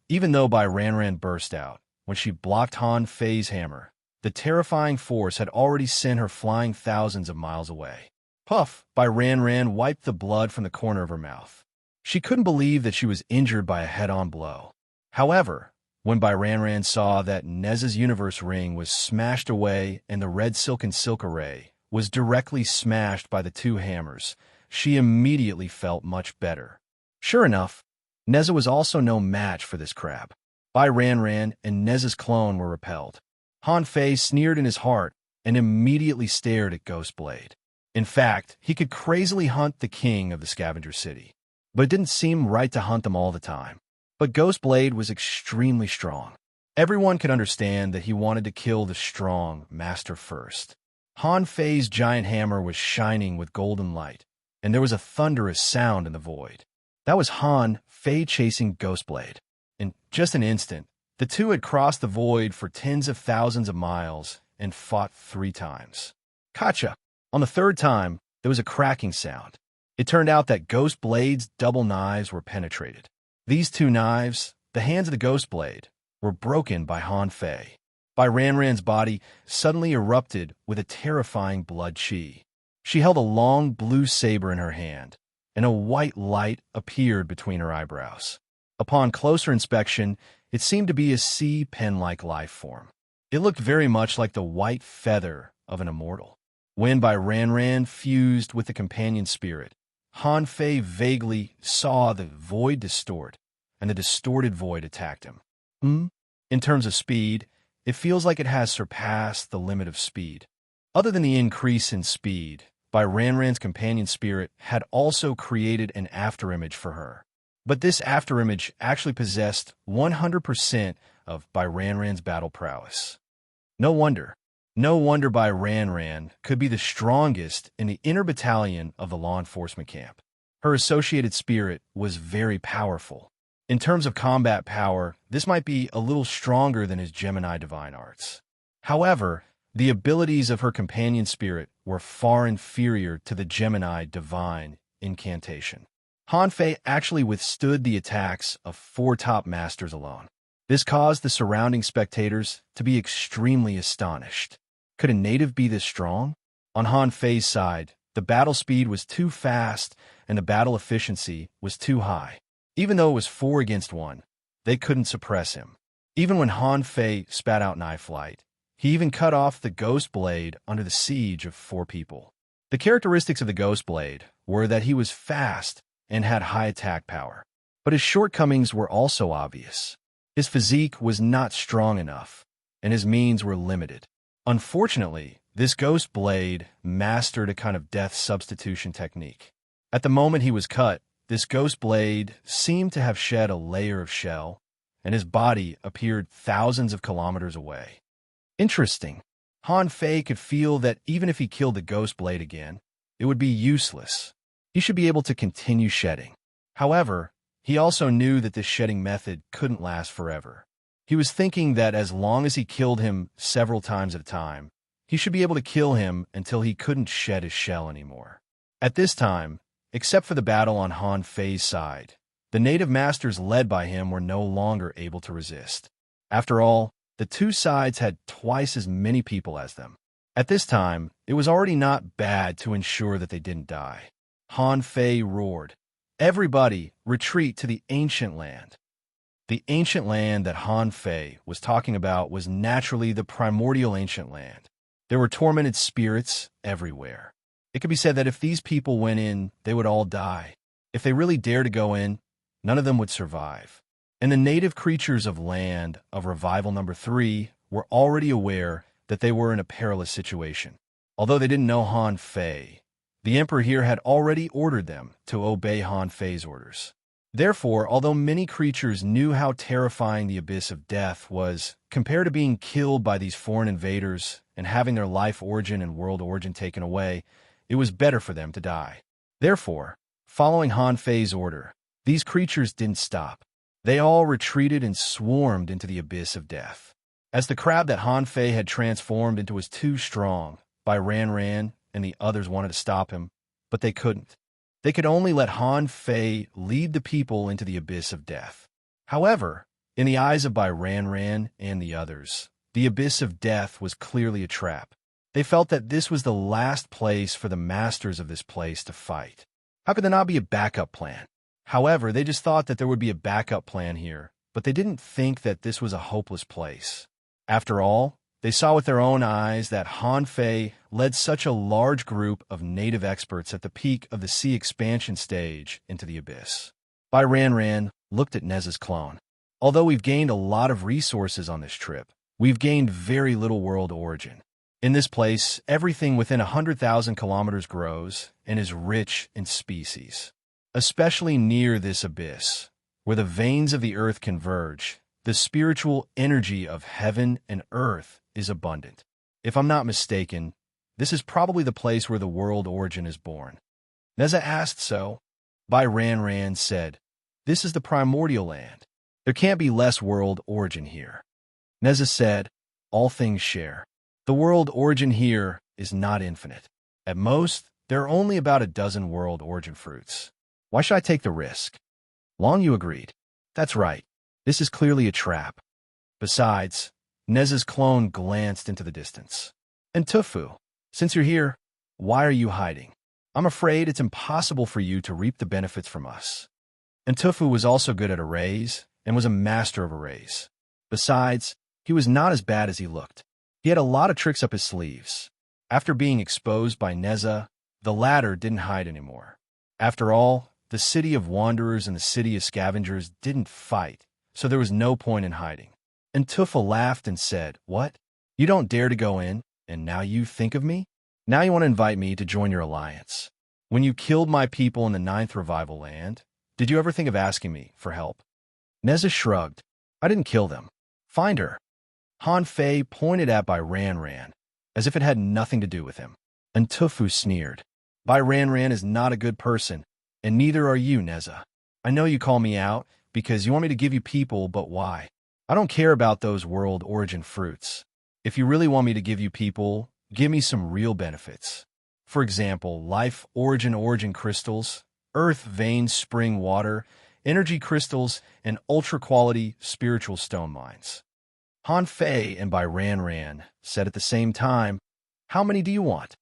Even though Bai Ran burst out, when she blocked Han Fei's hammer, the terrifying force had already sent her flying thousands of miles away. Puff! Bai Ran wiped the blood from the corner of her mouth. She couldn't believe that she was injured by a head-on blow. However, when Bai Ran saw that Neza's universe ring was smashed away and the red silken silk array was directly smashed by the 2 hammers, she immediately felt much better. Sure enough, Neza was also no match for this crab. Bai Ran and Neza's clone were repelled. Han Fei sneered in his heart and immediately stared at Ghostblade. In fact, he could crazily hunt the king of the scavenger city, but it didn't seem right to hunt them all the time. But Ghostblade was extremely strong. Everyone could understand that he wanted to kill the strong master first. Han Fei's giant hammer was shining with golden light, and there was a thunderous sound in the void. That was Han Fei chasing Ghostblade. In just an instant, the 2 had crossed the void for tens of thousands of miles and fought 3 times. Gotcha! On the 3rd time, there was a cracking sound. It turned out that Ghostblade's double knives were penetrated. These 2 knives, the hands of the Ghostblade, were broken by Han Fei. Bai Ran's body suddenly erupted with a terrifying blood chi. She held a long blue saber in her hand, and a white light appeared between her eyebrows. Upon closer inspection, it seemed to be a sea pen-like life form. It looked very much like the white feather of an immortal. When Bai Ran fused with the companion spirit, Han Fei vaguely saw the void distort, and the distorted void attacked him. In terms of speed, it feels like it has surpassed the limit of speed. Other than the increase in speed, Bai Ranran's companion spirit had also created an afterimage for her. But this afterimage actually possessed 100% of Bai Ranran's battle prowess. No wonder Bai Ranran could be the strongest in the inner battalion of the law enforcement camp. Her associated spirit was very powerful. In terms of combat power, this might be a little stronger than his Gemini divine arts. However, the abilities of her companion spirit were far inferior to the Gemini divine incantation. Han Fei actually withstood the attacks of 4 top masters alone. This caused the surrounding spectators to be extremely astonished. Could a native be this strong? On Han Fei's side, the battle speed was too fast and the battle efficiency was too high. Even though it was 4 against 1, they couldn't suppress him. Even when Han Fei spat out knife light, he even cut off the ghost blade under the siege of 4 people. The characteristics of the ghost blade were that he was fast and had high attack power. But his shortcomings were also obvious. His physique was not strong enough, and his means were limited. Unfortunately, this ghost blade mastered a kind of death substitution technique. At the moment he was cut, this ghost blade seemed to have shed a layer of shell, and his body appeared thousands of kilometers away. Interesting. Han Fei could feel that even if he killed the ghost blade again, it would be useless. He should be able to continue shedding. However, he also knew that this shedding method couldn't last forever. He was thinking that as long as he killed him several times at a time, he should be able to kill him until he couldn't shed his shell anymore. At this time, except for the battle on Han Fei's side, the native masters led by him were no longer able to resist. After all, the 2 sides had twice as many people as them. At this time, it was already not bad to ensure that they didn't die. Han Fei roared, "Everybody, retreat to the ancient land." The ancient land that Han Fei was talking about was naturally the primordial ancient land. There were tormented spirits everywhere. It could be said that if these people went in, they would all die. If they really dared to go in, none of them would survive. And the native creatures of land of Revival number 3 were already aware that they were in a perilous situation. Although they didn't know Han Fei, the Emperor here had already ordered them to obey Han Fei's orders. Therefore, although many creatures knew how terrifying the abyss of death was, compared to being killed by these foreign invaders and having their life origin and world origin taken away, it was better for them to die. Therefore, following Han Fei's order, these creatures didn't stop. They all retreated and swarmed into the abyss of death. As the crowd that Han Fei had transformed into was too strong, Bai Ranran and the others wanted to stop him, but they couldn't. They could only let Han Fei lead the people into the abyss of death. However, in the eyes of Bai Ranran and the others, the abyss of death was clearly a trap. They felt that this was the last place for the masters of this place to fight. How could there not be a backup plan? However, they just thought that there would be a backup plan here, but they didn't think that this was a hopeless place. After all, they saw with their own eyes that Han Fei led such a large group of native experts at the peak of the sea expansion stage into the abyss. Bai Ranran looked at Nez's clone. Although we've gained a lot of resources on this trip, we've gained very little world origin. In this place, everything within 100,000 kilometers grows and is rich in species. Especially near this abyss, where the veins of the earth converge, the spiritual energy of heaven and earth is abundant. If I'm not mistaken, this is probably the place where the world origin is born. Neza asked so. Bai Ranran said, "This is the primordial land. There can't be less world origin here." Neza said, "All things share. The world origin here is not infinite. At most, there are only about a dozen world origin fruits. Why should I take the risk?" Long Yu agreed. "That's right. This is clearly a trap." Besides, Neza's clone glanced into the distance. "And Tufu, since you're here, why are you hiding? I'm afraid it's impossible for you to reap the benefits from us." And Tufu was also good at arrays and was a master of arrays. Besides, he was not as bad as he looked. He had a lot of tricks up his sleeves. After being exposed by Neza, the latter didn't hide anymore. After all, the city of wanderers and the city of scavengers didn't fight, so there was no point in hiding. And Tufa laughed and said, "What? You don't dare to go in, and now you think of me? Now you want to invite me to join your alliance. When you killed my people in the 9th revival land, did you ever think of asking me for help?" Neza shrugged. "I didn't kill them. Find her." Han Fei pointed at Bai Ran, as if it had nothing to do with him. And Tufu sneered. "Bai Ran is not a good person, and neither are you, Neza. I know you call me out because you want me to give you people, but why? I don't care about those world origin fruits. If you really want me to give you people, give me some real benefits. For example, life origin crystals, earth vein spring water, energy crystals, and ultra-quality spiritual stone mines." Han Fei and Bai Ran said at the same time, "How many do you want?"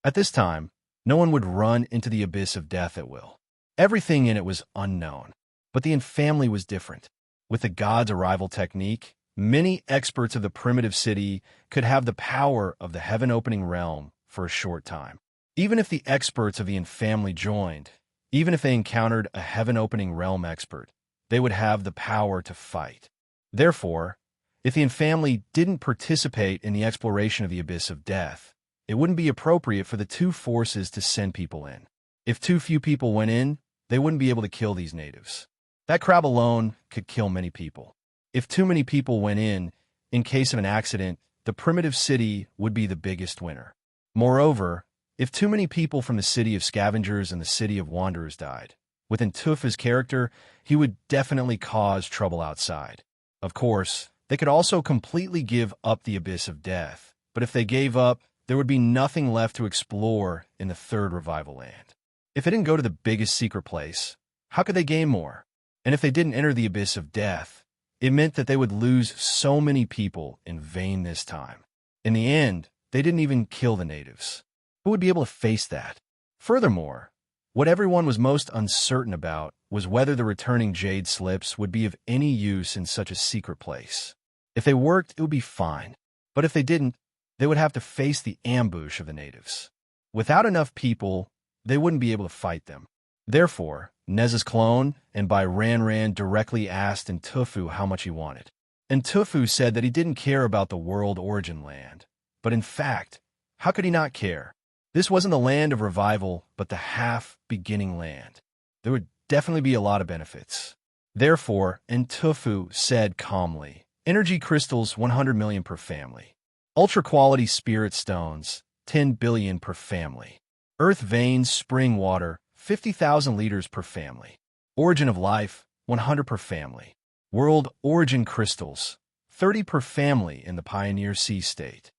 At this time, no one would run into the abyss of death at will. Everything in it was unknown, but the infamily was different. With the god's arrival technique, many experts of the primitive city could have the power of the heaven-opening realm for a short time. Even if the experts of the infamily joined, even if they encountered a heaven-opening realm expert, they would have the power to fight. Therefore, if the infamily didn't participate in the exploration of the abyss of death, it wouldn't be appropriate for the two forces to send people in. If too few people went in, they wouldn't be able to kill these natives. That crab alone could kill many people. If too many people went in case of an accident, the primitive city would be the biggest winner. Moreover, if too many people from the city of scavengers and the city of wanderers died, within Tufa's character, he would definitely cause trouble outside. Of course, they could also completely give up the abyss of death, but if they gave up, there would be nothing left to explore in the 3rd revival land. If they didn't go to the biggest secret place, how could they gain more? And if they didn't enter the abyss of death, it meant that they would lose so many people in vain this time. In the end, they didn't even kill the natives. Who would be able to face that? Furthermore, what everyone was most uncertain about was whether the returning jade slips would be of any use in such a secret place. If they worked, it would be fine. But if they didn't, they would have to face the ambush of the natives. Without enough people, they wouldn't be able to fight them. Therefore, Neza's clone and Bai Ran directly asked Tufu how much he wanted. And Tufu said that he didn't care about the world origin land. But in fact, how could he not care? This wasn't the land of revival, but the half-beginning land. There would definitely be a lot of benefits. Therefore, Tufu said calmly, "Energy crystals 100 million per family. Ultra-quality spirit stones 10 billion per family. Earth veins spring water 50,000 liters per family. Origin of life 100 per family. World origin crystals 30 per family in the Pioneer Sea state."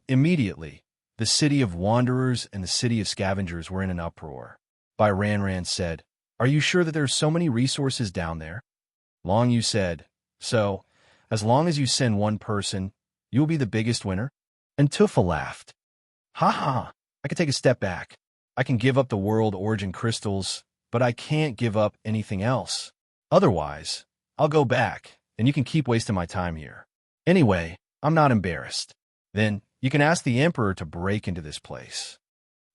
Immediately, the city of wanderers and the city of scavengers were in an uproar. Bai Ran said, "Are you sure that there are so many resources down there?" Long Yu said, "So, as long as you send one person, you'll be the biggest winner?" And Tufa laughed. "Ha ha, I can take a step back. I can give up the world origin crystals, but I can't give up anything else. Otherwise, I'll go back, and you can keep wasting my time here. Anyway, I'm not embarrassed. Then you can ask the Emperor to break into this place."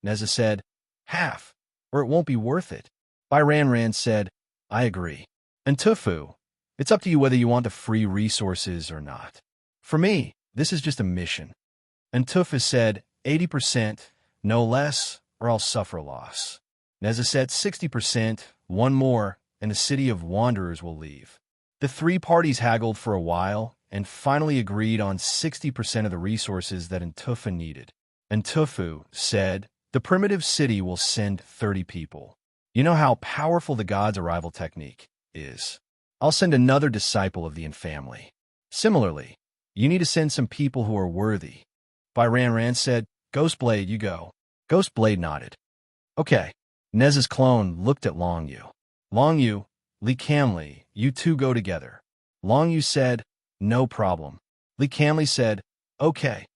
Neza said, "Half, or it won't be worth it." Bai Ran said, "I agree." And Tufu, "It's up to you whether you want the free resources or not. For me, this is just a mission." And Tufu said, 80%, no less, or I'll suffer loss. Neza said 60%, one more, and the city of wanderers will leave. The three parties haggled for a while, and finally agreed on 60% of the resources that Ntufu needed. Ntufu said, "The primitive city will send 30 people. You know how powerful the god's arrival technique is. I'll send another disciple of the infamily. Similarly, you need to send some people who are worthy." Bai Ran said, "Ghostblade, you go." Ghostblade nodded. "Okay." Neza's clone looked at Long Yu. "Long Yu, Li Camli, you two go together." Long Yu said, "No problem." Li Camli said, "Okay."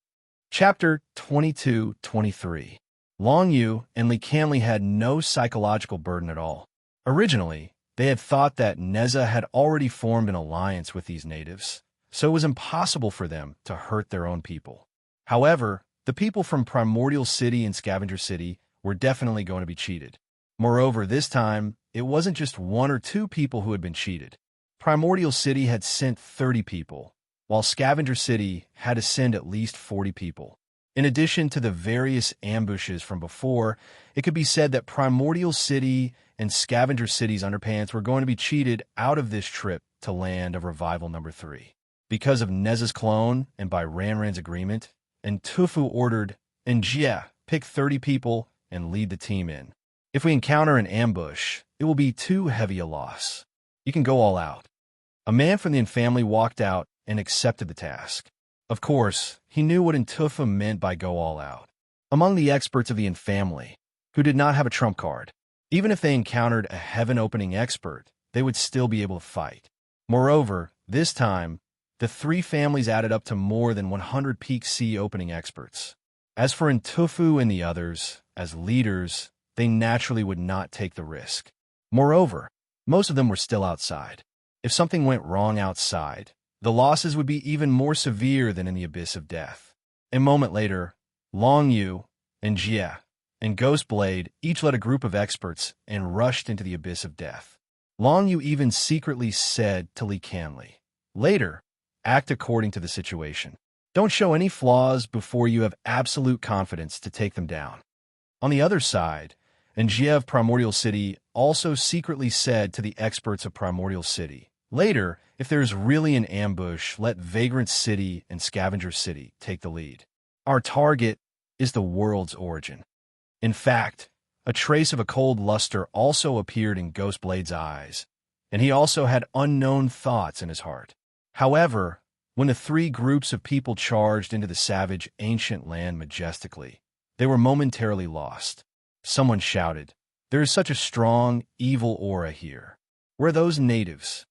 Chapter 22-23. Long Yu and Li Camli had no psychological burden at all. Originally, they had thought that Neza had already formed an alliance with these natives, so it was impossible for them to hurt their own people. However, the people from Primordial City and Scavenger City were definitely going to be cheated. Moreover, this time, it wasn't just one or two people who had been cheated. Primordial City had sent 30 people, while Scavenger City had to send at least 40 people. In addition to the various ambushes from before, it could be said that Primordial City and Scavenger City's underpants were going to be cheated out of this trip to land of Revival number 3. Because of Nez's clone and by Ranran's agreement, and Tufu ordered Njia pick 30 people and lead the team in. If we encounter an ambush, it will be too heavy a loss. You can go all out. A man from the Yin family walked out and accepted the task. Of course, he knew what Ntufa meant by go all out. Among the experts of the Yin family, who did not have a trump card, even if they encountered a heaven-opening expert, they would still be able to fight. Moreover, this time, the 3 families added up to more than 100 peak C opening experts. As for Ntufu and the others, as leaders, they naturally would not take the risk. Moreover, most of them were still outside. If something went wrong outside, the losses would be even more severe than in the Abyss of Death. A moment later, Long Yu and Jia and Ghostblade each led a group of experts and rushed into the Abyss of Death. Long Yu even secretly said to Li Canli, "Later, act according to the situation. Don't show any flaws before you have absolute confidence to take them down." On the other side, Njia of Primordial City also secretly said to the experts of Primordial City, "Later, if there is really an ambush, let Vagrant City and Scavenger City take the lead. Our target is the world's origin." In fact, a trace of a cold luster also appeared in Ghostblade's eyes, and he also had unknown thoughts in his heart. However, when the 3 groups of people charged into the savage ancient land majestically, they were momentarily lost. Someone shouted, "There is such a strong, evil aura here. Where are those natives?"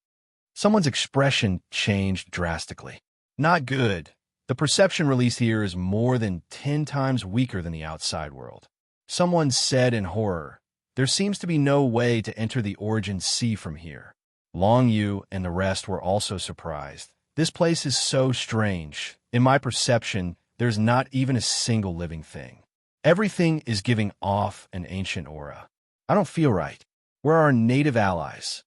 Someone's expression changed drastically. Not good. The perception released here is more than 10 times weaker than the outside world. Someone said in horror, "There seems to be no way to enter the Origin Sea from here." Long Yu and the rest were also surprised. "This place is so strange. In my perception, there's not even a single living thing. Everything is giving off an ancient aura. I don't feel right. Where are our native allies?"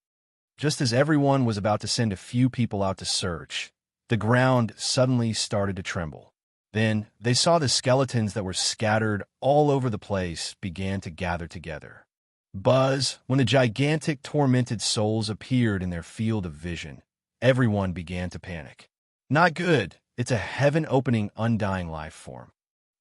Just as everyone was about to send a few people out to search, the ground suddenly started to tremble. Then they saw the skeletons that were scattered all over the place began to gather together. Buzz, when the gigantic tormented souls appeared in their field of vision, everyone began to panic. Not good. It's a heaven-opening, undying life form.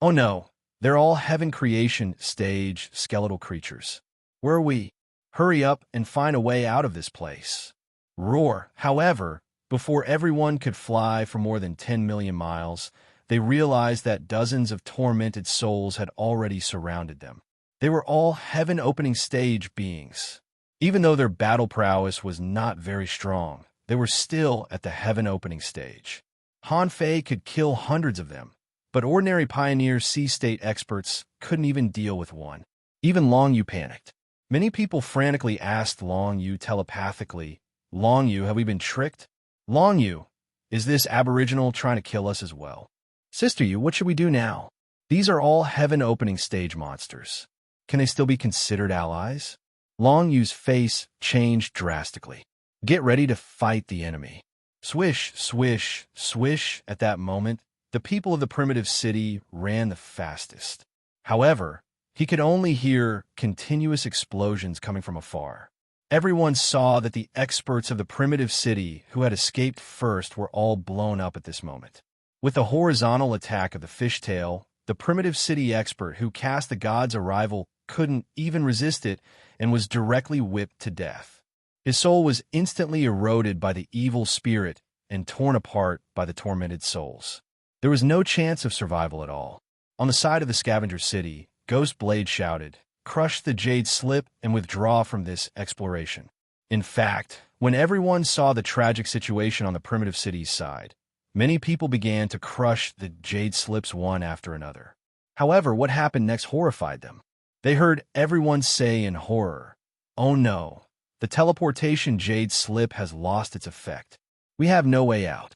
Oh no, they're all heaven creation stage skeletal creatures. Where are we? Hurry up and find a way out of this place. Roar. However, before everyone could fly for more than 10 million miles, they realized that dozens of tormented souls had already surrounded them. They were all heaven-opening stage beings. Even though their battle prowess was not very strong, they were still at the heaven-opening stage. Han Fei could kill hundreds of them, but ordinary Pioneer Sea-State experts couldn't even deal with one. Even Long Yu panicked. Many people frantically asked Long Yu telepathically, "Long Yu, have we been tricked? Long Yu, is this aboriginal trying to kill us as well? Sister Yu, what should we do now? These are all heaven-opening stage monsters. Can they still be considered allies?" Long Yu's face changed drastically. "Get ready to fight the enemy." Swish, swish, swish. At that moment, the people of the primitive city ran the fastest. However, he could only hear continuous explosions coming from afar. Everyone saw that the experts of the primitive city who had escaped first were all blown up at this moment. With the horizontal attack of the fishtail, the primitive city expert who cast the god's arrival couldn't even resist it and was directly whipped to death. His soul was instantly eroded by the evil spirit and torn apart by the tormented souls. There was no chance of survival at all. On the side of the scavenger city, Ghostblade shouted, "Crush the jade slip and withdraw from this exploration." In fact, when everyone saw the tragic situation on the primitive city's side, many people began to crush the jade slips one after another. However, what happened next horrified them. They heard everyone say in horror, "Oh no, the teleportation jade slip has lost its effect. We have no way out."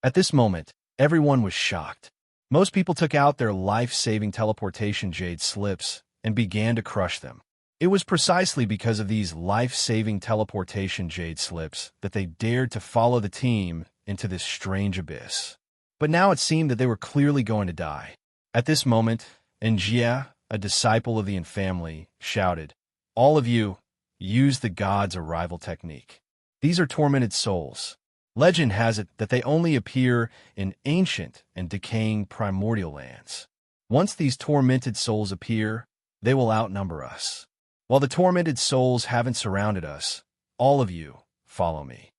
At this moment, everyone was shocked. Most people took out their life-saving teleportation jade slips and began to crush them. It was precisely because of these life-saving teleportation jade slips that they dared to follow the team into this strange abyss. But now it seemed that they were clearly going to die. At this moment, Njia, a disciple of the family, shouted, "All of you, use the god's arrival technique. These are tormented souls. Legend has it that they only appear in ancient and decaying primordial lands. Once these tormented souls appear, they will outnumber us. While the tormented souls haven't surrounded us, all of you, follow me."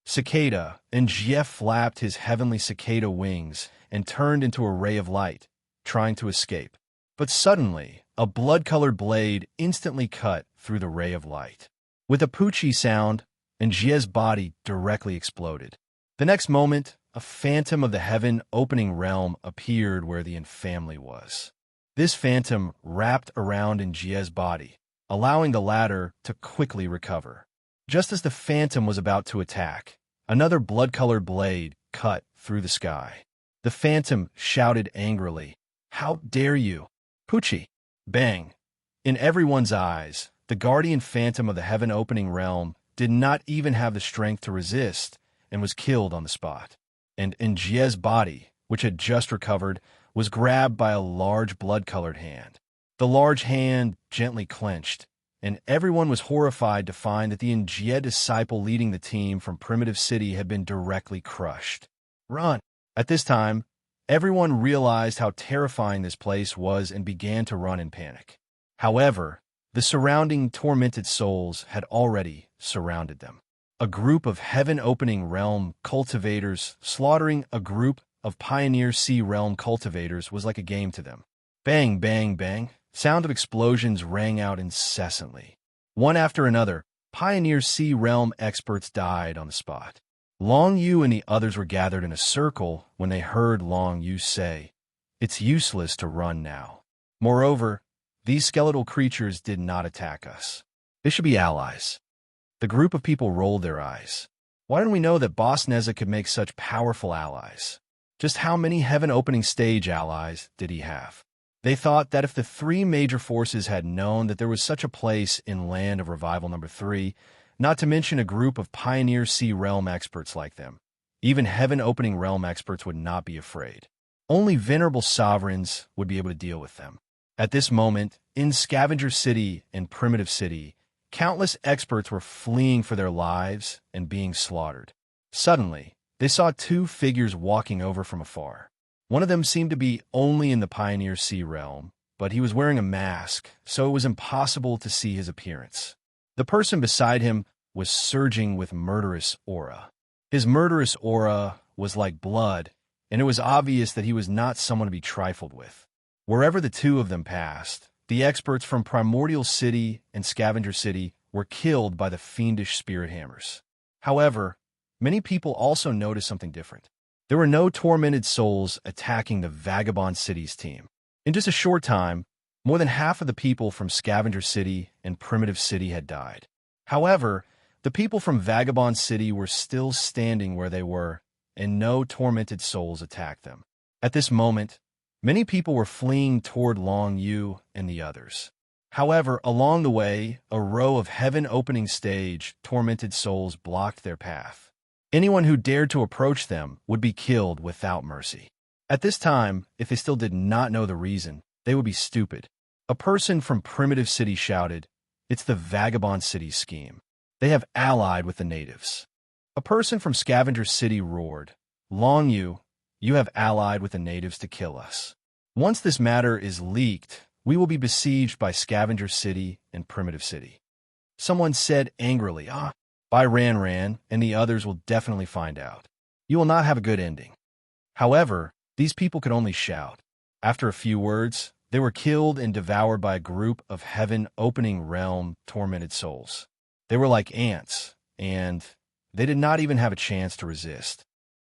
Cicada, and Njia flapped his heavenly cicada wings and turned into a ray of light, trying to escape. But suddenly, a blood-colored blade instantly cut through the ray of light. With a poochie sound, Njia's body directly exploded. The next moment, a phantom of the heaven-opening realm appeared where the family was. This phantom wrapped around Njia's body, allowing the latter to quickly recover. Just as the phantom was about to attack, another blood-colored blade cut through the sky. The phantom shouted angrily, "How dare you, Poochie!" Bang! In everyone's eyes, the guardian phantom of the heaven-opening realm did not even have the strength to resist and was killed on the spot. And Njia's body, which had just recovered, was grabbed by a large blood-colored hand. The large hand gently clenched, and everyone was horrified to find that the Njia disciple leading the team from Primitive City had been directly crushed. Run! At this time, everyone realized how terrifying this place was and began to run in panic. However, the surrounding tormented souls had already surrounded them. A group of heaven-opening realm cultivators slaughtering a group of pioneer sea realm cultivators was like a game to them. Bang, bang, bang. Sound of explosions rang out incessantly. One after another, pioneer sea realm experts died on the spot. Long Yu and the others were gathered in a circle when they heard Long Yu say, "It's useless to run now. Moreover, these skeletal creatures did not attack us. They should be allies." The group of people rolled their eyes. Why didn't we know that Boss Neza could make such powerful allies? Just how many heaven-opening stage allies did he have? They thought that if the three major forces had known that there was such a place in Land of Revival number 3, not to mention a group of pioneer sea realm experts like them, even heaven-opening realm experts would not be afraid. Only venerable sovereigns would be able to deal with them. At this moment, in Scavenger City and Primitive City, countless experts were fleeing for their lives and being slaughtered. Suddenly, they saw two figures walking over from afar. One of them seemed to be only in the Pioneer Sea realm, but he was wearing a mask, so it was impossible to see his appearance. The person beside him was surging with murderous aura. His murderous aura was like blood, and it was obvious that he was not someone to be trifled with. Wherever the two of them passed, the experts from Primordial City and Scavenger City were killed by the fiendish spirit hammers. However, many people also noticed something different. There were no tormented souls attacking the Vagabond City's team. In just a short time, more than half of the people from Scavenger City and Primitive City had died. However, the people from Vagabond City were still standing where they were, and no tormented souls attacked them. At this moment, many people were fleeing toward Long Yu and the others. However, along the way, a row of heaven-opening stage tormented souls blocked their path. Anyone who dared to approach them would be killed without mercy. At this time, if they still did not know the reason, they would be stupid. A person from Primitive City shouted, "It's the Vagabond City scheme. They have allied with the natives." A person from Scavenger City roared, "Long Yu, you have allied with the natives to kill us. Once this matter is leaked, we will be besieged by Scavenger City and Primitive City." Someone said angrily, "By Ran, and the others will definitely find out. You will not have a good ending." However, these people could only shout. After a few words, they were killed and devoured by a group of heaven-opening realm tormented souls. They were like ants, and they did not even have a chance to resist.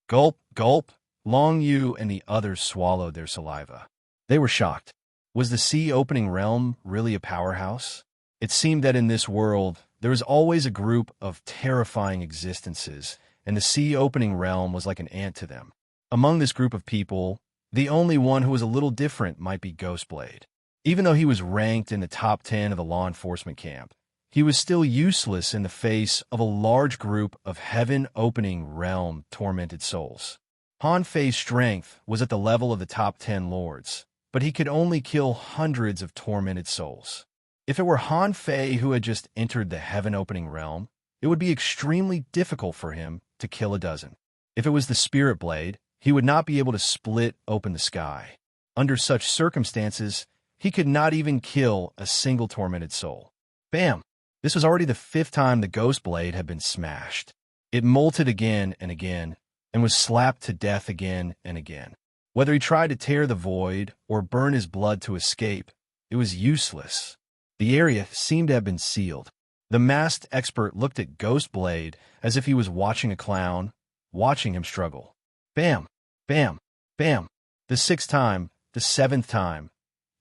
Gulp, gulp, Long Yu and the others swallowed their saliva. They were shocked. Was the sea-opening realm really a powerhouse? It seemed that in this world, there was always a group of terrifying existences, and the sea-opening realm was like an ant to them. Among this group of people, the only one who was a little different might be Ghostblade. Even though he was ranked in the top 10 of the law enforcement camp, he was still useless in the face of a large group of heaven-opening realm tormented souls. Han Fei's strength was at the level of the top 10 lords, but he could only kill hundreds of tormented souls. If it were Han Fei who had just entered the heaven-opening realm, it would be extremely difficult for him to kill a dozen. If it was the Spirit Blade, he would not be able to split open the sky. Under such circumstances, he could not even kill a single tormented soul. Bam! This was already the 5th time the Ghost Blade had been smashed. It molted again and again, and was slapped to death again and again. Whether he tried to tear the void or burn his blood to escape, it was useless. The area seemed to have been sealed. The masked expert looked at Ghost Blade as if he was watching a clown, watching him struggle. Bam! Bam! Bam! The 6th time, the 7th time.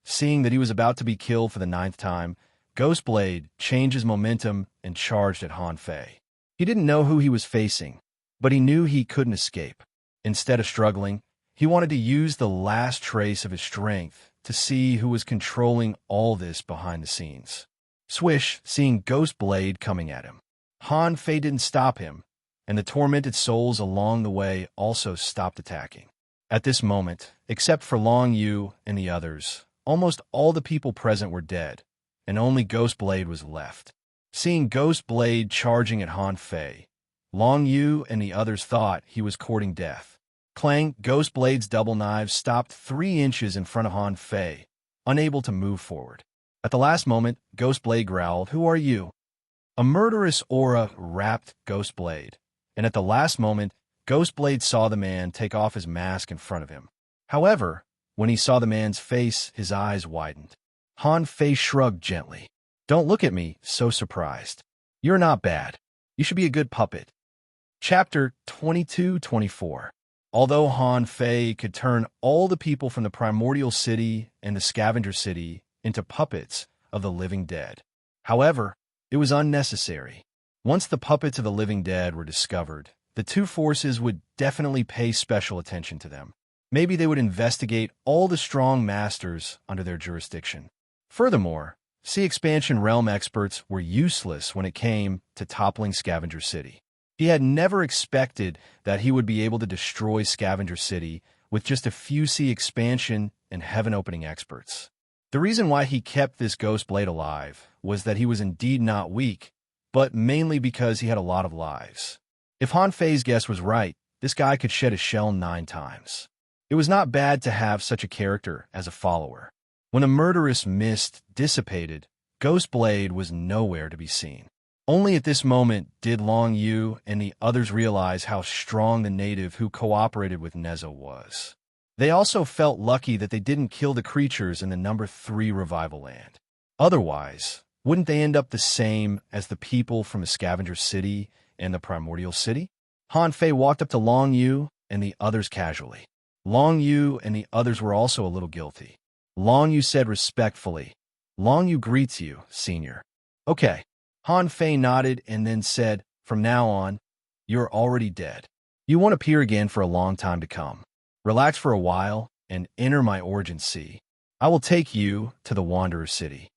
Seeing that he was about to be killed for the 9th time, Ghost Blade changed his momentum and charged at Han Fei. He didn't know who he was facing, but he knew he couldn't escape. Instead of struggling, he wanted to use the last trace of his strength to see who was controlling all this behind the scenes. Swish, seeing Ghost Blade coming at him. Han Fei didn't stop him, and the tormented souls along the way also stopped attacking. At this moment, except for Long Yu and the others, almost all the people present were dead, and only Ghost Blade was left. Seeing Ghost Blade charging at Han Fei, Long Yu and the others thought he was courting death. Clang, Ghost Blade's double knives stopped 3 inches in front of Han Fei, unable to move forward. At the last moment, Ghost Blade growled, "Who are you?" A murderous aura wrapped Ghost Blade, and at the last moment, Ghost Blade saw the man take off his mask in front of him. However, when he saw the man's face, his eyes widened. Han Fei shrugged gently. "Don't look at me so surprised. You're not bad. You should be a good puppet." Chapter 22-24. Although Han Fei could turn all the people from the Primordial City and the Scavenger City into puppets of the living dead, however, it was unnecessary. Once the puppets of the living dead were discovered, the two forces would definitely pay special attention to them. Maybe they would investigate all the strong masters under their jurisdiction. Furthermore, Sea Expansion Realm experts were useless when it came to toppling Scavenger City. He had never expected that he would be able to destroy Scavenger City with just a few Sea Expansion and Heaven-opening experts. The reason why he kept this Ghost Blade alive was that he was indeed not weak, but mainly because he had a lot of lives. If Han Fei's guess was right, this guy could shed a shell 9 times. It was not bad to have such a character as a follower. When the murderous mist dissipated, Ghost Blade was nowhere to be seen. Only at this moment did Long Yu and the others realize how strong the native who cooperated with Neza was. They also felt lucky that they didn't kill the creatures in the number 3 revival land. Otherwise, wouldn't they end up the same as the people from the Scavenger City and the Primordial City? Han Fei walked up to Long Yu and the others casually. Long Yu and the others were also a little guilty. Long Yu said respectfully, "Long Yu greets you, senior." "Okay." Han Fei nodded and then said, "From now on, you're already dead. You won't appear again for a long time to come. Relax for a while and enter my origin sea. I will take you to the Wanderer City."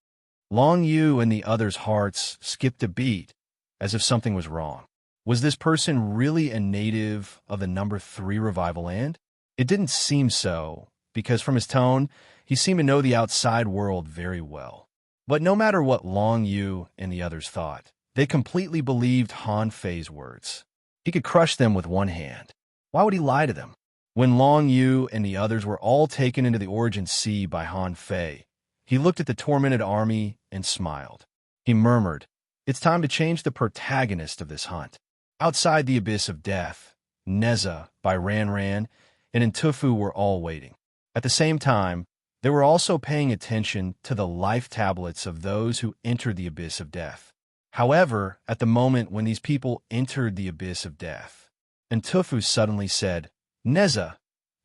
Long Yu and the others' hearts skipped a beat, as if something was wrong. Was this person really a native of the number 3 revival land? It didn't seem so, because from his tone, he seemed to know the outside world very well. But no matter what Long Yu and the others thought, they completely believed Han Fei's words. He could crush them with one hand. Why would he lie to them? When Long Yu and the others were all taken into the Origin Sea by Han Fei, he looked at the tormented army and smiled. He murmured, "It's time to change the protagonist of this hunt." Outside the Abyss of Death, Neza, by Ran Ran, and Ntufu were all waiting. At the same time, they were also paying attention to the life tablets of those who entered the Abyss of Death. However, at the moment when these people entered the Abyss of Death, Ntufu suddenly said, "Neza,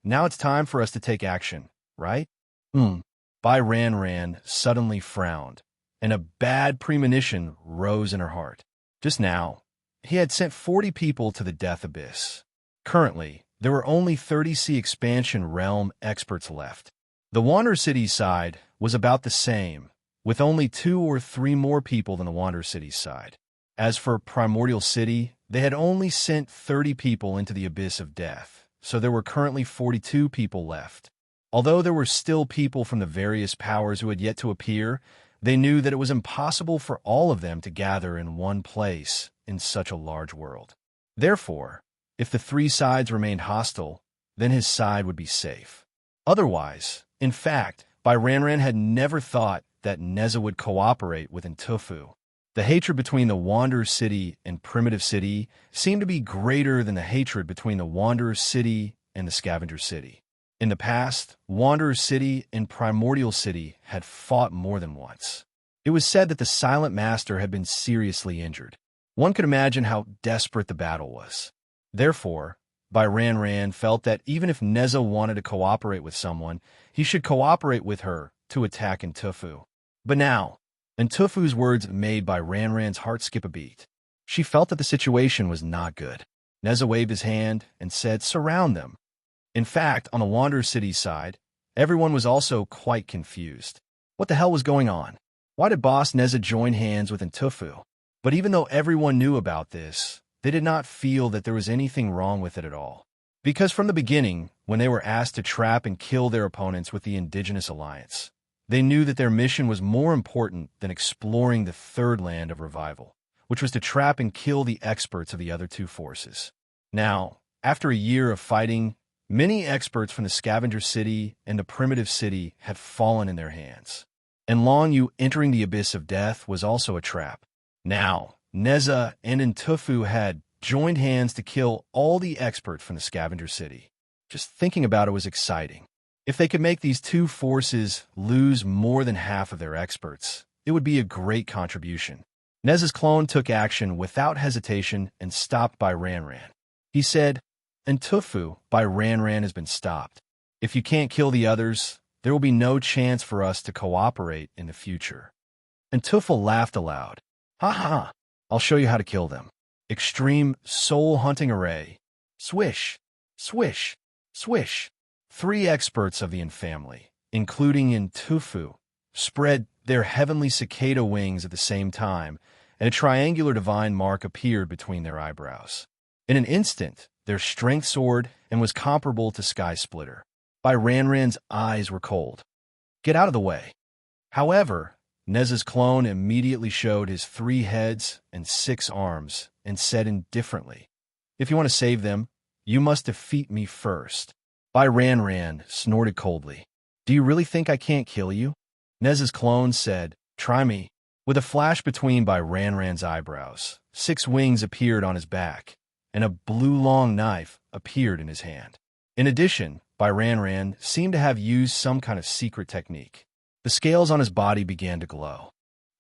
now it's time for us to take action, right?" Bai Ran Ran suddenly frowned, and a bad premonition rose in her heart. Just now, he had sent 40 people to the Death Abyss. Currently, there were only 30 Sea Expansion Realm experts left. The Wander City side was about the same, with only 2 or 3 more people than the Wander City side. As for Primordial City, they had only sent 30 people into the Abyss of Death, so there were currently 42 people left. Although there were still people from the various powers who had yet to appear, they knew that it was impossible for all of them to gather in one place in such a large world. Therefore, if the 3 sides remained hostile, then his side would be safe. Otherwise, in fact, Ranran had never thought that Neza would cooperate with Entufu. The hatred between the Wanderer City and Primitive City seemed to be greater than the hatred between the Wanderer City and the Scavenger City. In the past, Wanderer City and Primordial City had fought more than once. It was said that the Silent Master had been seriously injured. One could imagine how desperate the battle was. Therefore, Ranran felt that even if Neza wanted to cooperate with someone, he should cooperate with her to attack Entufu. But now, Entufu's words made Ranran's heart skip a beat. She felt that the situation was not good. Neza waved his hand and said, "Surround them." In fact, on the Wanderer City side, everyone was also quite confused. What the hell was going on? Why did Boss Neza join hands with Entufu? But even though everyone knew about this, they did not feel that there was anything wrong with it at all. Because from the beginning, when they were asked to trap and kill their opponents with the Indigenous Alliance, they knew that their mission was more important than exploring the third land of revival, which was to trap and kill the experts of the other 2 forces. Now, after a year of fighting, many experts from the Scavenger City and the Primitive City had fallen in their hands. And Long Yu entering the Abyss of Death was also a trap. Now, Neza and Entufu had joined hands to kill all the experts from the Scavenger City. Just thinking about it was exciting. If they could make these 2 forces lose more than half of their experts, it would be a great contribution. Neza's clone took action without hesitation and stopped Ranran. He said, "Entufu, Ranran has been stopped. If you can't kill the others, there will be no chance for us to cooperate in the future." Entufu laughed aloud. "Ha ha, I'll show you how to kill them. Extreme Soul Hunting Array. Swish, swish, swish." 3 experts of the family, including Entufu, spread their heavenly cicada wings at the same time, and a triangular divine mark appeared between their eyebrows. In an instant, their strength soared and was comparable to Sky Splitter. Ranran's eyes were cold. "Get out of the way." However, Neza's clone immediately showed his 3 heads and 6 arms and said indifferently, "If you want to save them, you must defeat me first." Ranran snorted coldly. "Do you really think I can't kill you?" Neza's clone said, "Try me." With a flash between Ranran's eyebrows, 6 wings appeared on his back, and a blue long knife appeared in his hand. In addition, Ranran seemed to have used some kind of secret technique. The scales on his body began to glow.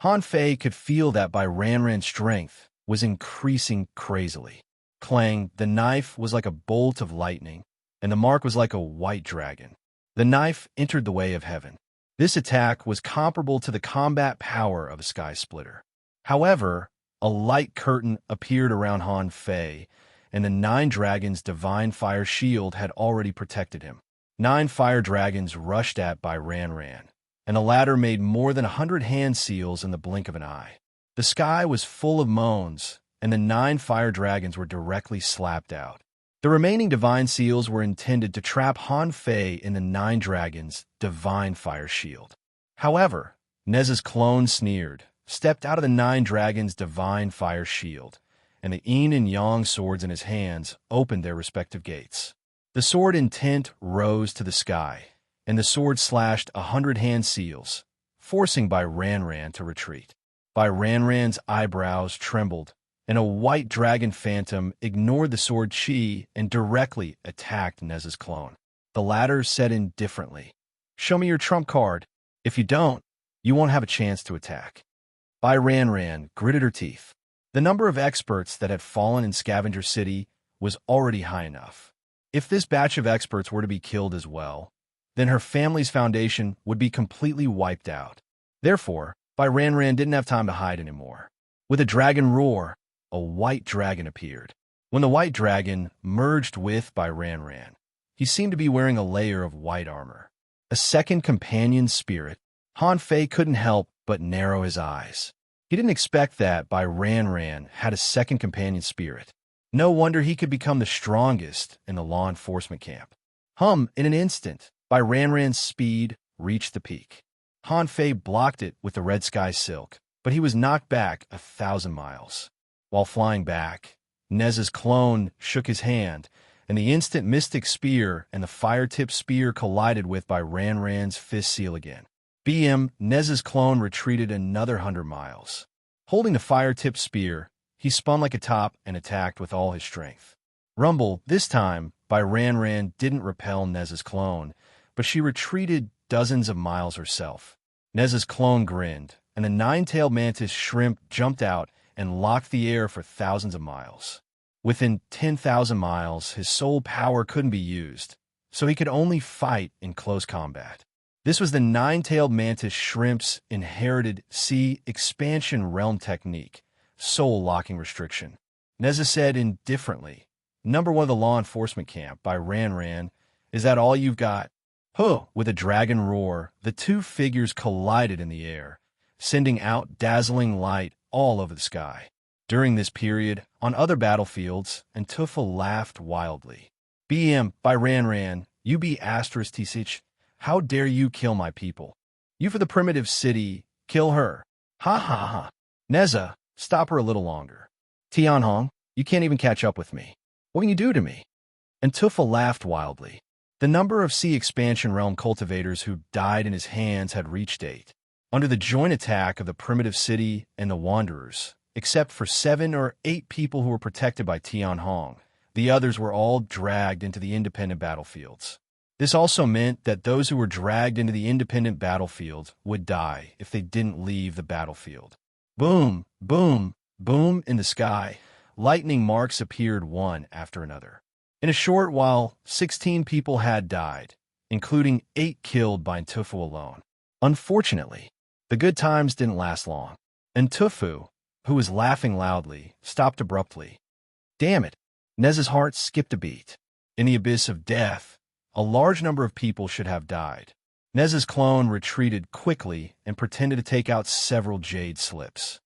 Han Fei could feel that Ranran's strength was increasing crazily. Clang, the knife was like a bolt of lightning, and the mark was like a white dragon. The knife entered the way of heaven. This attack was comparable to the combat power of a Sky Splitter. However, a light curtain appeared around Han Fei, and the 9 dragons' divine fire shield had already protected him. 9 fire dragons rushed at Ranran, and the latter made more than 100 hand seals in the blink of an eye. The sky was full of moans, and the 9 fire dragons were directly slapped out. The remaining divine seals were intended to trap Han Fei in the 9 dragons' divine fire shield. However, Neza's clone sneered, stepped out of the 9 dragons' divine fire shield, and the yin and yang swords in his hands opened their respective gates. The sword intent rose to the sky, and the sword slashed 100 hand seals, forcing Ranran to retreat. Ranran's eyebrows trembled, and a white dragon phantom ignored the sword chi and directly attacked Neza's clone. The latter said indifferently, "Show me your trump card. If you don't, you won't have a chance to attack." Ranran gritted her teeth. The number of experts that had fallen in Scavenger City was already high enough. If this batch of experts were to be killed as well, then her family's foundation would be completely wiped out. Therefore, Ranran didn't have time to hide anymore. With a dragon roar, a white dragon appeared. When the white dragon merged with Ranran, he seemed to be wearing a layer of white armor. A second companion spirit. Han Fei couldn't help but narrow his eyes. He didn't expect that Bai Ran had a second companion spirit. No wonder he could become the strongest in the law enforcement camp. In an instant, Bai Ran's speed reached the peak. Han Fei blocked it with the red sky silk, but he was knocked back 1,000 miles. While flying back, Nez's clone shook his hand, and the instant mystic spear and the fire-tipped spear collided with Bai Ran's fist seal again. Nez's clone retreated another 100 miles. Holding the fire-tipped spear, he spun like a top and attacked with all his strength. Rumble, this time, Bai Ran didn't repel Nez's clone, but she retreated dozens of miles herself. Nez's clone grinned, and the nine-tailed mantis shrimp jumped out and locked the air for thousands of miles. Within 10,000 miles, his soul power couldn't be used, so he could only fight in close combat. This was the nine-tailed mantis shrimp's inherited expansion realm technique, soul locking restriction. Neza said indifferently, "Number one of the law enforcement camp by Ran, is that all you've got?" With a dragon roar, the two figures collided in the air, sending out dazzling light all over the sky. During this period, on other battlefields, Antufel laughed wildly. By Ran, you be asterisk Tisich. How dare you kill my people? You for the primitive city, kill her. Ha ha ha. Neza, stop her a little longer. Tianhong, you can't even catch up with me. What can you do to me? And Tufel laughed wildly. The number of sea expansion realm cultivators who died in his hands had reached 8. Under the joint attack of the primitive city and the Wanderers, except for 7 or 8 people who were protected by Tianhong, the others were all dragged into the independent battlefields. This also meant that those who were dragged into the independent battlefield would die if they didn't leave the battlefield. Boom, boom, boom in the sky, lightning marks appeared one after another. In a short while, 16 people had died, including 8 killed by Ntufu alone. Unfortunately, the good times didn't last long. Ntufu, who was laughing loudly, stopped abruptly. Damn it, Nez's heart skipped a beat. In the abyss of death, a large number of people should have died. Nez's clone retreated quickly and pretended to take out several jade slips.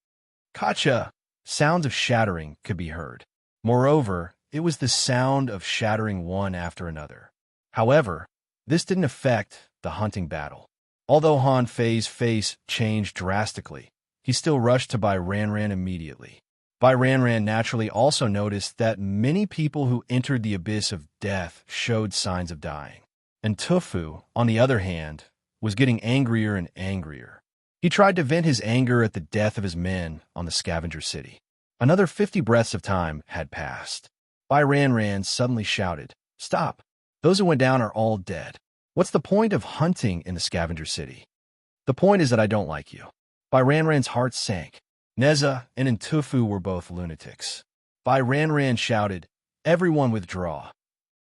Kacha! Sounds of shattering could be heard. Moreover, it was the sound of shattering one after another. However, this didn't affect the hunting battle. Although Han Fei's face changed drastically, he still rushed to Bai Ran immediately. Bai Ran naturally also noticed that many people who entered the abyss of death showed signs of dying. And Tufu, on the other hand, was getting angrier and angrier. He tried to vent his anger at the death of his men on the scavenger city. Another 50 breaths of time had passed. Bai Ran suddenly shouted, "Stop! Those who went down are all dead. What's the point of hunting in the scavenger city? The point is that I don't like you." Bai Ran's heart sank. Neza and Ntufu were both lunatics. Bai Ran shouted, "Everyone withdraw."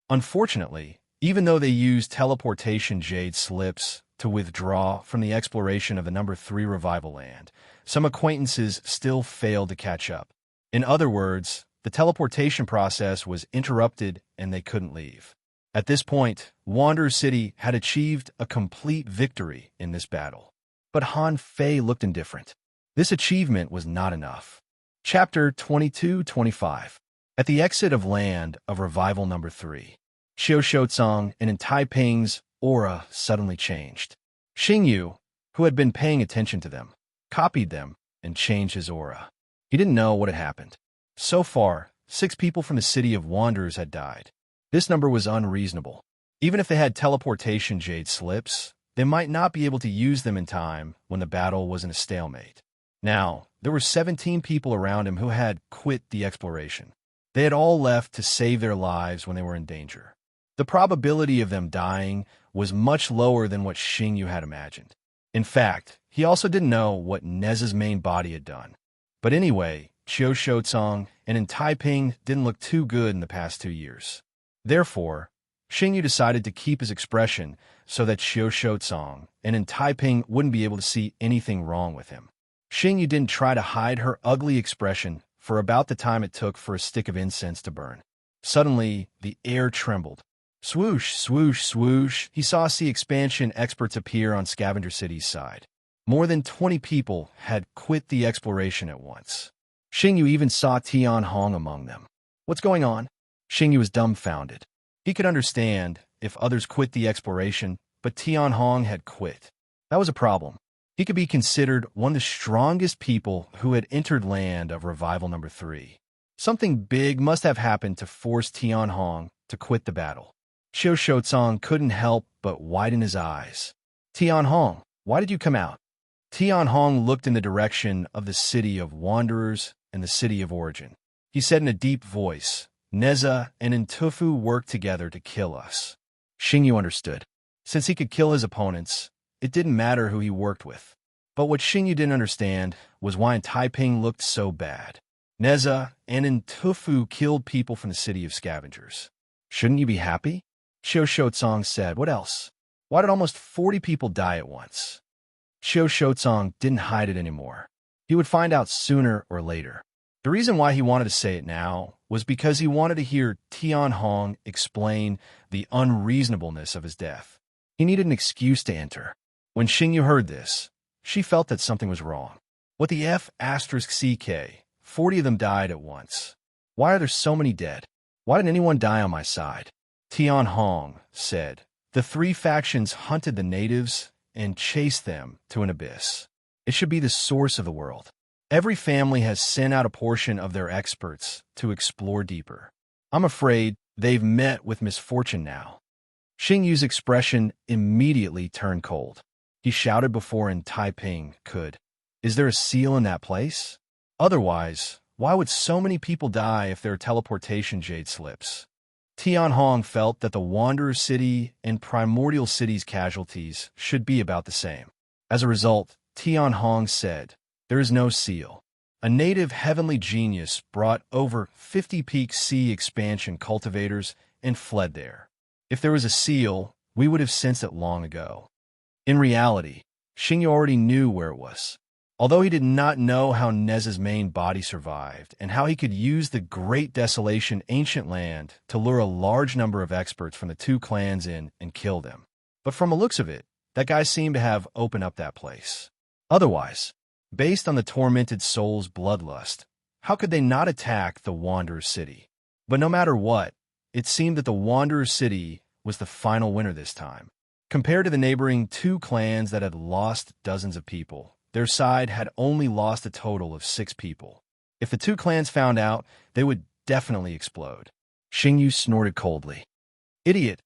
Unfortunately, even though they used teleportation jade slips to withdraw from the exploration of the number 3 revival land, some acquaintances still failed to catch up. In other words, the teleportation process was interrupted and they couldn't leave. At this point, Wanderer City had achieved a complete victory in this battle. But Han Fei looked indifferent. This achievement was not enough. Chapter 22-25. At the exit of Land of Revival number 3, Xiao Shouzong and Taiping's aura suddenly changed. Xingyu, who had been paying attention to them, copied them and changed his aura. He didn't know what had happened. So far, 6 people from the City of Wanderers had died. This number was unreasonable. Even if they had teleportation jade slips, they might not be able to use them in time when the battle was in a stalemate. Now, there were 17 people around him who had quit the exploration. They had all left to save their lives when they were in danger. The probability of them dying was much lower than what Xingyu had imagined. In fact, he also didn't know what Nez's main body had done. But anyway, Qiu Shouzong and Taiping didn't look too good in the past 2 years. Therefore, Xingyu decided to keep his expression so that Qiu Shouzong and Taiping wouldn't be able to see anything wrong with him. Xingyu didn't try to hide her ugly expression for about the time it took for a stick of incense to burn. Suddenly, the air trembled. Swoosh, swoosh, swoosh. He saw sea expansion experts appear on Scavenger City's side. More than 20 people had quit the exploration at once. Xingyu even saw Tian Hong among them. What's going on? Xingyu was dumbfounded. He could understand if others quit the exploration, but Tian Hong had quit. That was a problem. He could be considered one of the strongest people who had entered land of Revival number 3. Something big must have happened to force Tian Hong to quit the battle. Xiao Shouzong couldn't help but widen his eyes. Tian Hong, why did you come out? Tian Hong looked in the direction of the city of wanderers and the city of origin. He said in a deep voice, Neza and Ntufu worked together to kill us. Xingyu understood. Since he could kill his opponents, it didn't matter who he worked with. But what Xingyu didn't understand was why Taiping looked so bad. Neza and Ntufu killed people from the city of scavengers. Shouldn't you be happy? Xiao Shouzong said. What else? Why did almost 40 people die at once? Xiao Shouzong didn't hide it anymore. He would find out sooner or later. The reason why he wanted to say it now was because he wanted to hear Tian Hong explain the unreasonableness of his death. He needed an excuse to enter. When Xingyu heard this, she felt that something was wrong. What the F***CK? 40 of them died at once. Why are there so many dead? Why didn't anyone die on my side? Tian Hong said, the 3 factions hunted the natives and chased them to an abyss. It should be the source of the world. Every family has sent out a portion of their experts to explore deeper. I'm afraid they've met with misfortune now. Xingyu's expression immediately turned cold. He shouted before in Taiping could. Is there a seal in that place? Otherwise, why would so many people die if their teleportation jade slips? Tian Hong felt that the Wanderer City and Primordial City's casualties should be about the same. As a result, Tian Hong said, there is no seal. A native heavenly genius brought over 50 peak sea expansion cultivators and fled there. If there was a seal, we would have sensed it long ago. In reality, Xingyu already knew where it was. Although he did not know how Neza's main body survived and how he could use the Great Desolation ancient land to lure a large number of experts from the 2 clans in and kill them. But from the looks of it, that guy seemed to have opened up that place. Otherwise, based on the tormented soul's bloodlust, how could they not attack the Wanderer City? But no matter what, it seemed that the Wanderer City was the final winner this time. Compared to the neighboring 2 clans that had lost dozens of people, their side had only lost a total of 6 people. If the 2 clans found out, they would definitely explode. Xingyu snorted coldly. Idiot!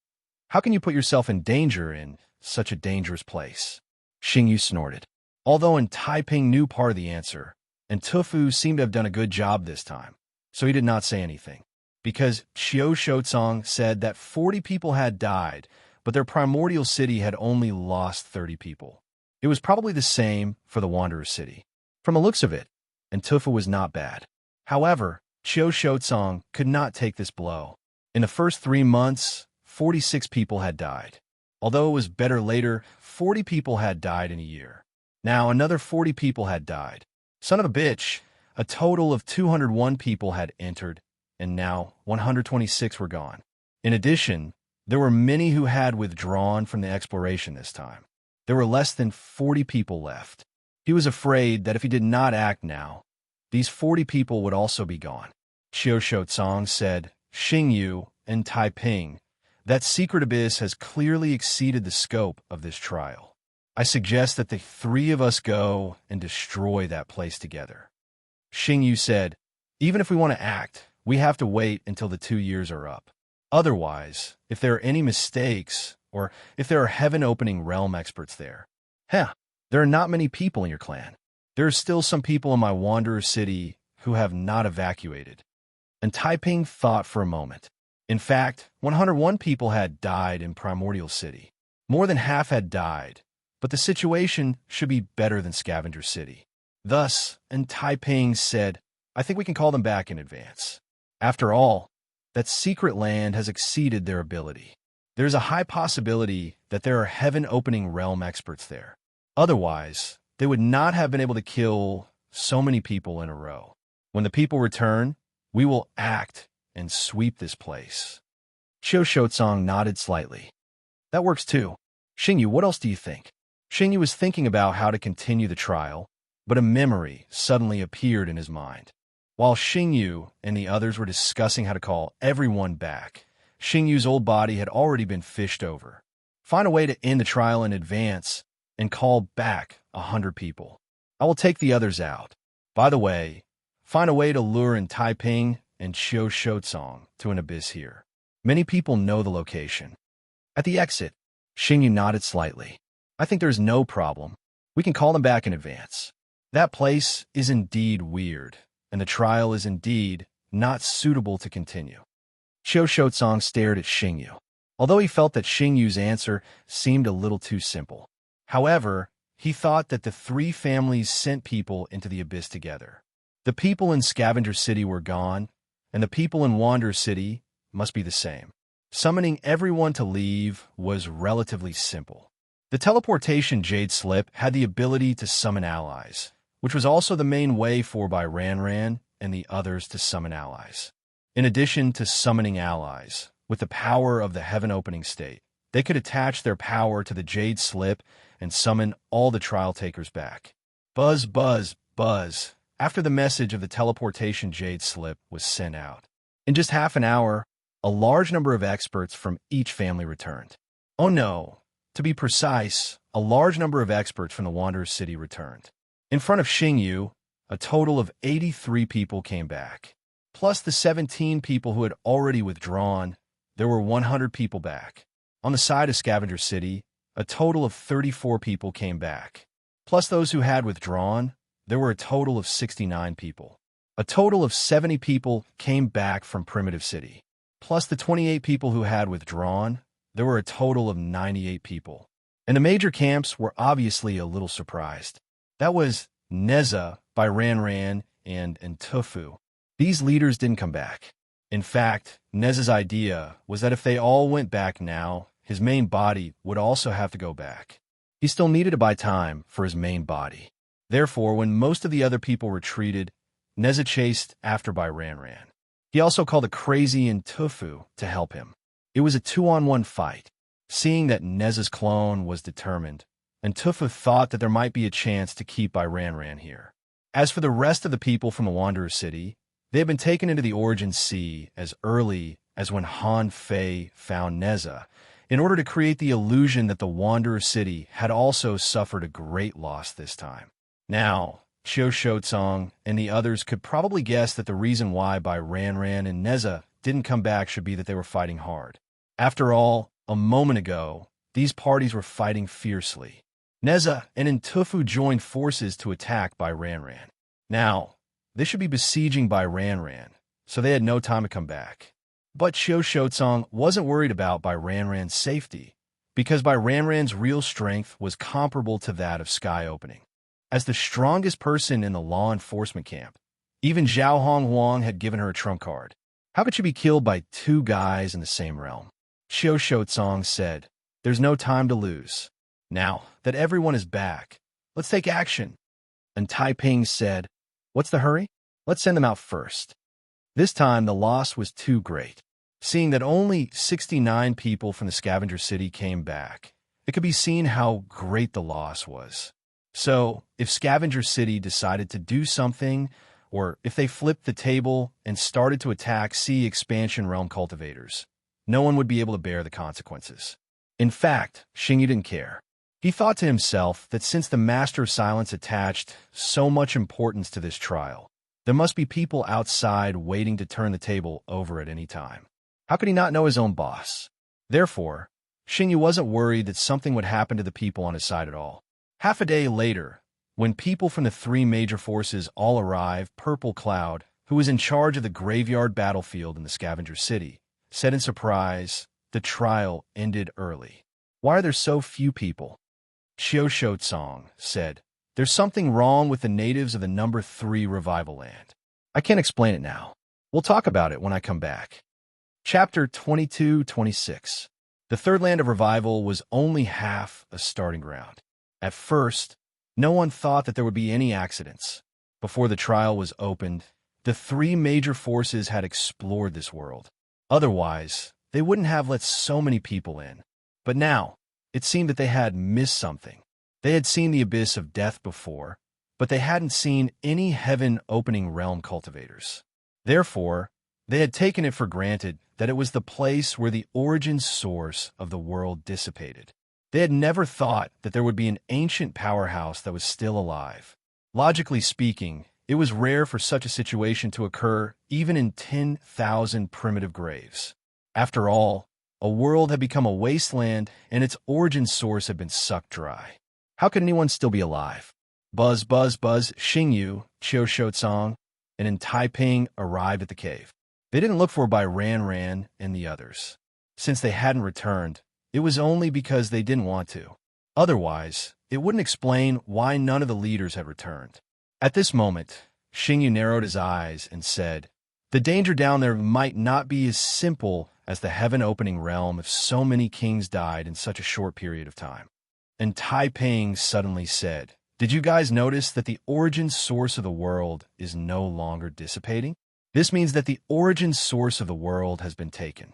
How can you put yourself in danger in such a dangerous place? Xingyu snorted. Although Taiping knew part of the answer, and Tufu seemed to have done a good job this time, so he did not say anything. Because Xiao Shouzong said that 40 people had died, but their primordial city had only lost 30 people. It was probably the same for the Wanderer City. From the looks of it, Tufu was not bad. However, Xiao Shouzong could not take this blow. In the first 3 months, 46 people had died. Although it was better later, 40 people had died in a year. Now another 40 people had died. Son of a bitch, a total of 201 people had entered, and now 126 were gone. In addition, there were many who had withdrawn from the exploration this time. There were less than 40 people left. He was afraid that if he did not act now, these 40 people would also be gone. Xiao Shouzong said, Xingyu and Taiping, that secret abyss has clearly exceeded the scope of this trial. I suggest that the 3 of us go and destroy that place together. Xingyu said, even if we want to act, we have to wait until the 2 years are up. Otherwise, if there are any mistakes, or if there are heaven-opening realm experts there. There are not many people in your clan. There are still some people in my Wanderer City who have not evacuated. And Taiping thought for a moment. In fact, 101 people had died in Primordial City. More than half had died, but the situation should be better than Scavenger City. Thus, and Taiping said, I think we can call them back in advance. After all, that secret land has exceeded their ability. There's a high possibility that there are heaven-opening realm experts there. Otherwise, they would not have been able to kill so many people in a row. When the people return, we will act and sweep this place. Xiao Shotsong nodded slightly. That works too. Xingyu, what else do you think? Xingyu was thinking about how to continue the trial, but a memory suddenly appeared in his mind. While Xingyu and the others were discussing how to call everyone back, Xingyu's old body had already been fished over. Find a way to end the trial in advance and call back 100 people. I will take the others out. By the way, find a way to lure in Taiping and Xiao Shotsong to an abyss here. Many people know the location. At the exit, Xingyu nodded slightly. I think there's no problem. We can call them back in advance. That place is indeed weird, and the trial is indeed not suitable to continue. Xiao Shotsong stared at Xingyu, although he felt that Xingyu's answer seemed a little too simple. However, he thought that the three families sent people into the abyss together. The people in Scavenger City were gone, and the people in Wanderer City must be the same. Summoning everyone to leave was relatively simple. The teleportation Jade Slip had the ability to summon allies, which was also the main way for Bai Ran and the others to summon allies. In addition to summoning allies, with the power of the Heaven Opening State, they could attach their power to the Jade Slip and summon all the trial takers back. Buzz, buzz, buzz, after the message of the teleportation Jade Slip was sent out. In just half an hour, a large number of experts from each family returned. Oh no, to be precise, a large number of experts from the Wanderer City returned. In front of Xingyu, a total of 83 people came back. Plus the 17 people who had already withdrawn, there were 100 people back. On the side of Scavenger City, a total of 34 people came back. Plus those who had withdrawn, there were a total of 69 people. A total of 70 people came back from Primitive City. Plus the 28 people who had withdrawn, there were a total of 98 people. And the major camps were obviously a little surprised. That was Neza, Bai Ran, and Tufu. These leaders didn't come back. In fact, Neza's idea was that if they all went back now, his main body would also have to go back. He still needed to buy time for his main body. Therefore, when most of the other people retreated, Neza chased after Bai Ran. He also called a crazy and Tufu to help him. It was a 2-on-1 fight. Seeing that Neza's clone was determined, and Tufu thought that there might be a chance to keep Bai Ran here. As for the rest of the people from the Wanderer City, they had been taken into the Origin Sea as early as when Han Fei found Neza, in order to create the illusion that the Wanderer City had also suffered a great loss this time. Now, Xiao Shotsong and the others could probably guess that the reason why Bai Ran and Neza didn't come back should be that they were fighting hard. After all, a moment ago, these parties were fighting fiercely. Neza and Ntufu joined forces to attack Bai Ran. Now, they should be besieging Bai Ran, so they had no time to come back. But Xiao Shotsong wasn't worried about Bai Ran's safety, because Bai Ran's real strength was comparable to that of Sky Opening. As the strongest person in the law enforcement camp, even Zhao Hong Huang had given her a trump card. How could she be killed by two guys in the same realm? Xiao Shotsong said, "There's no time to lose. Now that everyone is back, let's take action." And Taiping said, "What's the hurry? Let's send them out first." This time the loss was too great. Seeing that only 69 people from the Scavenger City came back, it could be seen how great the loss was. So, if Scavenger City decided to do something, or if they flipped the table and started to attack Sea Expansion Realm cultivators, no one would be able to bear the consequences. In fact, Xingyu didn't care. He thought to himself that since the Master of Silence attached so much importance to this trial, there must be people outside waiting to turn the table over at any time. How could he not know his own boss? Therefore, Xingyu wasn't worried that something would happen to the people on his side at all. Half a day later, when people from the three major forces all arrived, Purple Cloud, who was in charge of the graveyard battlefield in the Scavenger City, said in surprise, "The trial ended early. Why are there so few people?" Xiao Shotsong said, "There's something wrong with the natives of the number 3 revival land. I can't explain it now. We'll talk about it when I come back." Chapter 22-26. The third land of revival was only half a starting ground. At first, no one thought that there would be any accidents. Before the trial was opened, the three major forces had explored this world. Otherwise, they wouldn't have let so many people in. But now, it seemed that they had missed something. They had seen the abyss of death before, but they hadn't seen any heaven-opening realm cultivators. Therefore, they had taken it for granted that it was the place where the origin source of the world dissipated. They had never thought that there would be an ancient powerhouse that was still alive. Logically speaking, it was rare for such a situation to occur even in 10,000 primitive graves. After all, a world had become a wasteland and its origin source had been sucked dry. How could anyone still be alive? Buzz, buzz, buzz, Xingyu, Qiu Shoutong, and Taiping arrived at the cave. They didn't look for by Ran Ran and the others. Since they hadn't returned, it was only because they didn't want to. Otherwise, it wouldn't explain why none of the leaders had returned. At this moment, Xingyu narrowed his eyes and said, "The danger down there might not be as simple as the heaven-opening realm if so many kings died in such a short period of time." And Taiping suddenly said, "Did you guys notice that the origin source of the world is no longer dissipating? This means that the origin source of the world has been taken."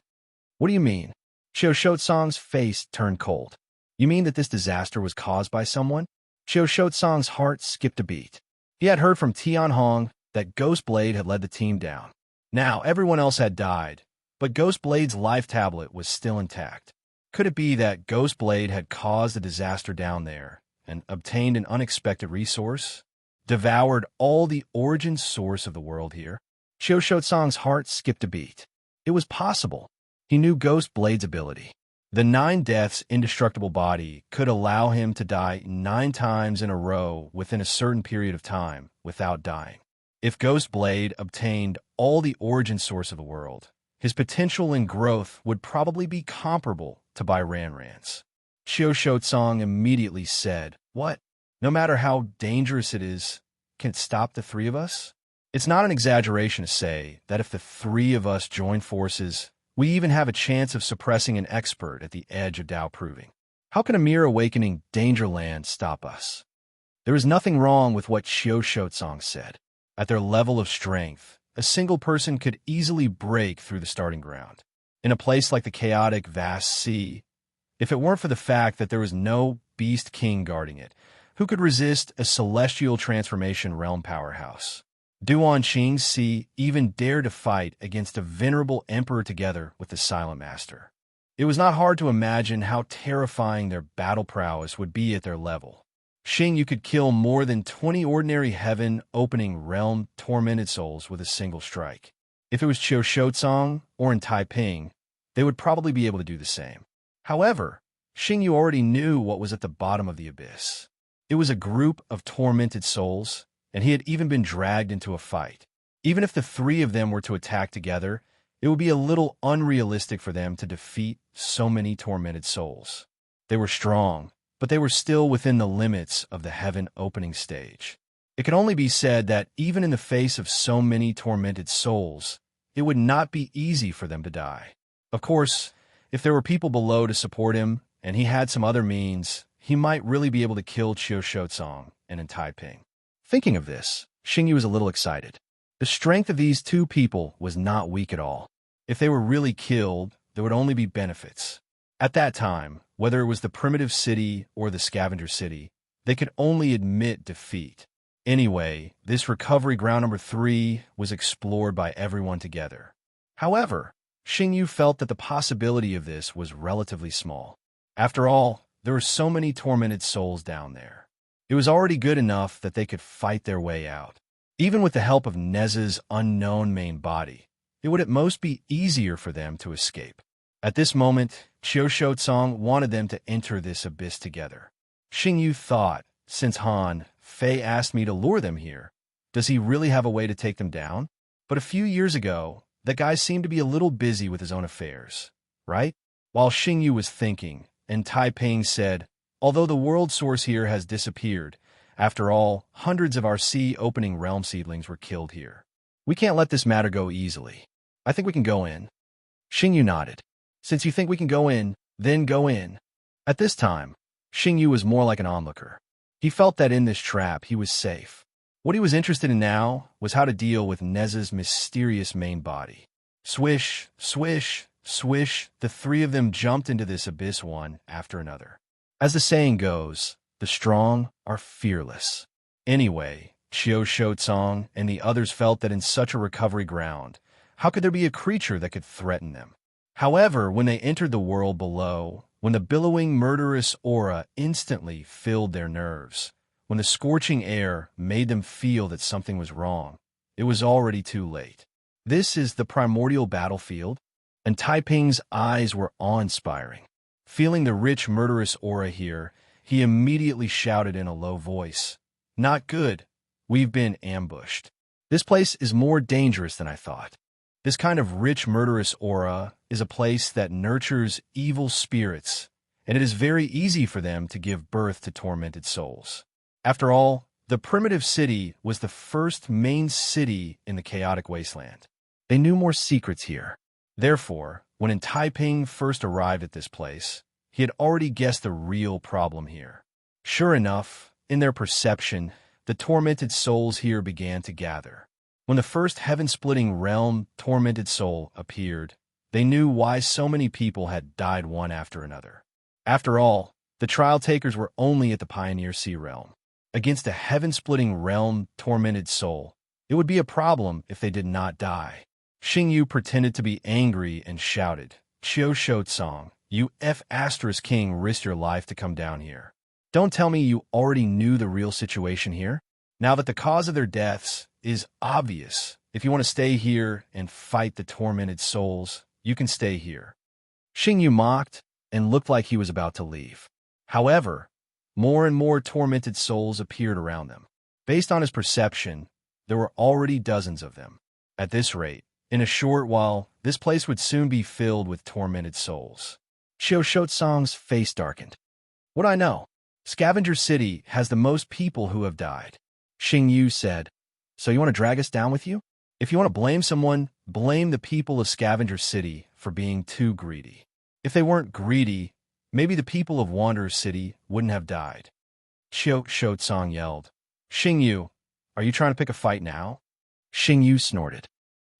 "What do you mean?" Qiu Shoutong's face turned cold. "You mean that this disaster was caused by someone?" Qiu Shoutong's heart skipped a beat. He had heard from Tianhong that Ghostblade had led the team down. Now, everyone else had died, but Ghostblade's life tablet was still intact. Could it be that Ghostblade had caused a disaster down there and obtained an unexpected resource? Devoured all the origin source of the world here? Qiu Shoutong's heart skipped a beat. It was possible. He knew Ghostblade's ability. The 9 deaths indestructible body could allow him to die 9 times in a row within a certain period of time without dying. If Ghostblade obtained all the origin source of the world, his potential and growth would probably be comparable to Bai Ranran's. Qiu Shoutong immediately said, "What? No matter how dangerous it is, can it stop the 3 of us?" It's not an exaggeration to say that if the 3 of us join forces, we even have a chance of suppressing an expert at the edge of Dao proving. How can a mere awakening Dangerland stop us? There is nothing wrong with what Qiu Shoutong said. At their level of strength, a single person could easily break through the starting ground. In a place like the chaotic vast sea, if it weren't for the fact that there was no beast king guarding it, who could resist a celestial transformation realm powerhouse? Duan Qingxi even dared to fight against a venerable emperor together with the Silent Master. It was not hard to imagine how terrifying their battle prowess would be at their level. Xingyu could kill more than 20 ordinary heaven-opening realm tormented souls with a single strike. If it was Qiu Shoutong or in Taiping, they would probably be able to do the same. However, Xingyu already knew what was at the bottom of the abyss. It was a group of tormented souls, and he had even been dragged into a fight. Even if the 3 of them were to attack together, it would be a little unrealistic for them to defeat so many tormented souls. They were strong, but they were still within the limits of the heaven-opening stage. It can only be said that even in the face of so many tormented souls, it would not be easy for them to die. Of course, if there were people below to support him, and he had some other means, he might really be able to kill Qiu Shoutong and in Taiping. Thinking of this, Xingyu was a little excited. The strength of these 2 people was not weak at all. If they were really killed, there would only be benefits. At that time, whether it was the primitive city or the scavenger city, they could only admit defeat. Anyway, this recovery ground number 3 was explored by everyone together. However, Xingyu felt that the possibility of this was relatively small. After all, there were so many tormented souls down there. It was already good enough that they could fight their way out. Even with the help of Neza's unknown main body, it would at most be easier for them to escape. At this moment, Qiu Shoutong wanted them to enter this abyss together. Xingyu thought, since Han Fei asked me to lure them here, does he really have a way to take them down? But a few years ago, that guy seemed to be a little busy with his own affairs, right? While Xingyu was thinking, and Taiping said, "Although the world source here has disappeared, after all, hundreds of our sea-opening realm seedlings were killed here. We can't let this matter go easily. I think we can go in." Xingyu nodded. "Since you think we can go in, then go in." At this time, Xingyu was more like an onlooker. He felt that in this trap he was safe. What he was interested in now was how to deal with Neza's mysterious main body. Swish, swish, Swish, the three of them jumped into this abyss one after another. As the saying goes, the strong are fearless. Anyway, Qiu Shotsong and the others felt that in such a recovery ground, how could there be a creature that could threaten them? However, when they entered the world below, when the billowing murderous aura instantly filled their nerves, when the scorching air made them feel that something was wrong, it was already too late. This is the primordial battlefield, and Taiping's eyes were awe-inspiring. Feeling the rich murderous aura here, he immediately shouted in a low voice, "Not good. We've been ambushed. This place is more dangerous than I thought." This kind of rich murderous aura is a place that nurtures evil spirits, and it is very easy for them to give birth to tormented souls. After all, the primitive city was the first main city in the chaotic wasteland. They knew more secrets here. Therefore, when Taiping first arrived at this place, he had already guessed the real problem here. Sure enough, in their perception, the tormented souls here began to gather. When the first heaven-splitting realm tormented soul appeared, they knew why so many people had died one after another. After all, the trial takers were only at the Pioneer Sea realm. Against a heaven-splitting realm tormented soul, it would be a problem if they did not die. Xingyu pretended to be angry and shouted, "Qiu Shotsong, you King risked your life to come down here. Don't tell me you already knew the real situation here? Now that the cause of their deaths is obvious, if you want to stay here and fight the tormented souls, you can stay here." Xingyu mocked and looked like he was about to leave. However, more and more tormented souls appeared around them. Based on his perception, there were already dozens of them. At this rate, in a short while, this place would soon be filled with tormented souls. Qiu Shotsong's face darkened. "What I know? Scavenger City has the most people who have died." Xingyu said, "So you want to drag us down with you? If you want to blame someone, blame the people of Scavenger City for being too greedy. If they weren't greedy, maybe the people of Wanderer City wouldn't have died." Qiu Shotsong yelled, "Xingyu, are you trying to pick a fight now?" Xingyu snorted.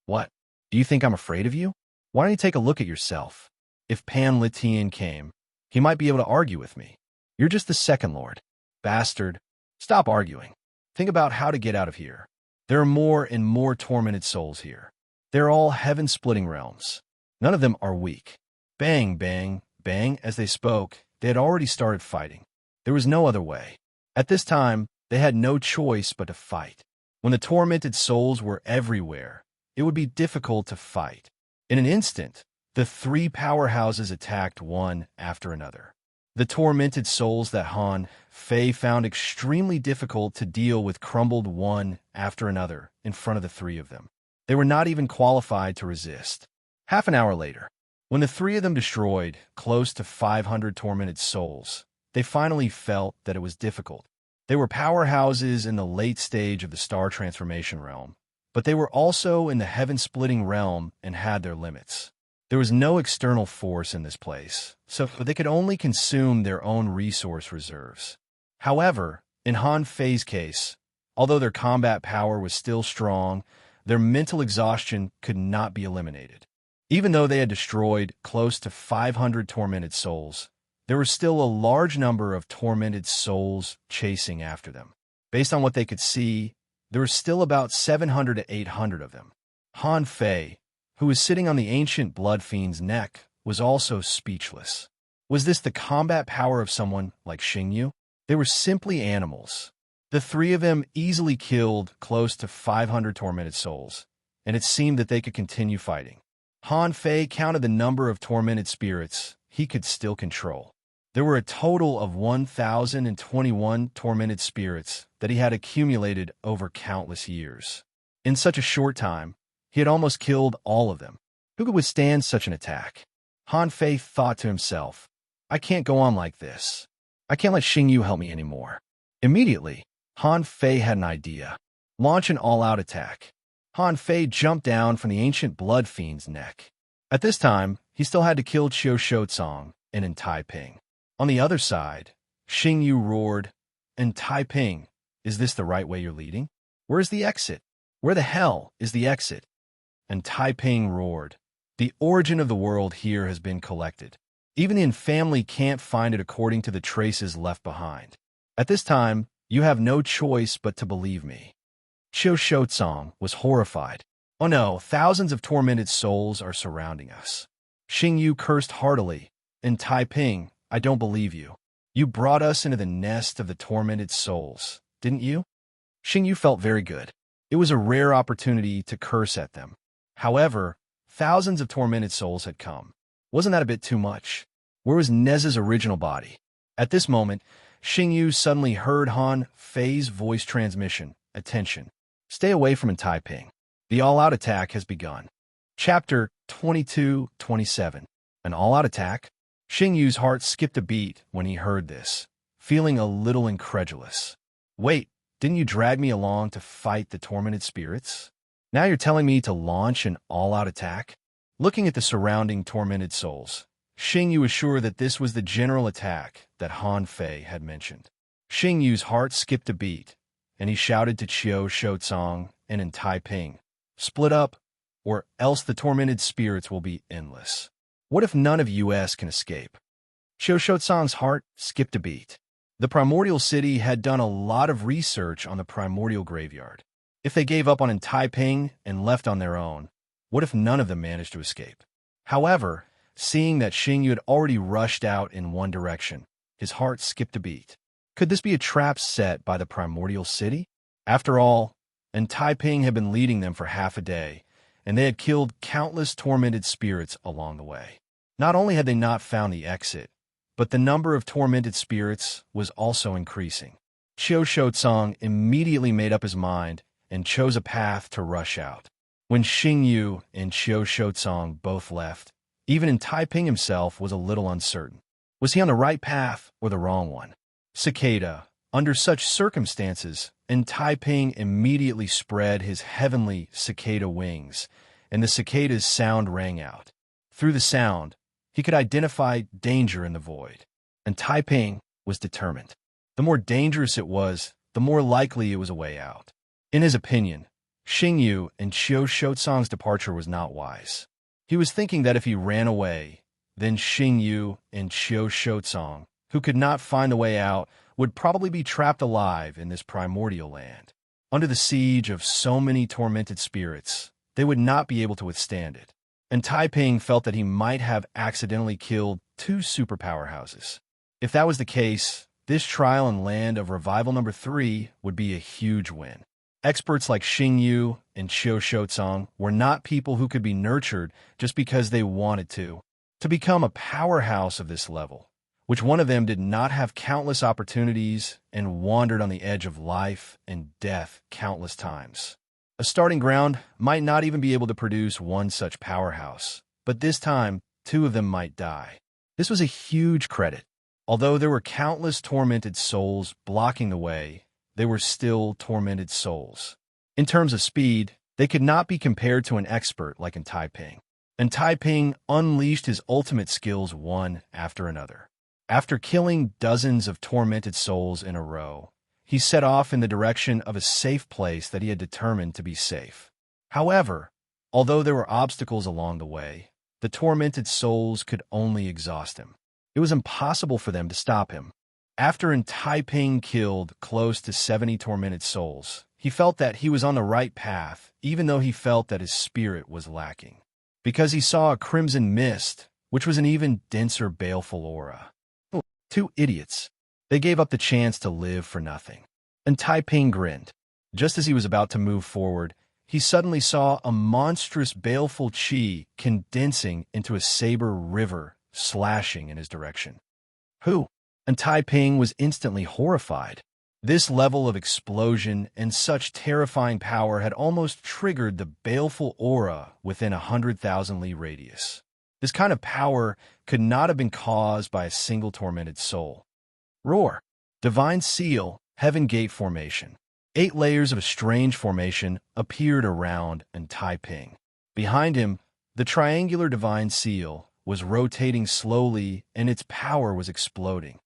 "What? Do you think I'm afraid of you? Why don't you take a look at yourself? If Pan Litian came, he might be able to argue with me. You're just the second lord. Bastard, stop arguing. Think about how to get out of here. There are more and more tormented souls here. They're all heaven-splitting realms. None of them are weak." Bang, bang, bang. As they spoke, they had already started fighting. There was no other way. At this time, they had no choice but to fight. When the tormented souls were everywhere, it would be difficult to fight. In an instant, the three powerhouses attacked one after another. The tormented souls that Han Fei found extremely difficult to deal with crumbled one after another in front of the three of them. They were not even qualified to resist. Half an hour later, when the three of them destroyed close to 500 tormented souls, they finally felt that it was difficult. They were powerhouses in the late stage of the star transformation realm, but they were also in the heaven-splitting realm and had their limits. There was no external force in this place, so they could only consume their own resource reserves. However, in Han Fei's case, although their combat power was still strong, their mental exhaustion could not be eliminated. Even though they had destroyed close to 500 tormented souls, there was still a large number of tormented souls chasing after them. Based on what they could see, there were still about 700 to 800 of them. Han Fei, who was sitting on the ancient blood fiend's neck, was also speechless. Was this the combat power of someone like Xingyu? They were simply animals. The three of them easily killed close to 500 tormented souls, and it seemed that they could continue fighting. Han Fei counted the number of tormented spirits he could still control. There were a total of 1,021 tormented spirits that he had accumulated over countless years. In such a short time, he had almost killed all of them. Who could withstand such an attack? Han Fei thought to himself, "I can't go on like this. I can't let Xingyu help me anymore." Immediately, Han Fei had an idea. Launch an all-out attack. Han Fei jumped down from the ancient blood fiend's neck. At this time, he still had to kill Qiu Shotsong and Taiping. On the other side, Xingyu roared, "And Taiping, is this the right way you're leading? Where's the exit? Where the hell is the exit?" And Taiping roared, The origin of the world here has been collected. Even the family can't find it according to the traces left behind. At this time, you have no choice but to believe me. Qiu Shouzong was horrified. Oh no, thousands of tormented souls are surrounding us. Xing Yu cursed heartily. In Taiping, I don't believe you. You brought us into the nest of the tormented souls, didn't you? Xing Yu felt very good. It was a rare opportunity to curse at them. However, thousands of tormented souls had come. Wasn't that a bit too much? Where was Nez's original body? At this moment, Xing Yu suddenly heard Han Fei's voice transmission. Attention. Stay away from Taiping. The all-out attack has begun. Chapter 22-27. An all-out attack? Xing Yu's heart skipped a beat when he heard this, feeling a little incredulous. Wait, didn't you drag me along to fight the tormented spirits? Now you're telling me to launch an all-out attack? Looking at the surrounding tormented souls, Xing Yu was sure that this was the general attack that Han Fei had mentioned. Xing Yu's heart skipped a beat, and he shouted to Qiu Shouzong and in Taiping, split up, or else the tormented spirits will be endless. What if none of us can escape? Qiu Shouzong's heart skipped a beat. The primordial city had done a lot of research on the primordial graveyard. If they gave up on Taiping and left on their own, what if none of them managed to escape? However, seeing that Xing Yu had already rushed out in one direction, his heart skipped a beat. Could this be a trap set by the primordial city? After all, Taiping had been leading them for half a day, and they had killed countless tormented spirits along the way. Not only had they not found the exit, but the number of tormented spirits was also increasing. Qiu Shouzong immediately made up his mind and chose a path to rush out. When Xing Yu and Qiu Shouzong both left, even Taiping himself was a little uncertain. Was he on the right path or the wrong one? Cicada. Under such circumstances, Taiping immediately spread his heavenly cicada wings, and the cicada's sound rang out. Through the sound, he could identify danger in the void, and Taiping was determined. The more dangerous it was, the more likely it was a way out. In his opinion, Xing Yu and Qiu Shouzong's departure was not wise. He was thinking that if he ran away, then Xing Yu and Qiu Shouzong, who could not find the way out, would probably be trapped alive in this primordial land. Under the siege of so many tormented spirits, they would not be able to withstand it. And Taiping felt that he might have accidentally killed two superpowerhouses. If that was the case, this trial and land of revival number 3 would be a huge win. Experts like Xing Yu and Qiu Shouzong were not people who could be nurtured just because they wanted to become a powerhouse of this level. Which one of them did not have countless opportunities and wandered on the edge of life and death countless times. A starting ground might not even be able to produce one such powerhouse, but this time, 2 of them might die. This was a huge credit. Although there were countless tormented souls blocking the way, they were still tormented souls. In terms of speed, they could not be compared to an expert like in Taiping. And Taiping unleashed his ultimate skills one after another. After killing dozens of tormented souls in a row, he set off in the direction of a safe place that he had determined to be safe. However, although there were obstacles along the way, the tormented souls could only exhaust him. It was impossible for them to stop him. After Taiping killed close to 70 tormented souls, he felt that he was on the right path, even though he felt that his spirit was lacking. Because he saw a crimson mist, which was an even denser baleful aura. 2 idiots. They gave up the chance to live for nothing. And Taiping grinned. Just as he was about to move forward, he suddenly saw a monstrous baleful qi condensing into a saber river, slashing in his direction. Who? And Taiping was instantly horrified. This level of explosion and such terrifying power had almost triggered the baleful aura within 100,000 li radius. This kind of power could not have been caused by a single tormented soul. Roar. Divine Seal, Heaven Gate Formation. 8 layers of a strange formation appeared around Taiping. Behind him, the triangular Divine Seal was rotating slowly and its power was exploding.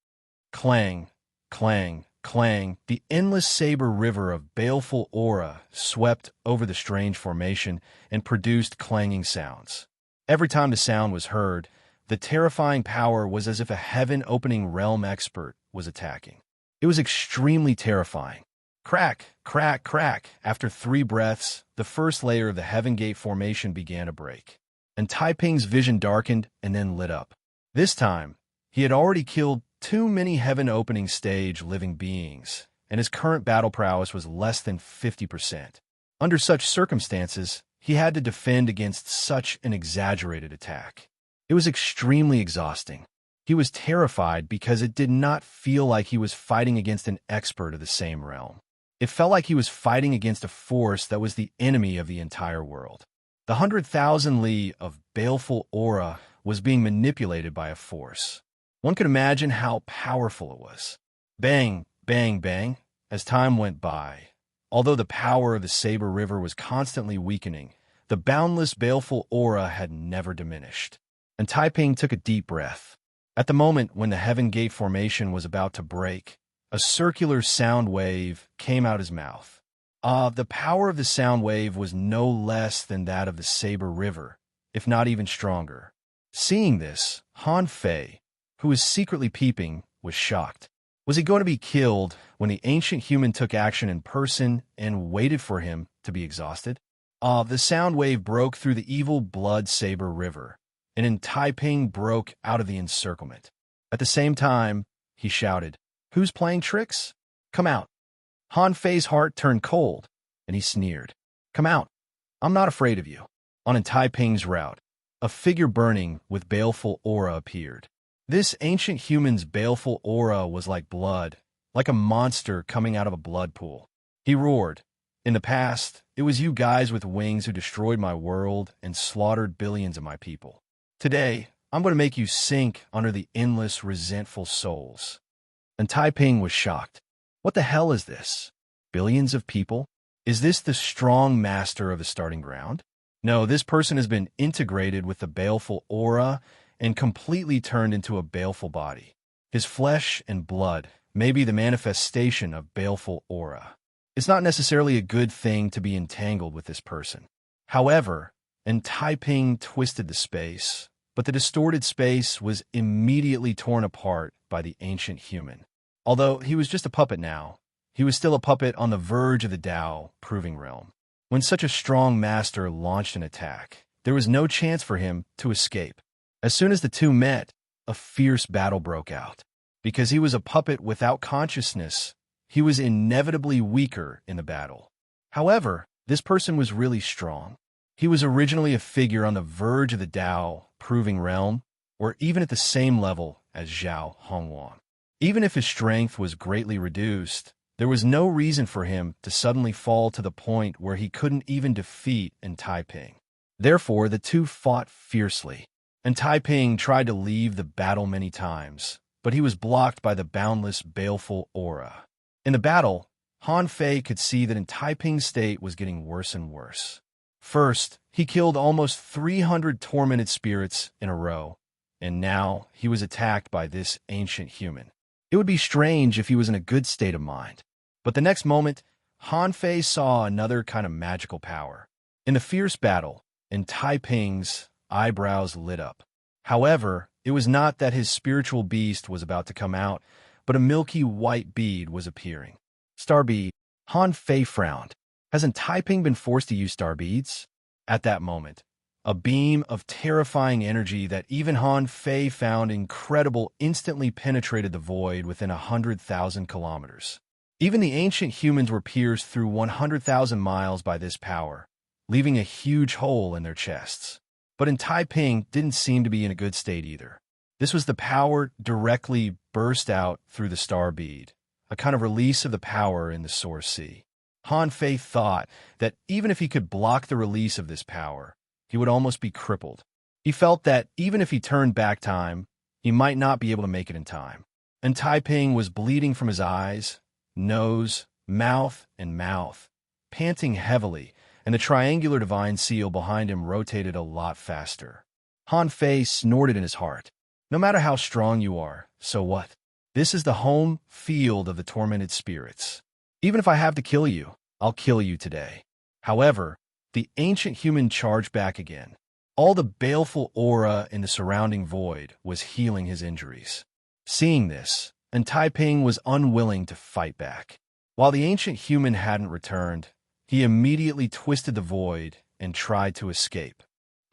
Clang, clang, clang, the endless saber river of baleful aura swept over the strange formation and produced clanging sounds. Every time the sound was heard, the terrifying power was as if a heaven-opening realm expert was attacking. It was extremely terrifying. Crack, crack, crack. After 3 breaths, the first layer of the Heaven Gate formation began to break, and Taiping's vision darkened and then lit up. This time, he had already killed too many heaven-opening stage living beings, and his current battle prowess was less than 50%. Under such circumstances, he had to defend against such an exaggerated attack. It was extremely exhausting. He was terrified because it did not feel like he was fighting against an expert of the same realm. It felt like he was fighting against a force that was the enemy of the entire world. The 100,000 li of baleful aura was being manipulated by a force. One could imagine how powerful it was. Bang, bang, bang, as time went by. Although the power of the Saber River was constantly weakening, the boundless baleful aura had never diminished. And Taiping took a deep breath. At the moment when the Heaven Gate formation was about to break, a circular sound wave came out his mouth. The power of the sound wave was no less than that of the Saber River, if not even stronger. Seeing this, Han Fei, who was secretly peeping, was shocked. Was he going to be killed when the ancient human took action in person and waited for him to be exhausted? The sound wave broke through the evil blood Saber River, and in Taiping broke out of the encirclement. At the same time, he shouted, "Who's playing tricks? Come out." Han Fei's heart turned cold, and he sneered. "Come out. I'm not afraid of you." On Taiping's route, a figure burning with baleful aura appeared. This ancient human's baleful aura was like blood, like a monster coming out of a blood pool. He roared, "In the past, it was you guys with wings who destroyed my world and slaughtered billions of my people. Today, I'm going to make you sink under the endless, resentful souls." And Taiping was shocked. What the hell is this? Billions of people? Is this the strong master of the starting ground? No, this person has been integrated with the baleful aura and completely turned into a baleful body. His flesh and blood may be the manifestation of baleful aura. It's not necessarily a good thing to be entangled with this person. However, and Taiping twisted the space, but the distorted space was immediately torn apart by the ancient human. Although he was just a puppet now, he was still a puppet on the verge of the Tao proving realm. When such a strong master launched an attack, there was no chance for him to escape. As soon as the two met, a fierce battle broke out. Because he was a puppet without consciousness, he was inevitably weaker in the battle. However, this person was really strong. He was originally a figure on the verge of the Tao proving realm, or even at the same level as Zhao Hongwang. Even if his strength was greatly reduced, there was no reason for him to suddenly fall to the point where he couldn't even defeat Taiping. Therefore, the two fought fiercely, and Taiping tried to leave the battle many times, but he was blocked by the boundless, baleful aura. In the battle, Han Fei could see that Taiping's state was getting worse and worse. First, he killed almost 300 tormented spirits in a row, and now he was attacked by this ancient human. It would be strange if he was in a good state of mind. But the next moment, Han Fei saw another kind of magical power. In the fierce battle, Taiping's eyebrows lit up. However, it was not that his spiritual beast was about to come out, but a milky white bead was appearing. Star bead. Han Fei frowned. Hasn't Taiping been forced to use star beads? At that moment, a beam of terrifying energy that even Han Fei found incredible instantly penetrated the void within 100,000 kilometers. Even the ancient humans were pierced through 100,000 miles by this power, leaving a huge hole in their chests. But Taiping didn't seem to be in a good state either. This was the power directly burst out through the star bead, a kind of release of the power in the source sea. Han Fei thought that even if he could block the release of this power, he would almost be crippled. He felt that even if he turned back time, he might not be able to make it in time. And Taiping was bleeding from his eyes, nose, mouth, panting heavily, and the triangular divine seal behind him rotated a lot faster. Han Fei snorted in his heart. No matter how strong you are, so what? This is the home field of the tormented spirits. Even if I have to kill you, I'll kill you today. However, the ancient human charged back again. All the baleful aura in the surrounding void was healing his injuries. Seeing this, and Taiping was unwilling to fight back. While the ancient human hadn't returned, he immediately twisted the void and tried to escape.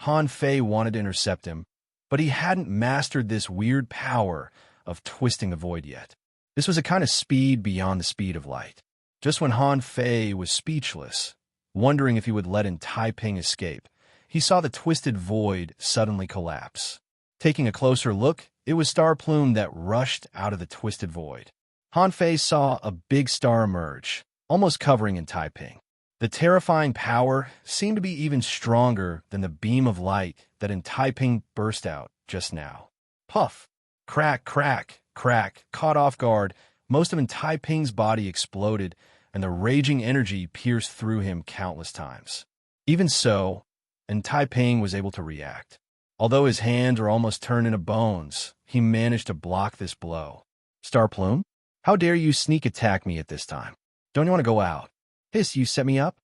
Han Fei wanted to intercept him, but he hadn't mastered this weird power of twisting the void yet. This was a kind of speed beyond the speed of light. Just when Han Fei was speechless, wondering if he would let in Taiping escape, he saw the twisted void suddenly collapse. Taking a closer look, it was Star Plume that rushed out of the twisted void. Han Fei saw a big star emerge, almost covering in Taiping. The terrifying power seemed to be even stronger than the beam of light that in Taiping burst out just now. Puff! Crack, crack, crack! Caught off guard, most of Taiping's body exploded, and the raging energy pierced through him countless times. Even so, Taiping was able to react. Although his hands were almost turned into bones, he managed to block this blow. Star Plume? How dare you sneak attack me at this time? Don't you want to go out? Hiss, you set me up?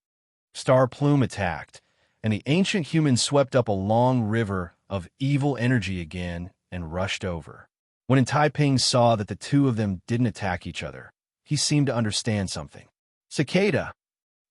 Star Plume attacked, and the ancient human swept up a long river of evil energy again and rushed over. When Taiping saw that the two of them didn't attack each other, he seemed to understand something. Cicada!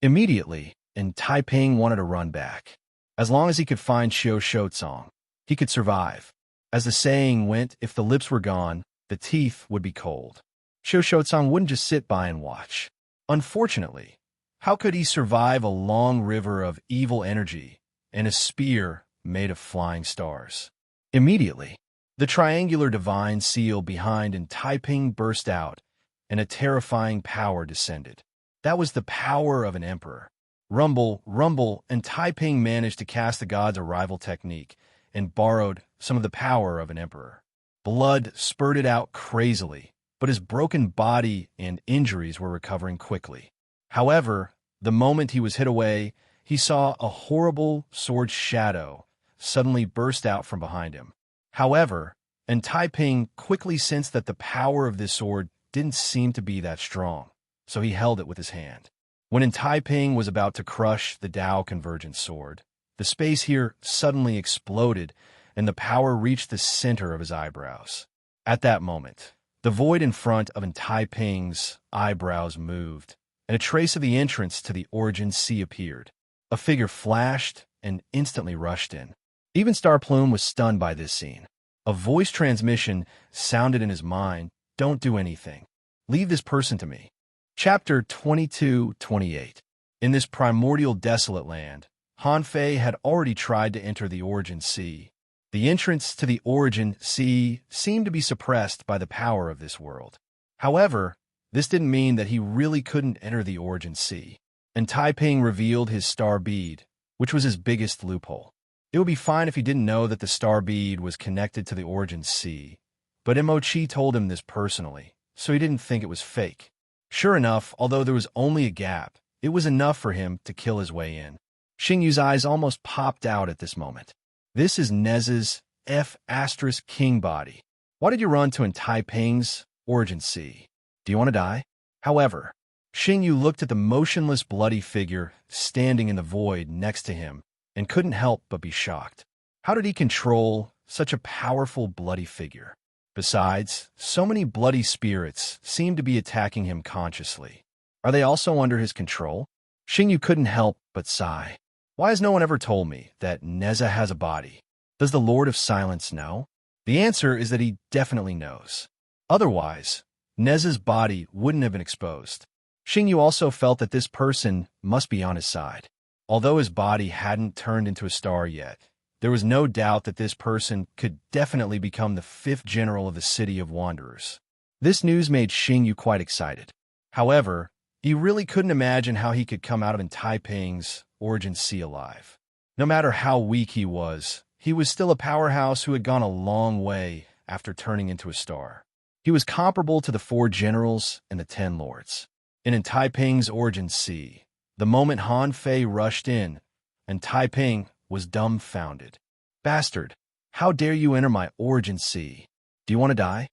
Immediately, Taiping wanted to run back. As long as he could find Xiao Shotsong, he could survive. As the saying went, if the lips were gone, the teeth would be cold. Xiao Shotsong wouldn't just sit by and watch. Unfortunately, how could he survive a long river of evil energy and a spear made of flying stars? Immediately, the triangular divine seal behind Taiping burst out, and a terrifying power descended. That was the power of an emperor. Rumble, rumble, and Taiping managed to cast the god's arrival technique and borrowed some of the power of an emperor. Blood spurted out crazily, but his broken body and injuries were recovering quickly. However, the moment he was hit away, he saw a horrible sword shadow suddenly burst out from behind him. However, Taiping quickly sensed that the power of this sword didn't seem to be that strong, so he held it with his hand. When Taiping was about to crush the Tao Convergence sword, the space here suddenly exploded, and the power reached the center of his eyebrows. At that moment, the void in front of Taiping's eyebrows moved, and a trace of the entrance to the Origin Sea appeared. A figure flashed and instantly rushed in. Even Star Plume was stunned by this scene. A voice transmission sounded in his mind, "Don't do anything. Leave this person to me." Chapter 22-28. In this primordial desolate land, Han Fei had already tried to enter the Origin Sea. The entrance to the Origin Sea seemed to be suppressed by the power of this world. However, this didn't mean that he really couldn't enter the Origin Sea. Taiping revealed his star bead, which was his biggest loophole. It would be fine if he didn't know that the star bead was connected to the Origin Sea, but Mochi told him this personally, so he didn't think it was fake. Sure enough, although there was only a gap, it was enough for him to kill his way in. Xingyu's eyes almost popped out at this moment. This is Nez's F*** body. Why did you run to Taiping's Origin Sea? Do you want to die? However, Xingyu looked at the motionless bloody figure standing in the void next to him and couldn't help but be shocked. How did he control such a powerful bloody figure? Besides, so many bloody spirits seemed to be attacking him consciously. Are they also under his control? Xingyu couldn't help but sigh. Why has no one ever told me that Neza has a body? Does the Lord of Silence know? The answer is that he definitely knows. Otherwise, Neza's body wouldn't have been exposed. Xingyu also felt that this person must be on his side. Although his body hadn't turned into a star yet, there was no doubt that this person could definitely become the 5th general of the City of Wanderers. This news made Xingyu quite excited. However, he really couldn't imagine how he could come out of Taiping's Origin Sea alive. No matter how weak he was still a powerhouse who had gone a long way after turning into a star. He was comparable to the 4 generals and the 10 lords. In Taiping's Origin Sea, the moment Han Fei rushed in, Taiping was dumbfounded. Bastard, how dare you enter my Origin Sea? Do you want to die?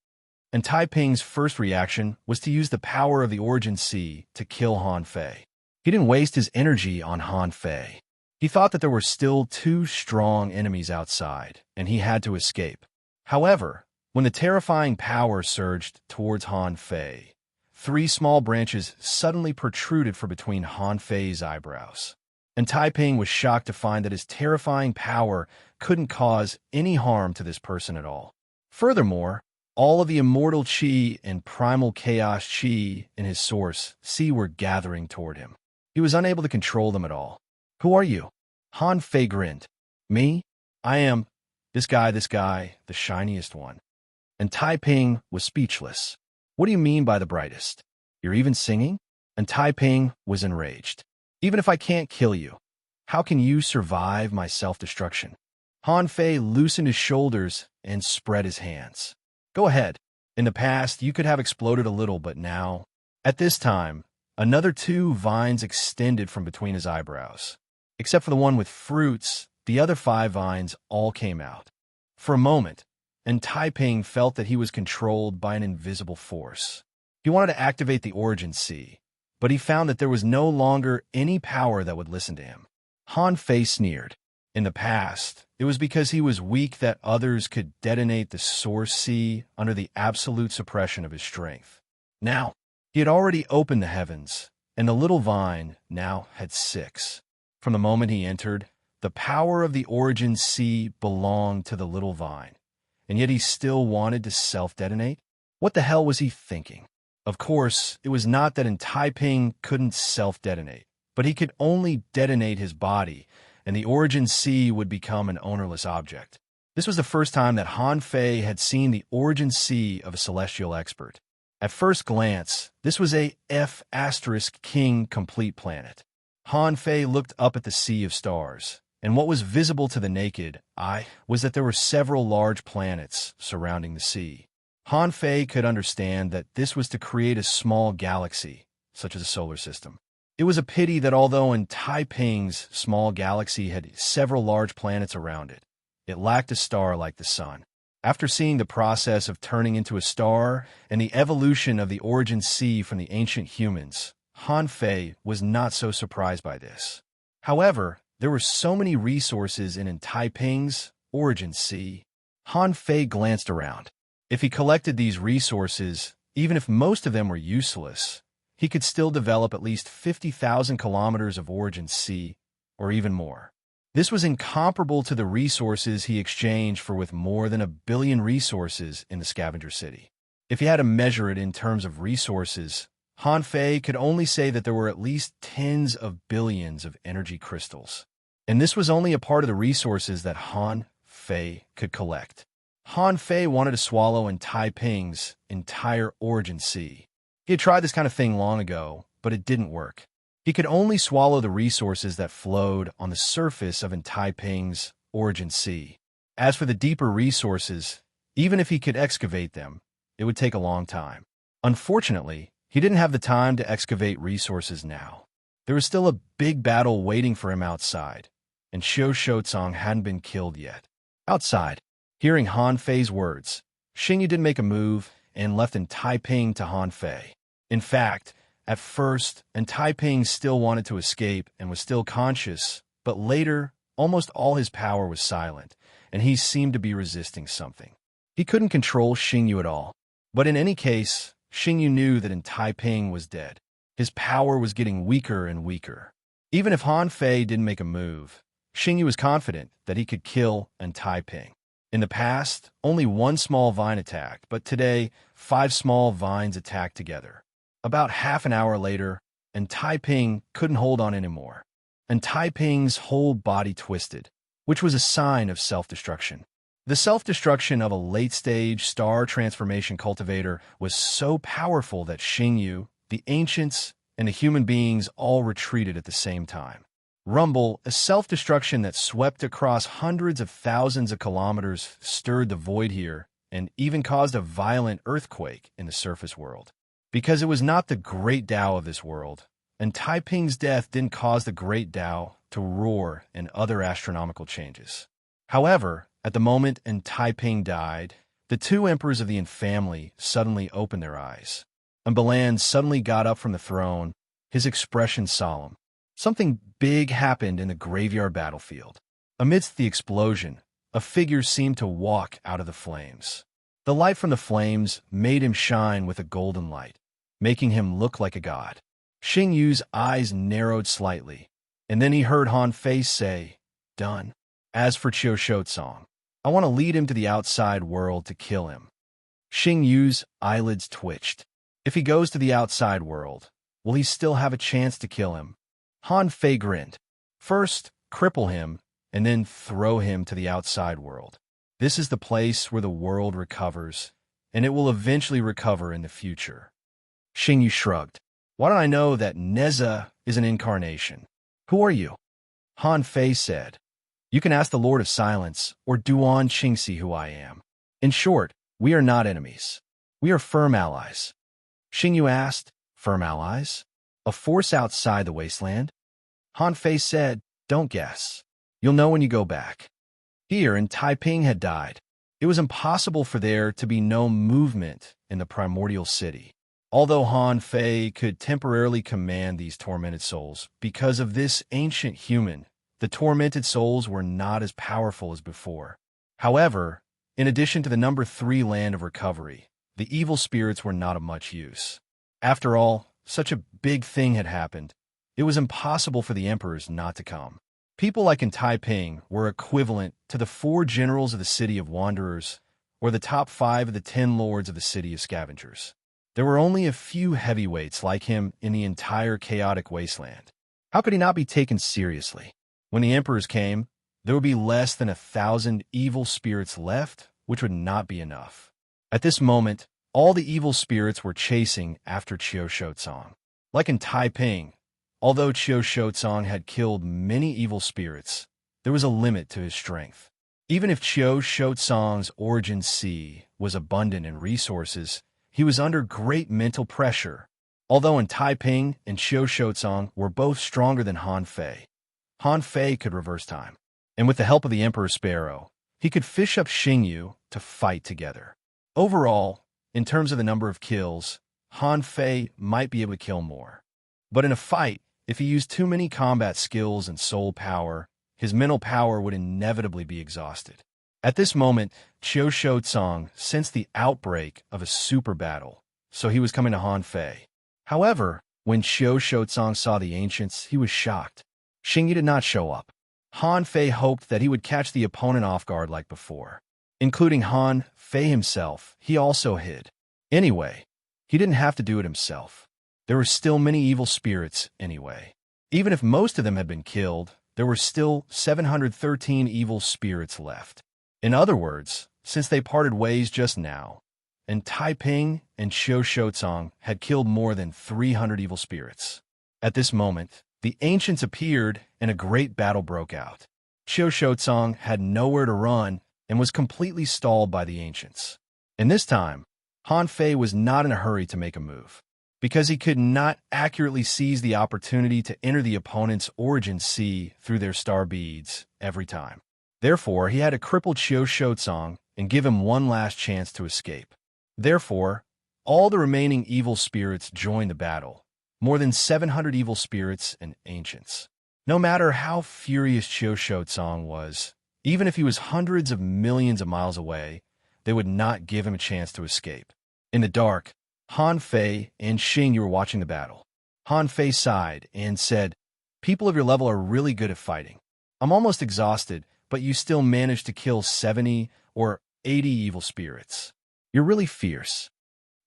Taiping's first reaction was to use the power of the Origin Sea to kill Han Fei. He didn't waste his energy on Han Fei. He thought that there were still two strong enemies outside, and he had to escape. However, when the terrifying power surged towards Han Fei, three small branches suddenly protruded from between Han Fei's eyebrows. And Taiping was shocked to find that his terrifying power couldn't cause any harm to this person at all. Furthermore, all of the immortal qi and primal chaos qi in his source, C, were gathering toward him. He was unable to control them at all. "Who are you?" Han Fei grinned. "Me? I am this guy, the shiniest one." And Taiping was speechless. "What do you mean by the brightest? You're even singing?" And Taiping was enraged. "Even if I can't kill you, how can you survive my self-destruction?" Han Fei loosened his shoulders and spread his hands. "Go ahead. In the past, you could have exploded a little, but now..." At this time, another two vines extended from between his eyebrows. Except for the one with fruits, the other five vines all came out. For a moment, and Taiping felt that he was controlled by an invisible force. He wanted to activate the origin C, but he found that there was no longer any power that would listen to him. Han Fei sneered. In the past, it was because he was weak that others could detonate the source C under the absolute suppression of his strength. Now, he had already opened the heavens, and the little vine now had 6. From the moment he entered, the power of the origin C belonged to the little vine, and yet he still wanted to self-detonate? What the hell was he thinking? Of course, it was not that Taiping couldn't self-detonate, but he could only detonate his body, and the origin C would become an ownerless object. This was the first time that Han Fei had seen the origin C of a celestial expert. At first glance, this was a F*King complete planet. Han Fei looked up at the sea of stars, and what was visible to the naked eye was that there were several large planets surrounding the sea. Han Fei could understand that this was to create a small galaxy, such as a solar system. It was a pity that although Taiping's small galaxy had several large planets around it, it lacked a star like the sun. After seeing the process of turning into a star and the evolution of the origin C from the ancient humans, Han Fei was not so surprised by this. However, there were so many resources in Taiping's origin C. Han Fei glanced around. If he collected these resources, even if most of them were useless, he could still develop at least 50,000 kilometers of origin C, or even more. This was incomparable to the resources he exchanged for with more than 1 billion resources in the Scavenger City. If he had to measure it in terms of resources, Han Fei could only say that there were at least tens of billions of energy crystals. And this was only a part of the resources that Han Fei could collect. Han Fei wanted to swallow Taiping's entire origin C. He had tried this kind of thing long ago, but it didn't work. He could only swallow the resources that flowed on the surface of Taiping's origin C. As for the deeper resources, even if he could excavate them, it would take a long time. Unfortunately, he didn't have the time to excavate resources now. There was still a big battle waiting for him outside, and Xiu Shouzong hadn't been killed yet. Outside, hearing Han Fei's words, Xingyu didn't make a move and left Taiping to Han Fei. In fact, at first, Taiping still wanted to escape and was still conscious, but later, almost all his power was silent, and he seemed to be resisting something. He couldn't control Xingyu at all. But in any case, Xingyu knew that Taiping was dead. His power was getting weaker and weaker. Even if Han Fei didn't make a move, Xingyu was confident that he could kill Taiping. In the past, only one small vine attacked, but today, 5 small vines attacked together. About half an hour later, Taiping couldn't hold on anymore, and Taiping's whole body twisted, which was a sign of self-destruction. The self-destruction of a late-stage star transformation cultivator was so powerful that Xingyu, the ancients, and the human beings all retreated at the same time. Rumble, a self-destruction that swept across hundreds of thousands of kilometers, stirred the void here and even caused a violent earthquake in the surface world. Because it was not the great Tao of this world, and Taiping's death didn't cause the great Tao to roar and other astronomical changes. However, at the moment Taiping died, the 2 emperors of the Yin family suddenly opened their eyes. And Balan suddenly got up from the throne, his expression solemn. Something big happened in the graveyard battlefield. Amidst the explosion, a figure seemed to walk out of the flames. The light from the flames made him shine with a golden light, making him look like a god. Xing Yu's eyes narrowed slightly, and then he heard Han Fei say, "Done." As for Qiu Shotsong, "I want to lead him to the outside world to kill him." Xing Yu's eyelids twitched. If he goes to the outside world, will he still have a chance to kill him? Han Fei grinned. "First, cripple him, and then throw him to the outside world. This is the place where the world recovers, and it will eventually recover in the future." Xing Yu shrugged. "Why don't I know that Neza is an incarnation?" "Who are you?" Han Fei said. "You can ask the Lord of Silence or Duan Qingxi who I am. In short, we are not enemies. We are firm allies." Xing Yu asked, "Firm allies? A force outside the wasteland?" Han Fei said, "Don't guess. You'll know when you go back." Here in Taiping had died. It was impossible for there to be no movement in the primordial city. Although Han Fei could temporarily command these tormented souls, because of this ancient human, the tormented souls were not as powerful as before. However, in addition to the number 3 land of recovery, the evil spirits were not of much use. After all, such a big thing had happened. It was impossible for the emperors not to come. People like in Taiping were equivalent to the 4 generals of the city of wanderers, or the top 5 of the 10 lords of the city of scavengers. There were only a few heavyweights like him in the entire chaotic wasteland. How could he not be taken seriously? When the emperors came, there would be less than 1,000 evil spirits left, which would not be enough. At this moment, all the evil spirits were chasing after Qiu Shotsong. Like in Taiping, although Qiu Shotsong had killed many evil spirits, there was a limit to his strength. Even if Qiu Shotsong's origin sea was abundant in resources, he was under great mental pressure. Although in Taiping and Qiu Shotsong were both stronger than Han Fei could reverse time. And with the help of the Emperor Sparrow, he could fish up Xing Yu to fight together. Overall, in terms of the number of kills, Han Fei might be able to kill more. But in a fight, if he used too many combat skills and soul power, his mental power would inevitably be exhausted. At this moment, Qiu Shotsong sensed the outbreak of a super battle, so he was coming to Han Fei. However, when Qiu Shotsong saw the ancients, he was shocked. Xing Yu did not show up. Han Fei hoped that he would catch the opponent off guard like before. Including Han Fei himself, he also hid. Anyway, he didn't have to do it himself. There were still many evil spirits anyway. Even if most of them had been killed, there were still 713 evil spirits left. In other words, since they parted ways just now, and Taiping and Qiu Shotsong had killed more than 300 evil spirits. At this moment, the ancients appeared and a great battle broke out. Qiu Shotsong had nowhere to run and was completely stalled by the ancients. And this time, Han Fei was not in a hurry to make a move, because he could not accurately seize the opportunity to enter the opponent's origin sea through their star beads every time. Therefore, he had to cripple Qiu Shotsong and give him one last chance to escape. Therefore, all the remaining evil spirits joined the battle, more than 700 evil spirits and ancients. No matter how furious Qiu Shotsong was, even if he was hundreds of millions of miles away, they would not give him a chance to escape. In the dark, Han Fei and Xing Yu were watching the battle. Han Fei sighed and said, "People of your level are really good at fighting. I'm almost exhausted, but you still managed to kill 70 or 80 evil spirits. You're really fierce."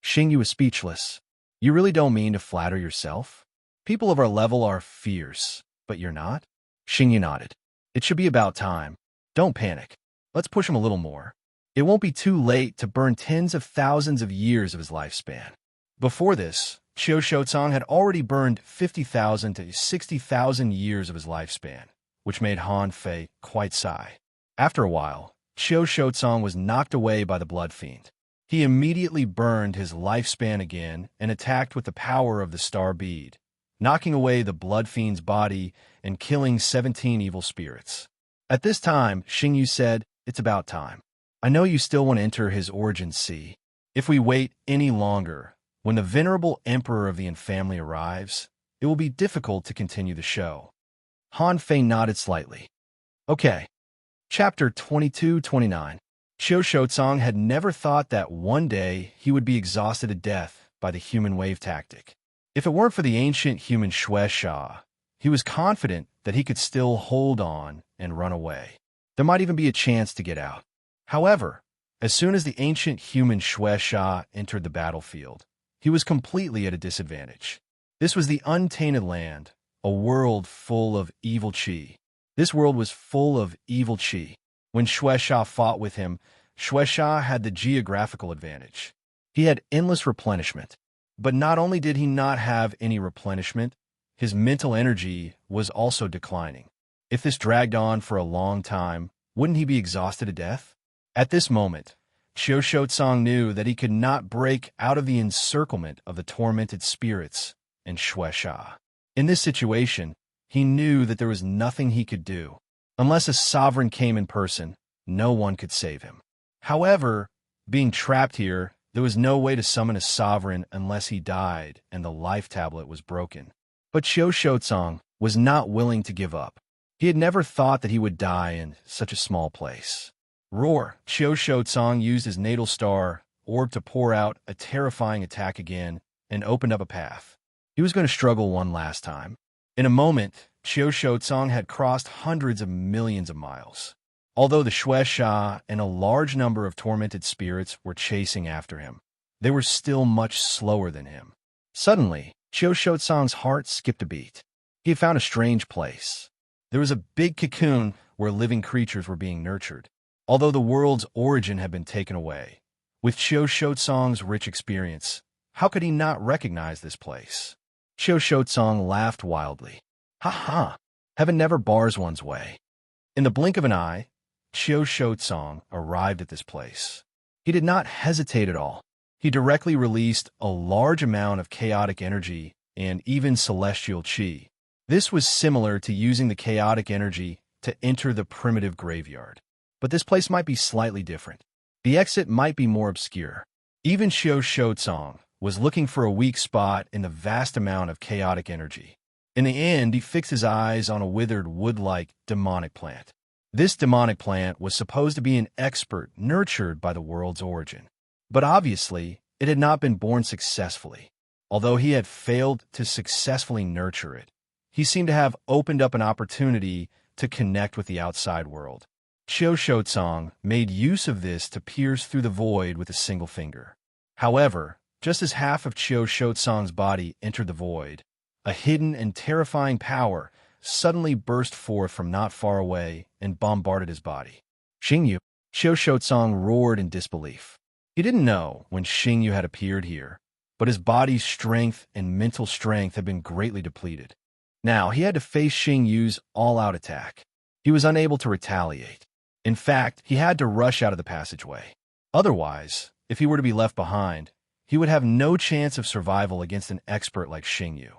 Xing Yu was speechless. "You really don't mean to flatter yourself? People of our level are fierce, but you're not?" Xing Yu nodded. "It should be about time. Don't panic. Let's push him a little more. It won't be too late to burn tens of thousands of years of his lifespan." Before this, Qiu Shotsong had already burned 50,000 to 60,000 years of his lifespan, which made Han Fei quite sigh. After a while, Qiu Shotsong was knocked away by the Blood Fiend. He immediately burned his lifespan again and attacked with the power of the Star Bead, knocking away the Blood Fiend's body and killing 17 evil spirits. At this time, Xing Yu said, "It's about time. I know you still want to enter his origin sea. If we wait any longer, when the venerable emperor of the infamily arrives, it will be difficult to continue the show." Han Fei nodded slightly. Okay. Chapter 22-29. Qiu Shotsong had never thought that one day he would be exhausted to death by the human wave tactic. If it weren't for the ancient human Xue Sha, he was confident that he could still hold on and run away. There might even be a chance to get out. However, as soon as the ancient human Xue Sha entered the battlefield, he was completely at a disadvantage. This was the untainted land, a world full of evil qi. This world was full of evil qi. When Xue Sha fought with him, Xue Sha had the geographical advantage. He had endless replenishment. But not only did he not have any replenishment, his mental energy was also declining. If this dragged on for a long time, wouldn't he be exhausted to death? At this moment, Qiu Shotsong knew that he could not break out of the encirclement of the tormented spirits and Xue Sha. In this situation, he knew that there was nothing he could do. Unless a sovereign came in person, no one could save him. However, being trapped here, there was no way to summon a sovereign unless he died and the life tablet was broken. But Qiu Shotsong was not willing to give up. He had never thought that he would die in such a small place. Roar! Qiu Shotsong used his natal star orb to pour out a terrifying attack again and opened up a path. He was going to struggle one last time. In a moment, Qiu Shotsong had crossed hundreds of millions of miles. Although the Xue Sha and a large number of tormented spirits were chasing after him, they were still much slower than him. Suddenly, Qiu Shotsong's heart skipped a beat. He had found a strange place. There was a big cocoon where living creatures were being nurtured. Although the world's origin had been taken away, with Qiu Shotsong's rich experience, how could he not recognize this place? Qiu Shotsong laughed wildly. Ha ha! Heaven never bars one's way. In the blink of an eye, Qiu Shotsong arrived at this place. He did not hesitate at all. He directly released a large amount of chaotic energy and even celestial qi. This was similar to using the chaotic energy to enter the primitive graveyard. But this place might be slightly different. The exit might be more obscure. Even Qiu Shotsong was looking for a weak spot in the vast amount of chaotic energy. In the end, he fixed his eyes on a withered wood-like demonic plant. This demonic plant was supposed to be an expert nurtured by the world's origin. But obviously, it had not been born successfully. Although he had failed to successfully nurture it, he seemed to have opened up an opportunity to connect with the outside world. Qiu Shotsong made use of this to pierce through the void with a single finger. However, just as half of Qiu Shotsong's body entered the void, a hidden and terrifying power suddenly burst forth from not far away and bombarded his body. Xingyu! Qiu Shotsong roared in disbelief. He didn't know when Xingyu had appeared here, but his body's strength and mental strength had been greatly depleted. Now he had to face Xingyu's all-out attack. He was unable to retaliate. In fact, he had to rush out of the passageway. Otherwise, if he were to be left behind, he would have no chance of survival against an expert like Xingyu.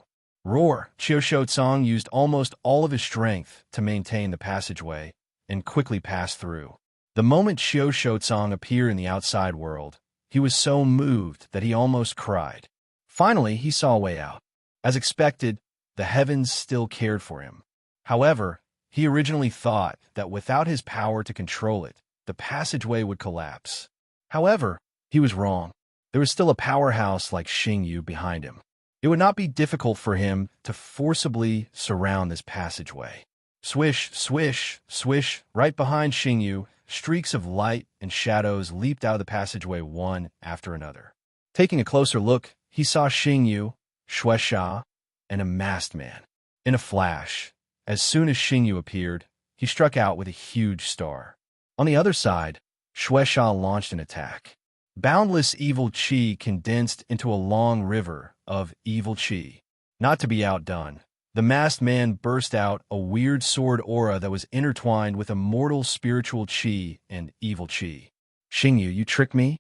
Roar! Qiu Shotsong used almost all of his strength to maintain the passageway and quickly passed through. The moment Qiu Shotsong appeared in the outside world, he was so moved that he almost cried. Finally, he saw a way out. As expected, the heavens still cared for him. However, he originally thought that without his power to control it, the passageway would collapse. However, he was wrong. There was still a powerhouse like Xingyu behind him. It would not be difficult for him to forcibly surround this passageway. Swish, swish, swish, right behind Xingyu, streaks of light and shadows leaped out of the passageway one after another. Taking a closer look, he saw Xingyu, Xue Sha, and a masked man. In a flash, as soon as Xingyu appeared, he struck out with a huge star. On the other side, Xue Sha launched an attack. Boundless evil qi condensed into a long river of evil qi. Not to be outdone, the masked man burst out a weird sword aura that was intertwined with immortal spiritual qi and evil qi. Xingyu, you tricked me?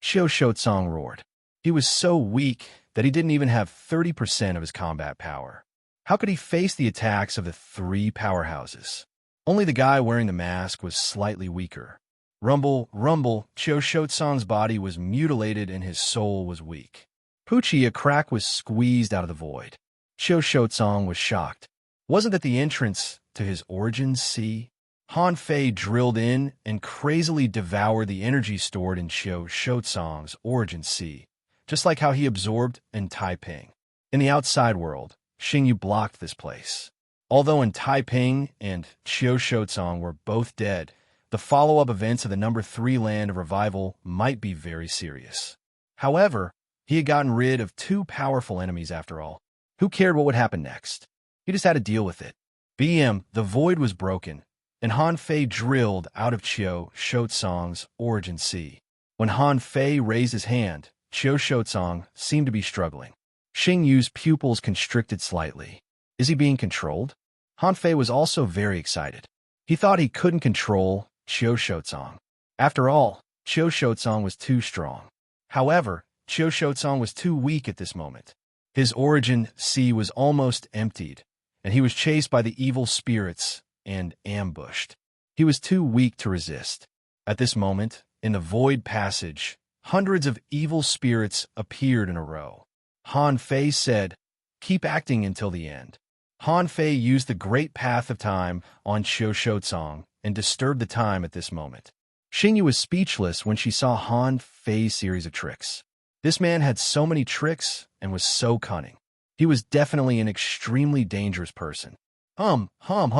Qiu Shotsong roared. He was so weak that he didn't even have 30% of his combat power. How could he face the attacks of the three powerhouses? Only the guy wearing the mask was slightly weaker. Rumble, rumble, Qiu Shotsong's body was mutilated and his soul was weak. Poochie, a crack was squeezed out of the void. Qiu Shotsong was shocked. Wasn't that the entrance to his origins sea? Han Fei drilled in and crazily devoured the energy stored in Shotsong's origin sea, just like how he absorbed in Taiping. In the outside world, Xingyu blocked this place. Although in Taiping and Shotsong were both dead, the follow-up events of the number 3 land of revival might be very serious. However, he had gotten rid of 2 powerful enemies after all. Who cared what would happen next? He just had to deal with it. The void was broken, and Han Fei drilled out of Shotsong's origin sea. When Han Fei raised his hand, Shotsong seemed to be struggling. Xingyu's pupils constricted slightly. Is he being controlled? Han Fei was also very excited. He thought he couldn't control Shotsong. After all, Shotsong was too strong. However, Shotsong was too weak at this moment. His origin sea was almost emptied, and he was chased by the evil spirits and ambushed. He was too weak to resist. At this moment, in the void passage, hundreds of evil spirits appeared in a row. Han Fei said, "Keep acting until the end." Han Fei used the great path of time on Shotsong and disturbed the time at this moment. Xingyu was speechless when she saw Han Fei's series of tricks. This man had so many tricks and was so cunning. He was definitely an extremely dangerous person. Hum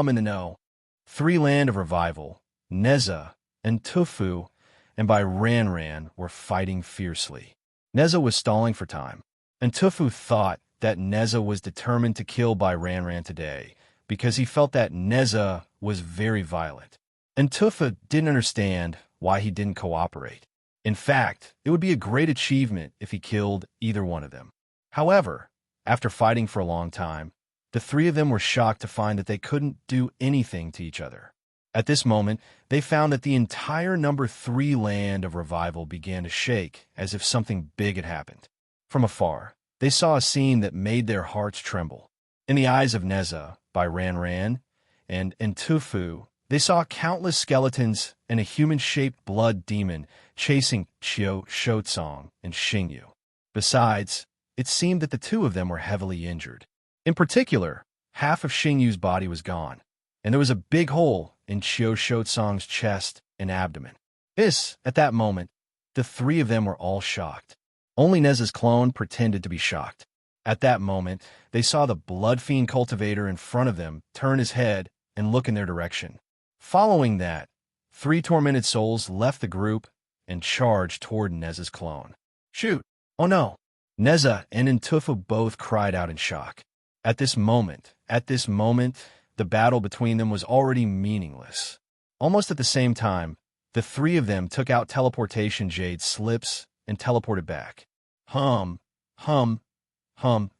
in the know. 3 land of revival, Neza and Tufu, and by Ran were fighting fiercely. Neza was stalling for time, and Tufu thought that Neza was determined to kill by Ran today because he felt that Neza was very violent. And Tufu didn't understand why he didn't cooperate. In fact, it would be a great achievement if he killed either one of them. However, after fighting for a long time, the 3 of them were shocked to find that they couldn't do anything to each other. At this moment, they found that the entire number 3 land of revival began to shake as if something big had happened. From afar, they saw a scene that made their hearts tremble. In the eyes of Neza, by Ran, and in Tufu, they saw countless skeletons and a human-shaped blood demon chasing Shotsong and Xingyu. Besides, it seemed that the 2 of them were heavily injured. In particular, half of Xingyu's body was gone, and there was a big hole in Shotsong's chest and abdomen. At that moment, the 3 of them were all shocked. Only Neza's clone pretended to be shocked. At that moment, they saw the blood fiend cultivator in front of them turn his head and look in their direction. Following that, 3 tormented souls left the group and charged toward Neza's clone. Shoot! Oh no! Neza and Ntufu both cried out in shock. At this moment, the battle between them was already meaningless. Almost at the same time, the 3 of them took out teleportation jade slips and teleported back.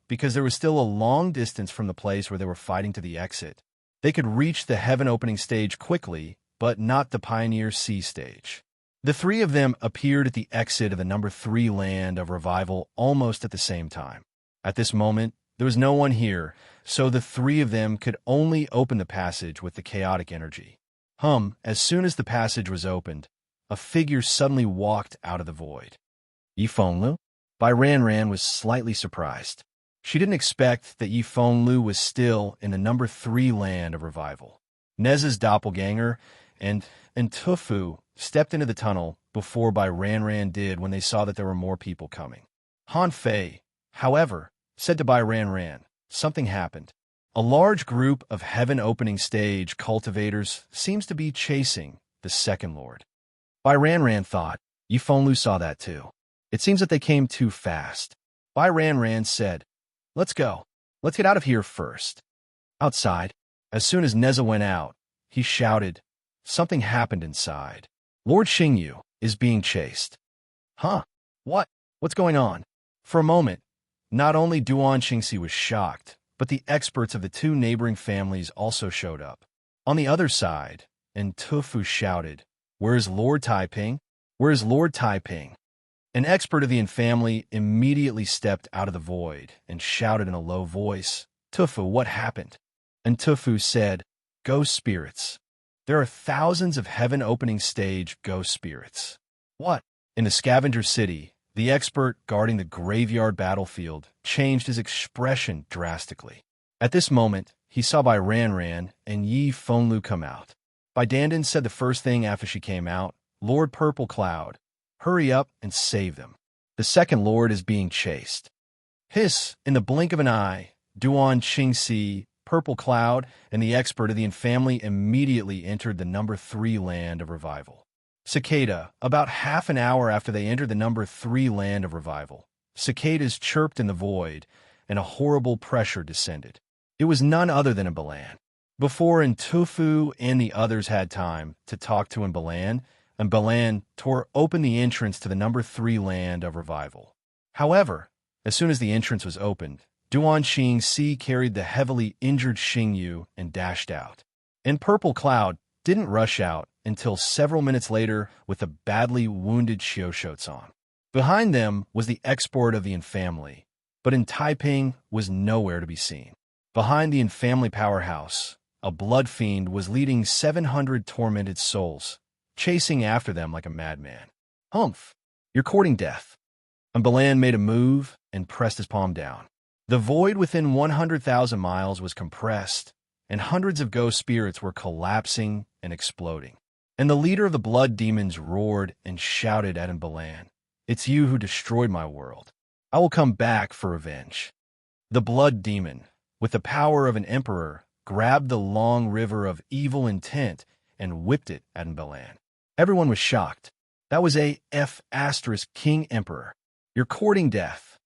Because there was still a long distance from the place where they were fighting to the exit. They could reach the heaven opening stage quickly, but not the Pioneer Sea stage. The 3 of them appeared at the exit of the number 3 land of revival almost at the same time. At this moment, there was no one here, so the 3 of them could only open the passage with the chaotic energy. As soon as the passage was opened, a figure suddenly walked out of the void. Yifenglu? Bai Ran was slightly surprised. She didn't expect that Yifenglu was still in the number 3 land of revival. Neza's doppelganger and Tufu stepped into the tunnel before Bai Ran did when they saw that there were more people coming. Han Fei, however, said to Bai Ran, something happened. A large group of heaven-opening stage cultivators seems to be chasing the second lord. Bai Ran thought, Yifenglu saw that too. It seems that they came too fast. Bai Ran said, "Let's go. Let's get out of here first." Outside, as soon as Neza went out, he shouted, "Something happened inside. Lord Xingyu is being chased." Huh? What? What's going on? For a moment, not only Duan Xingxi was shocked, but the experts of the 2 neighboring families also showed up. On the other side, and Tufu shouted, "Where is Lord Taiping? Where is Lord Taiping?" An expert of the Yin family immediately stepped out of the void and shouted in a low voice, "Tufu, what happened?" And Tufu said, "Ghost spirits. There are thousands of heaven-opening stage ghost spirits." What? In the scavenger city, the expert guarding the graveyard battlefield changed his expression drastically. At this moment, he saw Bai Ran Ran and Yi Fenglu come out. Bai Dandan said the first thing after she came out, "Lord Purple Cloud, hurry up and save them. The second lord is being chased." Hiss, in the blink of an eye, Duan Qingxi, Purple Cloud, and the expert of the family immediately entered the number 3 land of revival. Cicada, about half an hour after they entered the number 3 land of revival, cicadas chirped in the void, and a horrible pressure descended. It was none other than Embalan. Before Ntufu and the others had time to talk to Embalan tore open the entrance to the number 3 land of revival. However, as soon as the entrance was opened, Duan Qingxi carried the heavily injured Xingyu and dashed out. And Purple Cloud didn't rush out until several minutes later with the badly wounded Xiao Shotsong. Behind them was the export of the family, but in Taiping was nowhere to be seen. Behind the family powerhouse, a blood fiend was leading 700 tormented souls, chasing after them like a madman. "Humph, you're courting death." Embalan made a move and pressed his palm down. The void within 100,000 miles was compressed, and hundreds of ghost spirits were collapsing and exploding. And the leader of the blood demons roared and shouted at Embalan, "It's you who destroyed my world. I will come back for revenge." The blood demon, with the power of an emperor, grabbed the long river of evil intent and whipped it at Embalan. Everyone was shocked. That was a F** King Emperor. "You're courting death."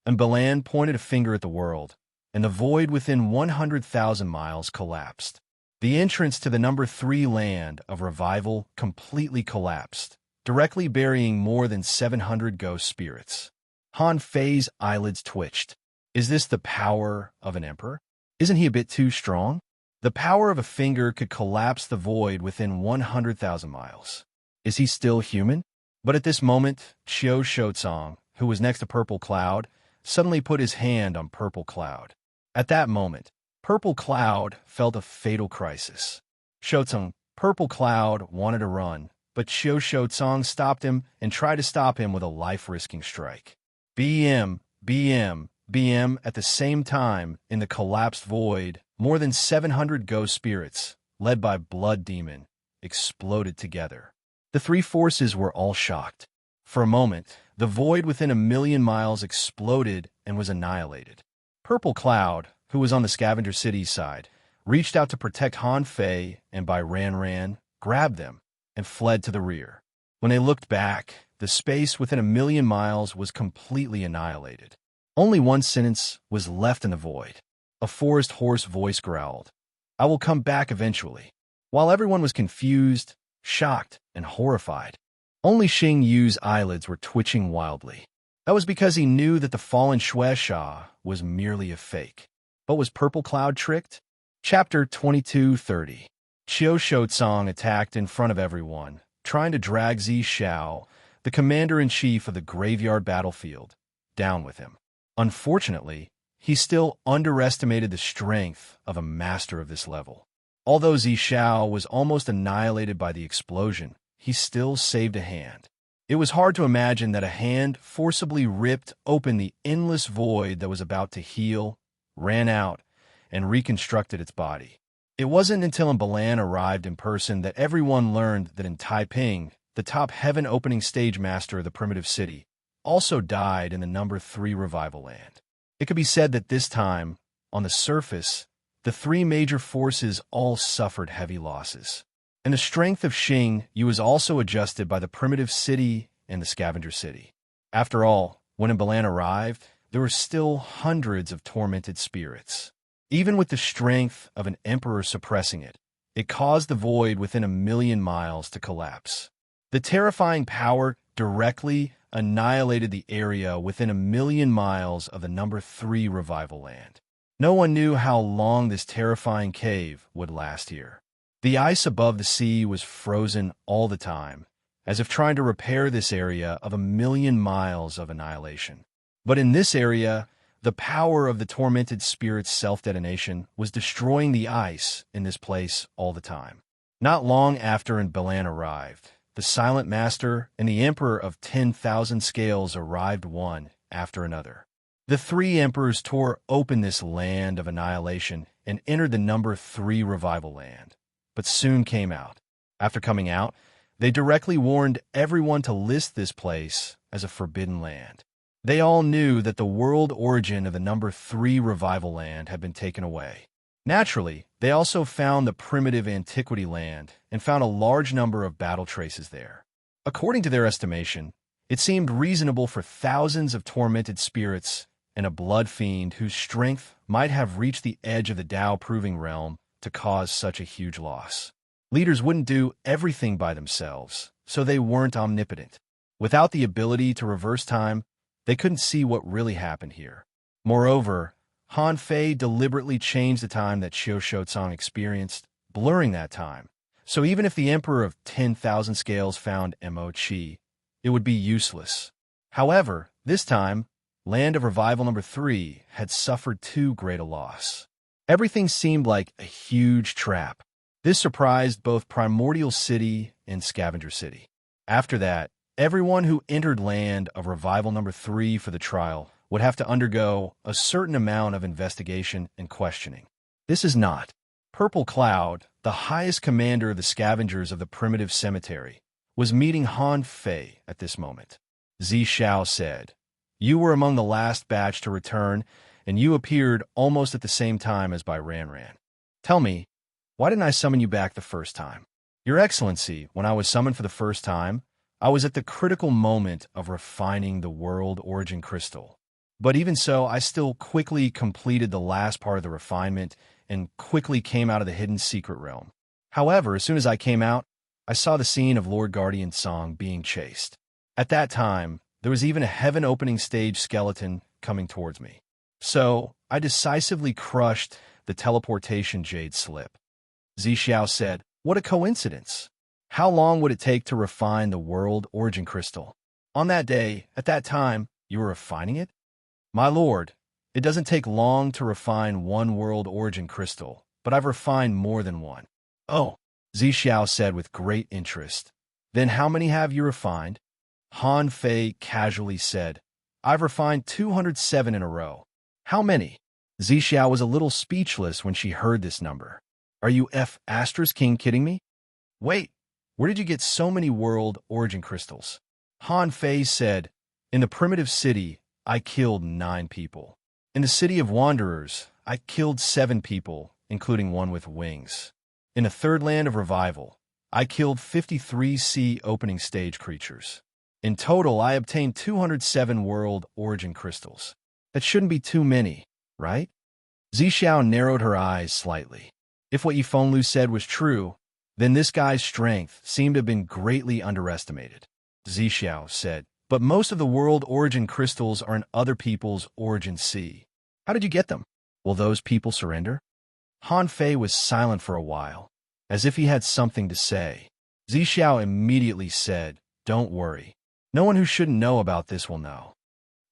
Embalan pointed a finger at the world, and the void within 100,000 miles collapsed. The entrance to the number 3 land of revival completely collapsed, directly burying more than 700 ghost spirits. Han Fei's eyelids twitched. Is this the power of an emperor? Isn't he a bit too strong? The power of a finger could collapse the void within 100,000 miles. Is he still human? But at this moment, Xiao Shotsong, who was next to Purple Cloud, suddenly put his hand on Purple Cloud. At that moment, Purple Cloud felt a fatal crisis. Shotsong, Purple Cloud, wanted to run, but Xiao Shotsong stopped him and tried to stop him with a life-risking strike. BM, BM, BM. At the same time, in the collapsed void, more than 700 ghost spirits, led by Blood Demon, exploded together. The 3 forces were all shocked. For a moment, the void within 1,000,000 miles exploded and was annihilated. Purple Cloud, who was on the Scavenger City's side, reached out to protect Han Fei and Bai Ran Ran, grabbed them, and fled to the rear. When they looked back, the space within 1,000,000 miles was completely annihilated. Only one sentence was left in the void. A forest hoarse voice growled, "I will come back eventually." While everyone was confused, shocked, and horrified, only Xing Yu's eyelids were twitching wildly. That was because he knew that the fallen Shueisha was merely a fake. But was Purple Cloud tricked? Chapter 22:30. Qiu Shotsong attacked in front of everyone, trying to drag Zi Xiao, the commander-in-chief of the graveyard battlefield, down with him. Unfortunately, he still underestimated the strength of a master of this level. Although Zi Xiao was almost annihilated by the explosion, he still saved a hand. It was hard to imagine that a hand forcibly ripped open the endless void that was about to heal, ran out, and reconstructed its body. It wasn't until Embalan arrived in person that everyone learned that in Taiping, the top heaven-opening stage master of the primitive city also died in the number 3 revival land. It could be said that this time, on the surface, the 3 major forces all suffered heavy losses. And the strength of Xing Yu was also adjusted by the primitive city and the scavenger city. After all, when Embalan arrived, there were still hundreds of tormented spirits. Even with the strength of an emperor suppressing it, it caused the void within 1,000,000 miles to collapse. The terrifying power directly annihilated the area within 1,000,000 miles of the number 3 revival land. No one knew how long this terrifying cave would last here. The ice above the sea was frozen all the time, as if trying to repair this area of 1,000,000 miles of annihilation. But in this area, the power of the tormented spirit's self-detonation was destroying the ice in this place all the time. Not long after Embalan arrived, the Silent Master and the Emperor of 10,000 Scales arrived one after another. The three emperors tore open this land of annihilation and entered the number 3 revival land, but soon came out. After coming out, they directly warned everyone to list this place as a forbidden land. They all knew that the world origin of the number 3 revival land had been taken away. Naturally, they also found the primitive antiquity land and found a large number of battle traces there. According to their estimation, it seemed reasonable for thousands of tormented spirits and a blood fiend whose strength might have reached the edge of the Tao-proving realm to cause such a huge loss. Leaders wouldn't do everything by themselves, so they weren't omnipotent. Without the ability to reverse time, they couldn't see what really happened here. Moreover, Han Fei deliberately changed the time that Xiao Shouzong experienced, blurring that time. So even if the Emperor of 10,000 Scales found Mo Qi, it would be useless. However, this time, Land of Revival number 3 had suffered too great a loss. Everything seemed like a huge trap. This surprised both Primordial City and Scavenger City. After that, everyone who entered Land of Revival number 3 for the trial would have to undergo a certain amount of investigation and questioning. This is not. Purple Cloud, the highest commander of the scavengers of the primitive cemetery, was meeting Han Fei at this moment. Zishao said, "You were among the last batch to return, and you appeared almost at the same time as Bai Ranran. Tell me, why didn't I summon you back the first time?" "Your Excellency, when I was summoned for the first time, I was at the critical moment of refining the world origin crystal. But even so, I still quickly completed the last part of the refinement and quickly came out of the hidden secret realm. However, as soon as I came out, I saw the scene of Lord Guardian Song being chased. At that time, there was even a heaven opening stage skeleton coming towards me. So, I decisively crushed the teleportation jade slip." Zishao said, "What a coincidence. How long would it take to refine the world origin crystal?" "On that day, at that time, you were refining it?" "My lord, it doesn't take long to refine one world origin crystal, but I've refined more than one." "Oh," Zishao said with great interest. "Then how many have you refined?" Han Fei casually said, "I've refined 207 in a row." "How many?" Zishao was a little speechless when she heard this number. "Are you King kidding me? Wait, where did you get so many world origin crystals?" Han Fei said, "In the primitive city, I killed 9 people. In the city of wanderers, I killed 7 people, including one with wings. In the third land of revival, I killed 53 sea opening stage creatures. In total, I obtained 207 world origin crystals. That shouldn't be too many, right?" Zishao narrowed her eyes slightly. If what Yifenglu said was true, then this guy's strength seemed to have been greatly underestimated. Zishao said, "But most of the world origin crystals are in other people's origin sea. How did you get them? Will those people surrender?" Han Fei was silent for a while, as if he had something to say. Zishao immediately said, "Don't worry. No one who shouldn't know about this will know."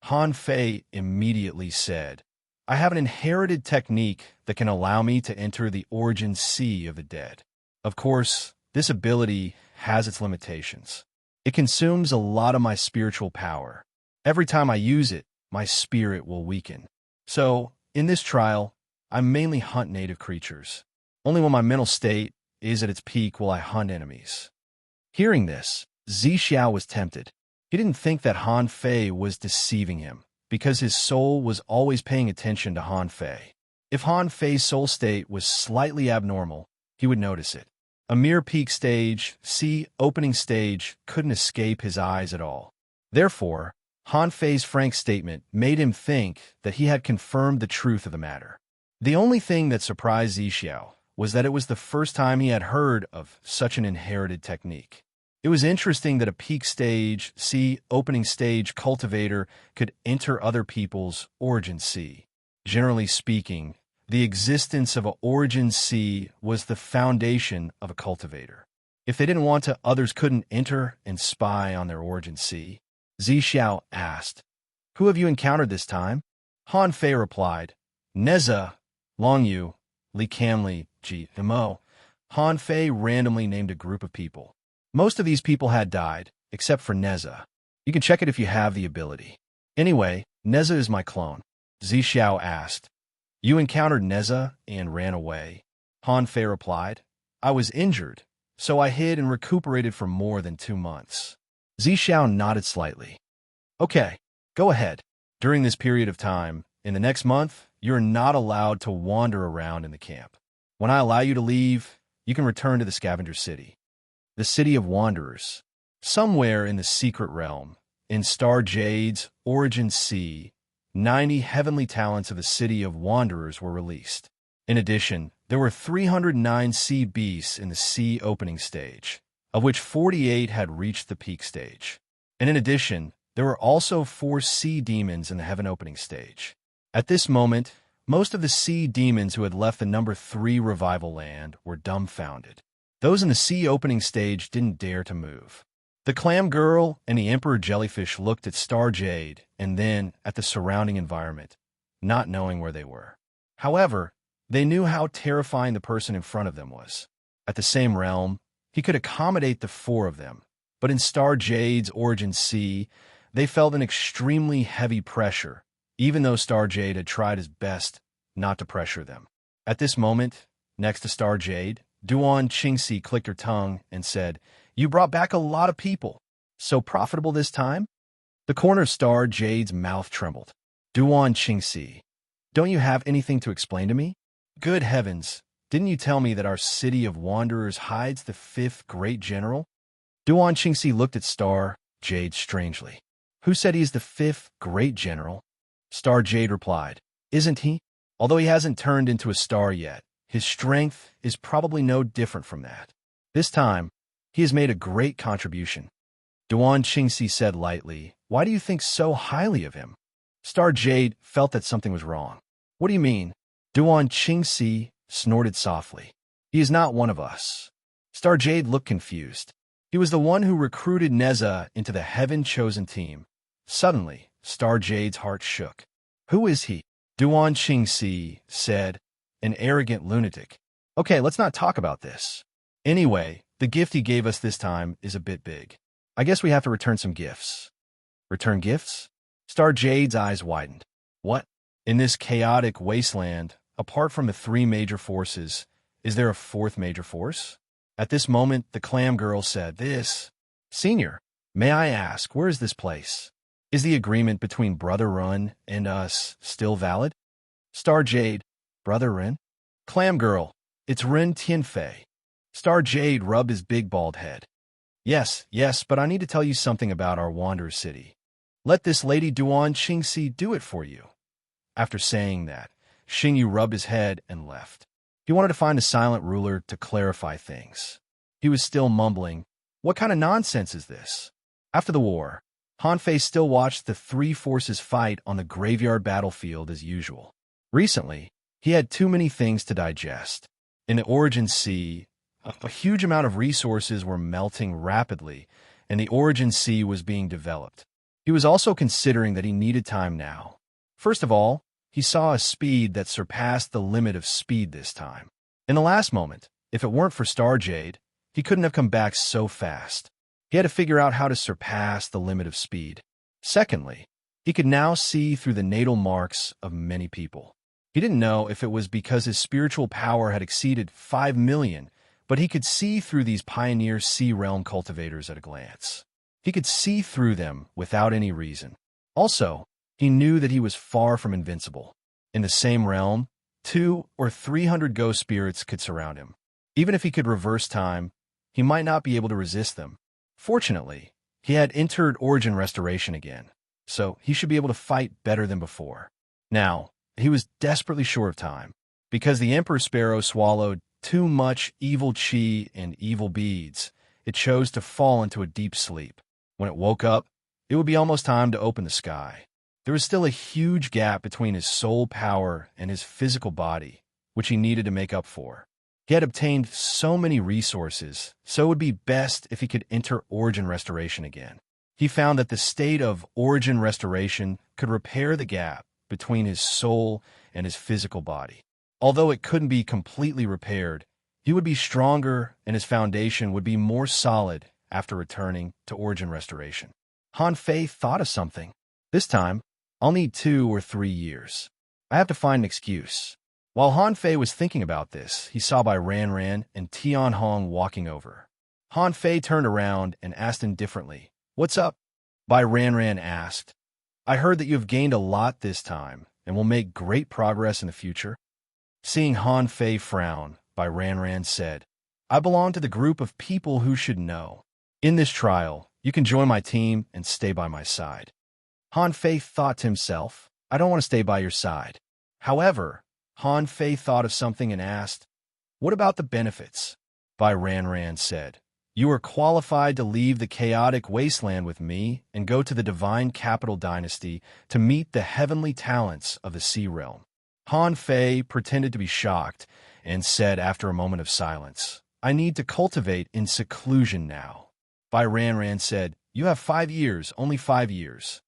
Han Fei immediately said, "I have an inherited technique that can allow me to enter the origin sea of the dead. Of course, this ability has its limitations. It consumes a lot of my spiritual power. Every time I use it, my spirit will weaken. So, in this trial, I mainly hunt native creatures. Only when my mental state is at its peak will I hunt enemies." Hearing this, Zishao was tempted. He didn't think that Han Fei was deceiving him, because his soul was always paying attention to Han Fei. If Han Fei's soul state was slightly abnormal, he would notice it. A mere peak stage, opening stage, couldn't escape his eyes at all. Therefore, Han Fei's frank statement made him think that he had confirmed the truth of the matter. The only thing that surprised Zishao was that it was the first time he had heard of such an inherited technique. It was interesting that a peak stage, opening stage cultivator could enter other people's origin sea. Generally speaking, the existence of an origin sea was the foundation of a cultivator. If they didn't want to, others couldn't enter and spy on their origin sea. Zishao asked, "Who have you encountered this time?" Han Fei replied, "Neza, Longyu, Li Camli, Ji Mo." Han Fei randomly named a group of people. Most of these people had died, except for Neza. You can check it if you have the ability. Anyway, Neza is my clone. Zixiao asked. You encountered Neza and ran away? Han Fei replied. I was injured, so I hid and recuperated for more than 2 months. Zixiao nodded slightly. Okay, go ahead. During this period of time, in the next month, you're not allowed to wander around in the camp. When I allow you to leave, you can return to the Scavenger City. The City of Wanderers. Somewhere in the secret realm, in Star Jade's Origin Sea, 90 heavenly talents of the City of Wanderers were released. In addition, there were 309 sea beasts in the sea opening stage, of which 48 had reached the peak stage. And in addition, there were also 4 sea demons in the heaven opening stage. At this moment, most of the sea demons who had left the number 3 revival land were dumbfounded. Those in the sea opening stage didn't dare to move. The clam girl and the emperor jellyfish looked at Star Jade and then at the surrounding environment, not knowing where they were. However, they knew how terrifying the person in front of them was. At the same realm, he could accommodate the 4 of them, but in Star Jade's Origin Sea, they felt an extremely heavy pressure, even though Star Jade had tried his best not to pressure them. At this moment, next to Star Jade, Duan Qingxi clicked her tongue and said, You brought back a lot of people. So profitable this time? The corner of Star Jade's mouth trembled. Duan Qingxi, don't you have anything to explain to me? Good heavens, didn't you tell me that our City of Wanderers hides the 5th great general? Duan Qingxi looked at Star Jade strangely. Who said he's the 5th great general? Star Jade replied, Isn't he? Although he hasn't turned into a star yet, his strength is probably no different from that. This time, he has made a great contribution. Duan Qingxi said lightly, Why do you think so highly of him? Star Jade felt that something was wrong. What do you mean? Duan Qingxi snorted softly. He is not one of us. Star Jade looked confused. He was the one who recruited Neza into the heaven-chosen team. Suddenly, Star Jade's heart shook. Who is he? Duan Qingxi said, An arrogant lunatic. Okay, let's not talk about this. Anyway, the gift he gave us this time is a bit big. I guess we have to return some gifts. Return gifts? Star Jade's eyes widened. What? In this chaotic wasteland, apart from the 3 major forces, is there a 4th major force? At this moment, the clam girl said, Senior, may I ask, where is this place? Is the agreement between Brother Run and us still valid? Star Jade, Brother Ren? Clam girl, it's Ren Tianfei. Star Jade rubbed his big bald head. Yes, but I need to tell you something about our Wanderer City. Let this lady Duan Qingxi do it for you. After saying that, Xingyu rubbed his head and left. He wanted to find a silent ruler to clarify things. He was still mumbling, What kind of nonsense is this? After the war, Han Fei still watched the 3 forces fight on the graveyard battlefield as usual. Recently, he had too many things to digest. In the Origin Sea, a huge amount of resources were melting rapidly, and the Origin Sea was being developed. He was also considering that he needed time now. First of all, he saw a speed that surpassed the limit of speed this time. In the last moment, if it weren't for Star Jade, he couldn't have come back so fast. He had to figure out how to surpass the limit of speed. Secondly, he could now see through the natal marks of many people. He didn't know if it was because his spiritual power had exceeded 5 million, but he could see through these pioneer sea realm cultivators at a glance. He could see through them without any reason. Also, he knew that he was far from invincible. In the same realm, 200 or 300 ghost spirits could surround him. Even if he could reverse time, he might not be able to resist them. Fortunately, he had entered Origin Restoration again, so he should be able to fight better than before. Now, he was desperately short of time, because the Emperor Sparrow swallowed too much evil chi and evil beads. It chose to fall into a deep sleep. When it woke up, it would be almost time to open the sky. There was still a huge gap between his soul power and his physical body, which he needed to make up for. He had obtained so many resources, so it would be best if he could enter Origin Restoration again. He found that the state of Origin Restoration could repair the gap between his soul and his physical body. Although it couldn't be completely repaired, he would be stronger and his foundation would be more solid after returning to Origin Restoration. Han Fei thought of something. This time, I'll need 2 or 3 years. I have to find an excuse. While Han Fei was thinking about this, he saw Bai Ran Ran and Tian Hong walking over. Han Fei turned around and asked indifferently, "What's up?" Bai Ran Ran asked, "I heard that you have gained a lot this time and will make great progress in the future." Seeing Han Fei frown, Bai Ran Ran said, "I belong to the group of people who should know. In this trial, you can join my team and stay by my side." Han Fei thought to himself, "I don't want to stay by your side." However, Han Fei thought of something and asked, "What about the benefits?" Bai Ran Ran said, "You are qualified to leave the chaotic wasteland with me and go to the divine capital dynasty to meet the heavenly talents of the Sea Realm." Han Fei pretended to be shocked and said after a moment of silence, "I need to cultivate in seclusion now." Bai Ran Ran said, "You have 5 years, only 5 years.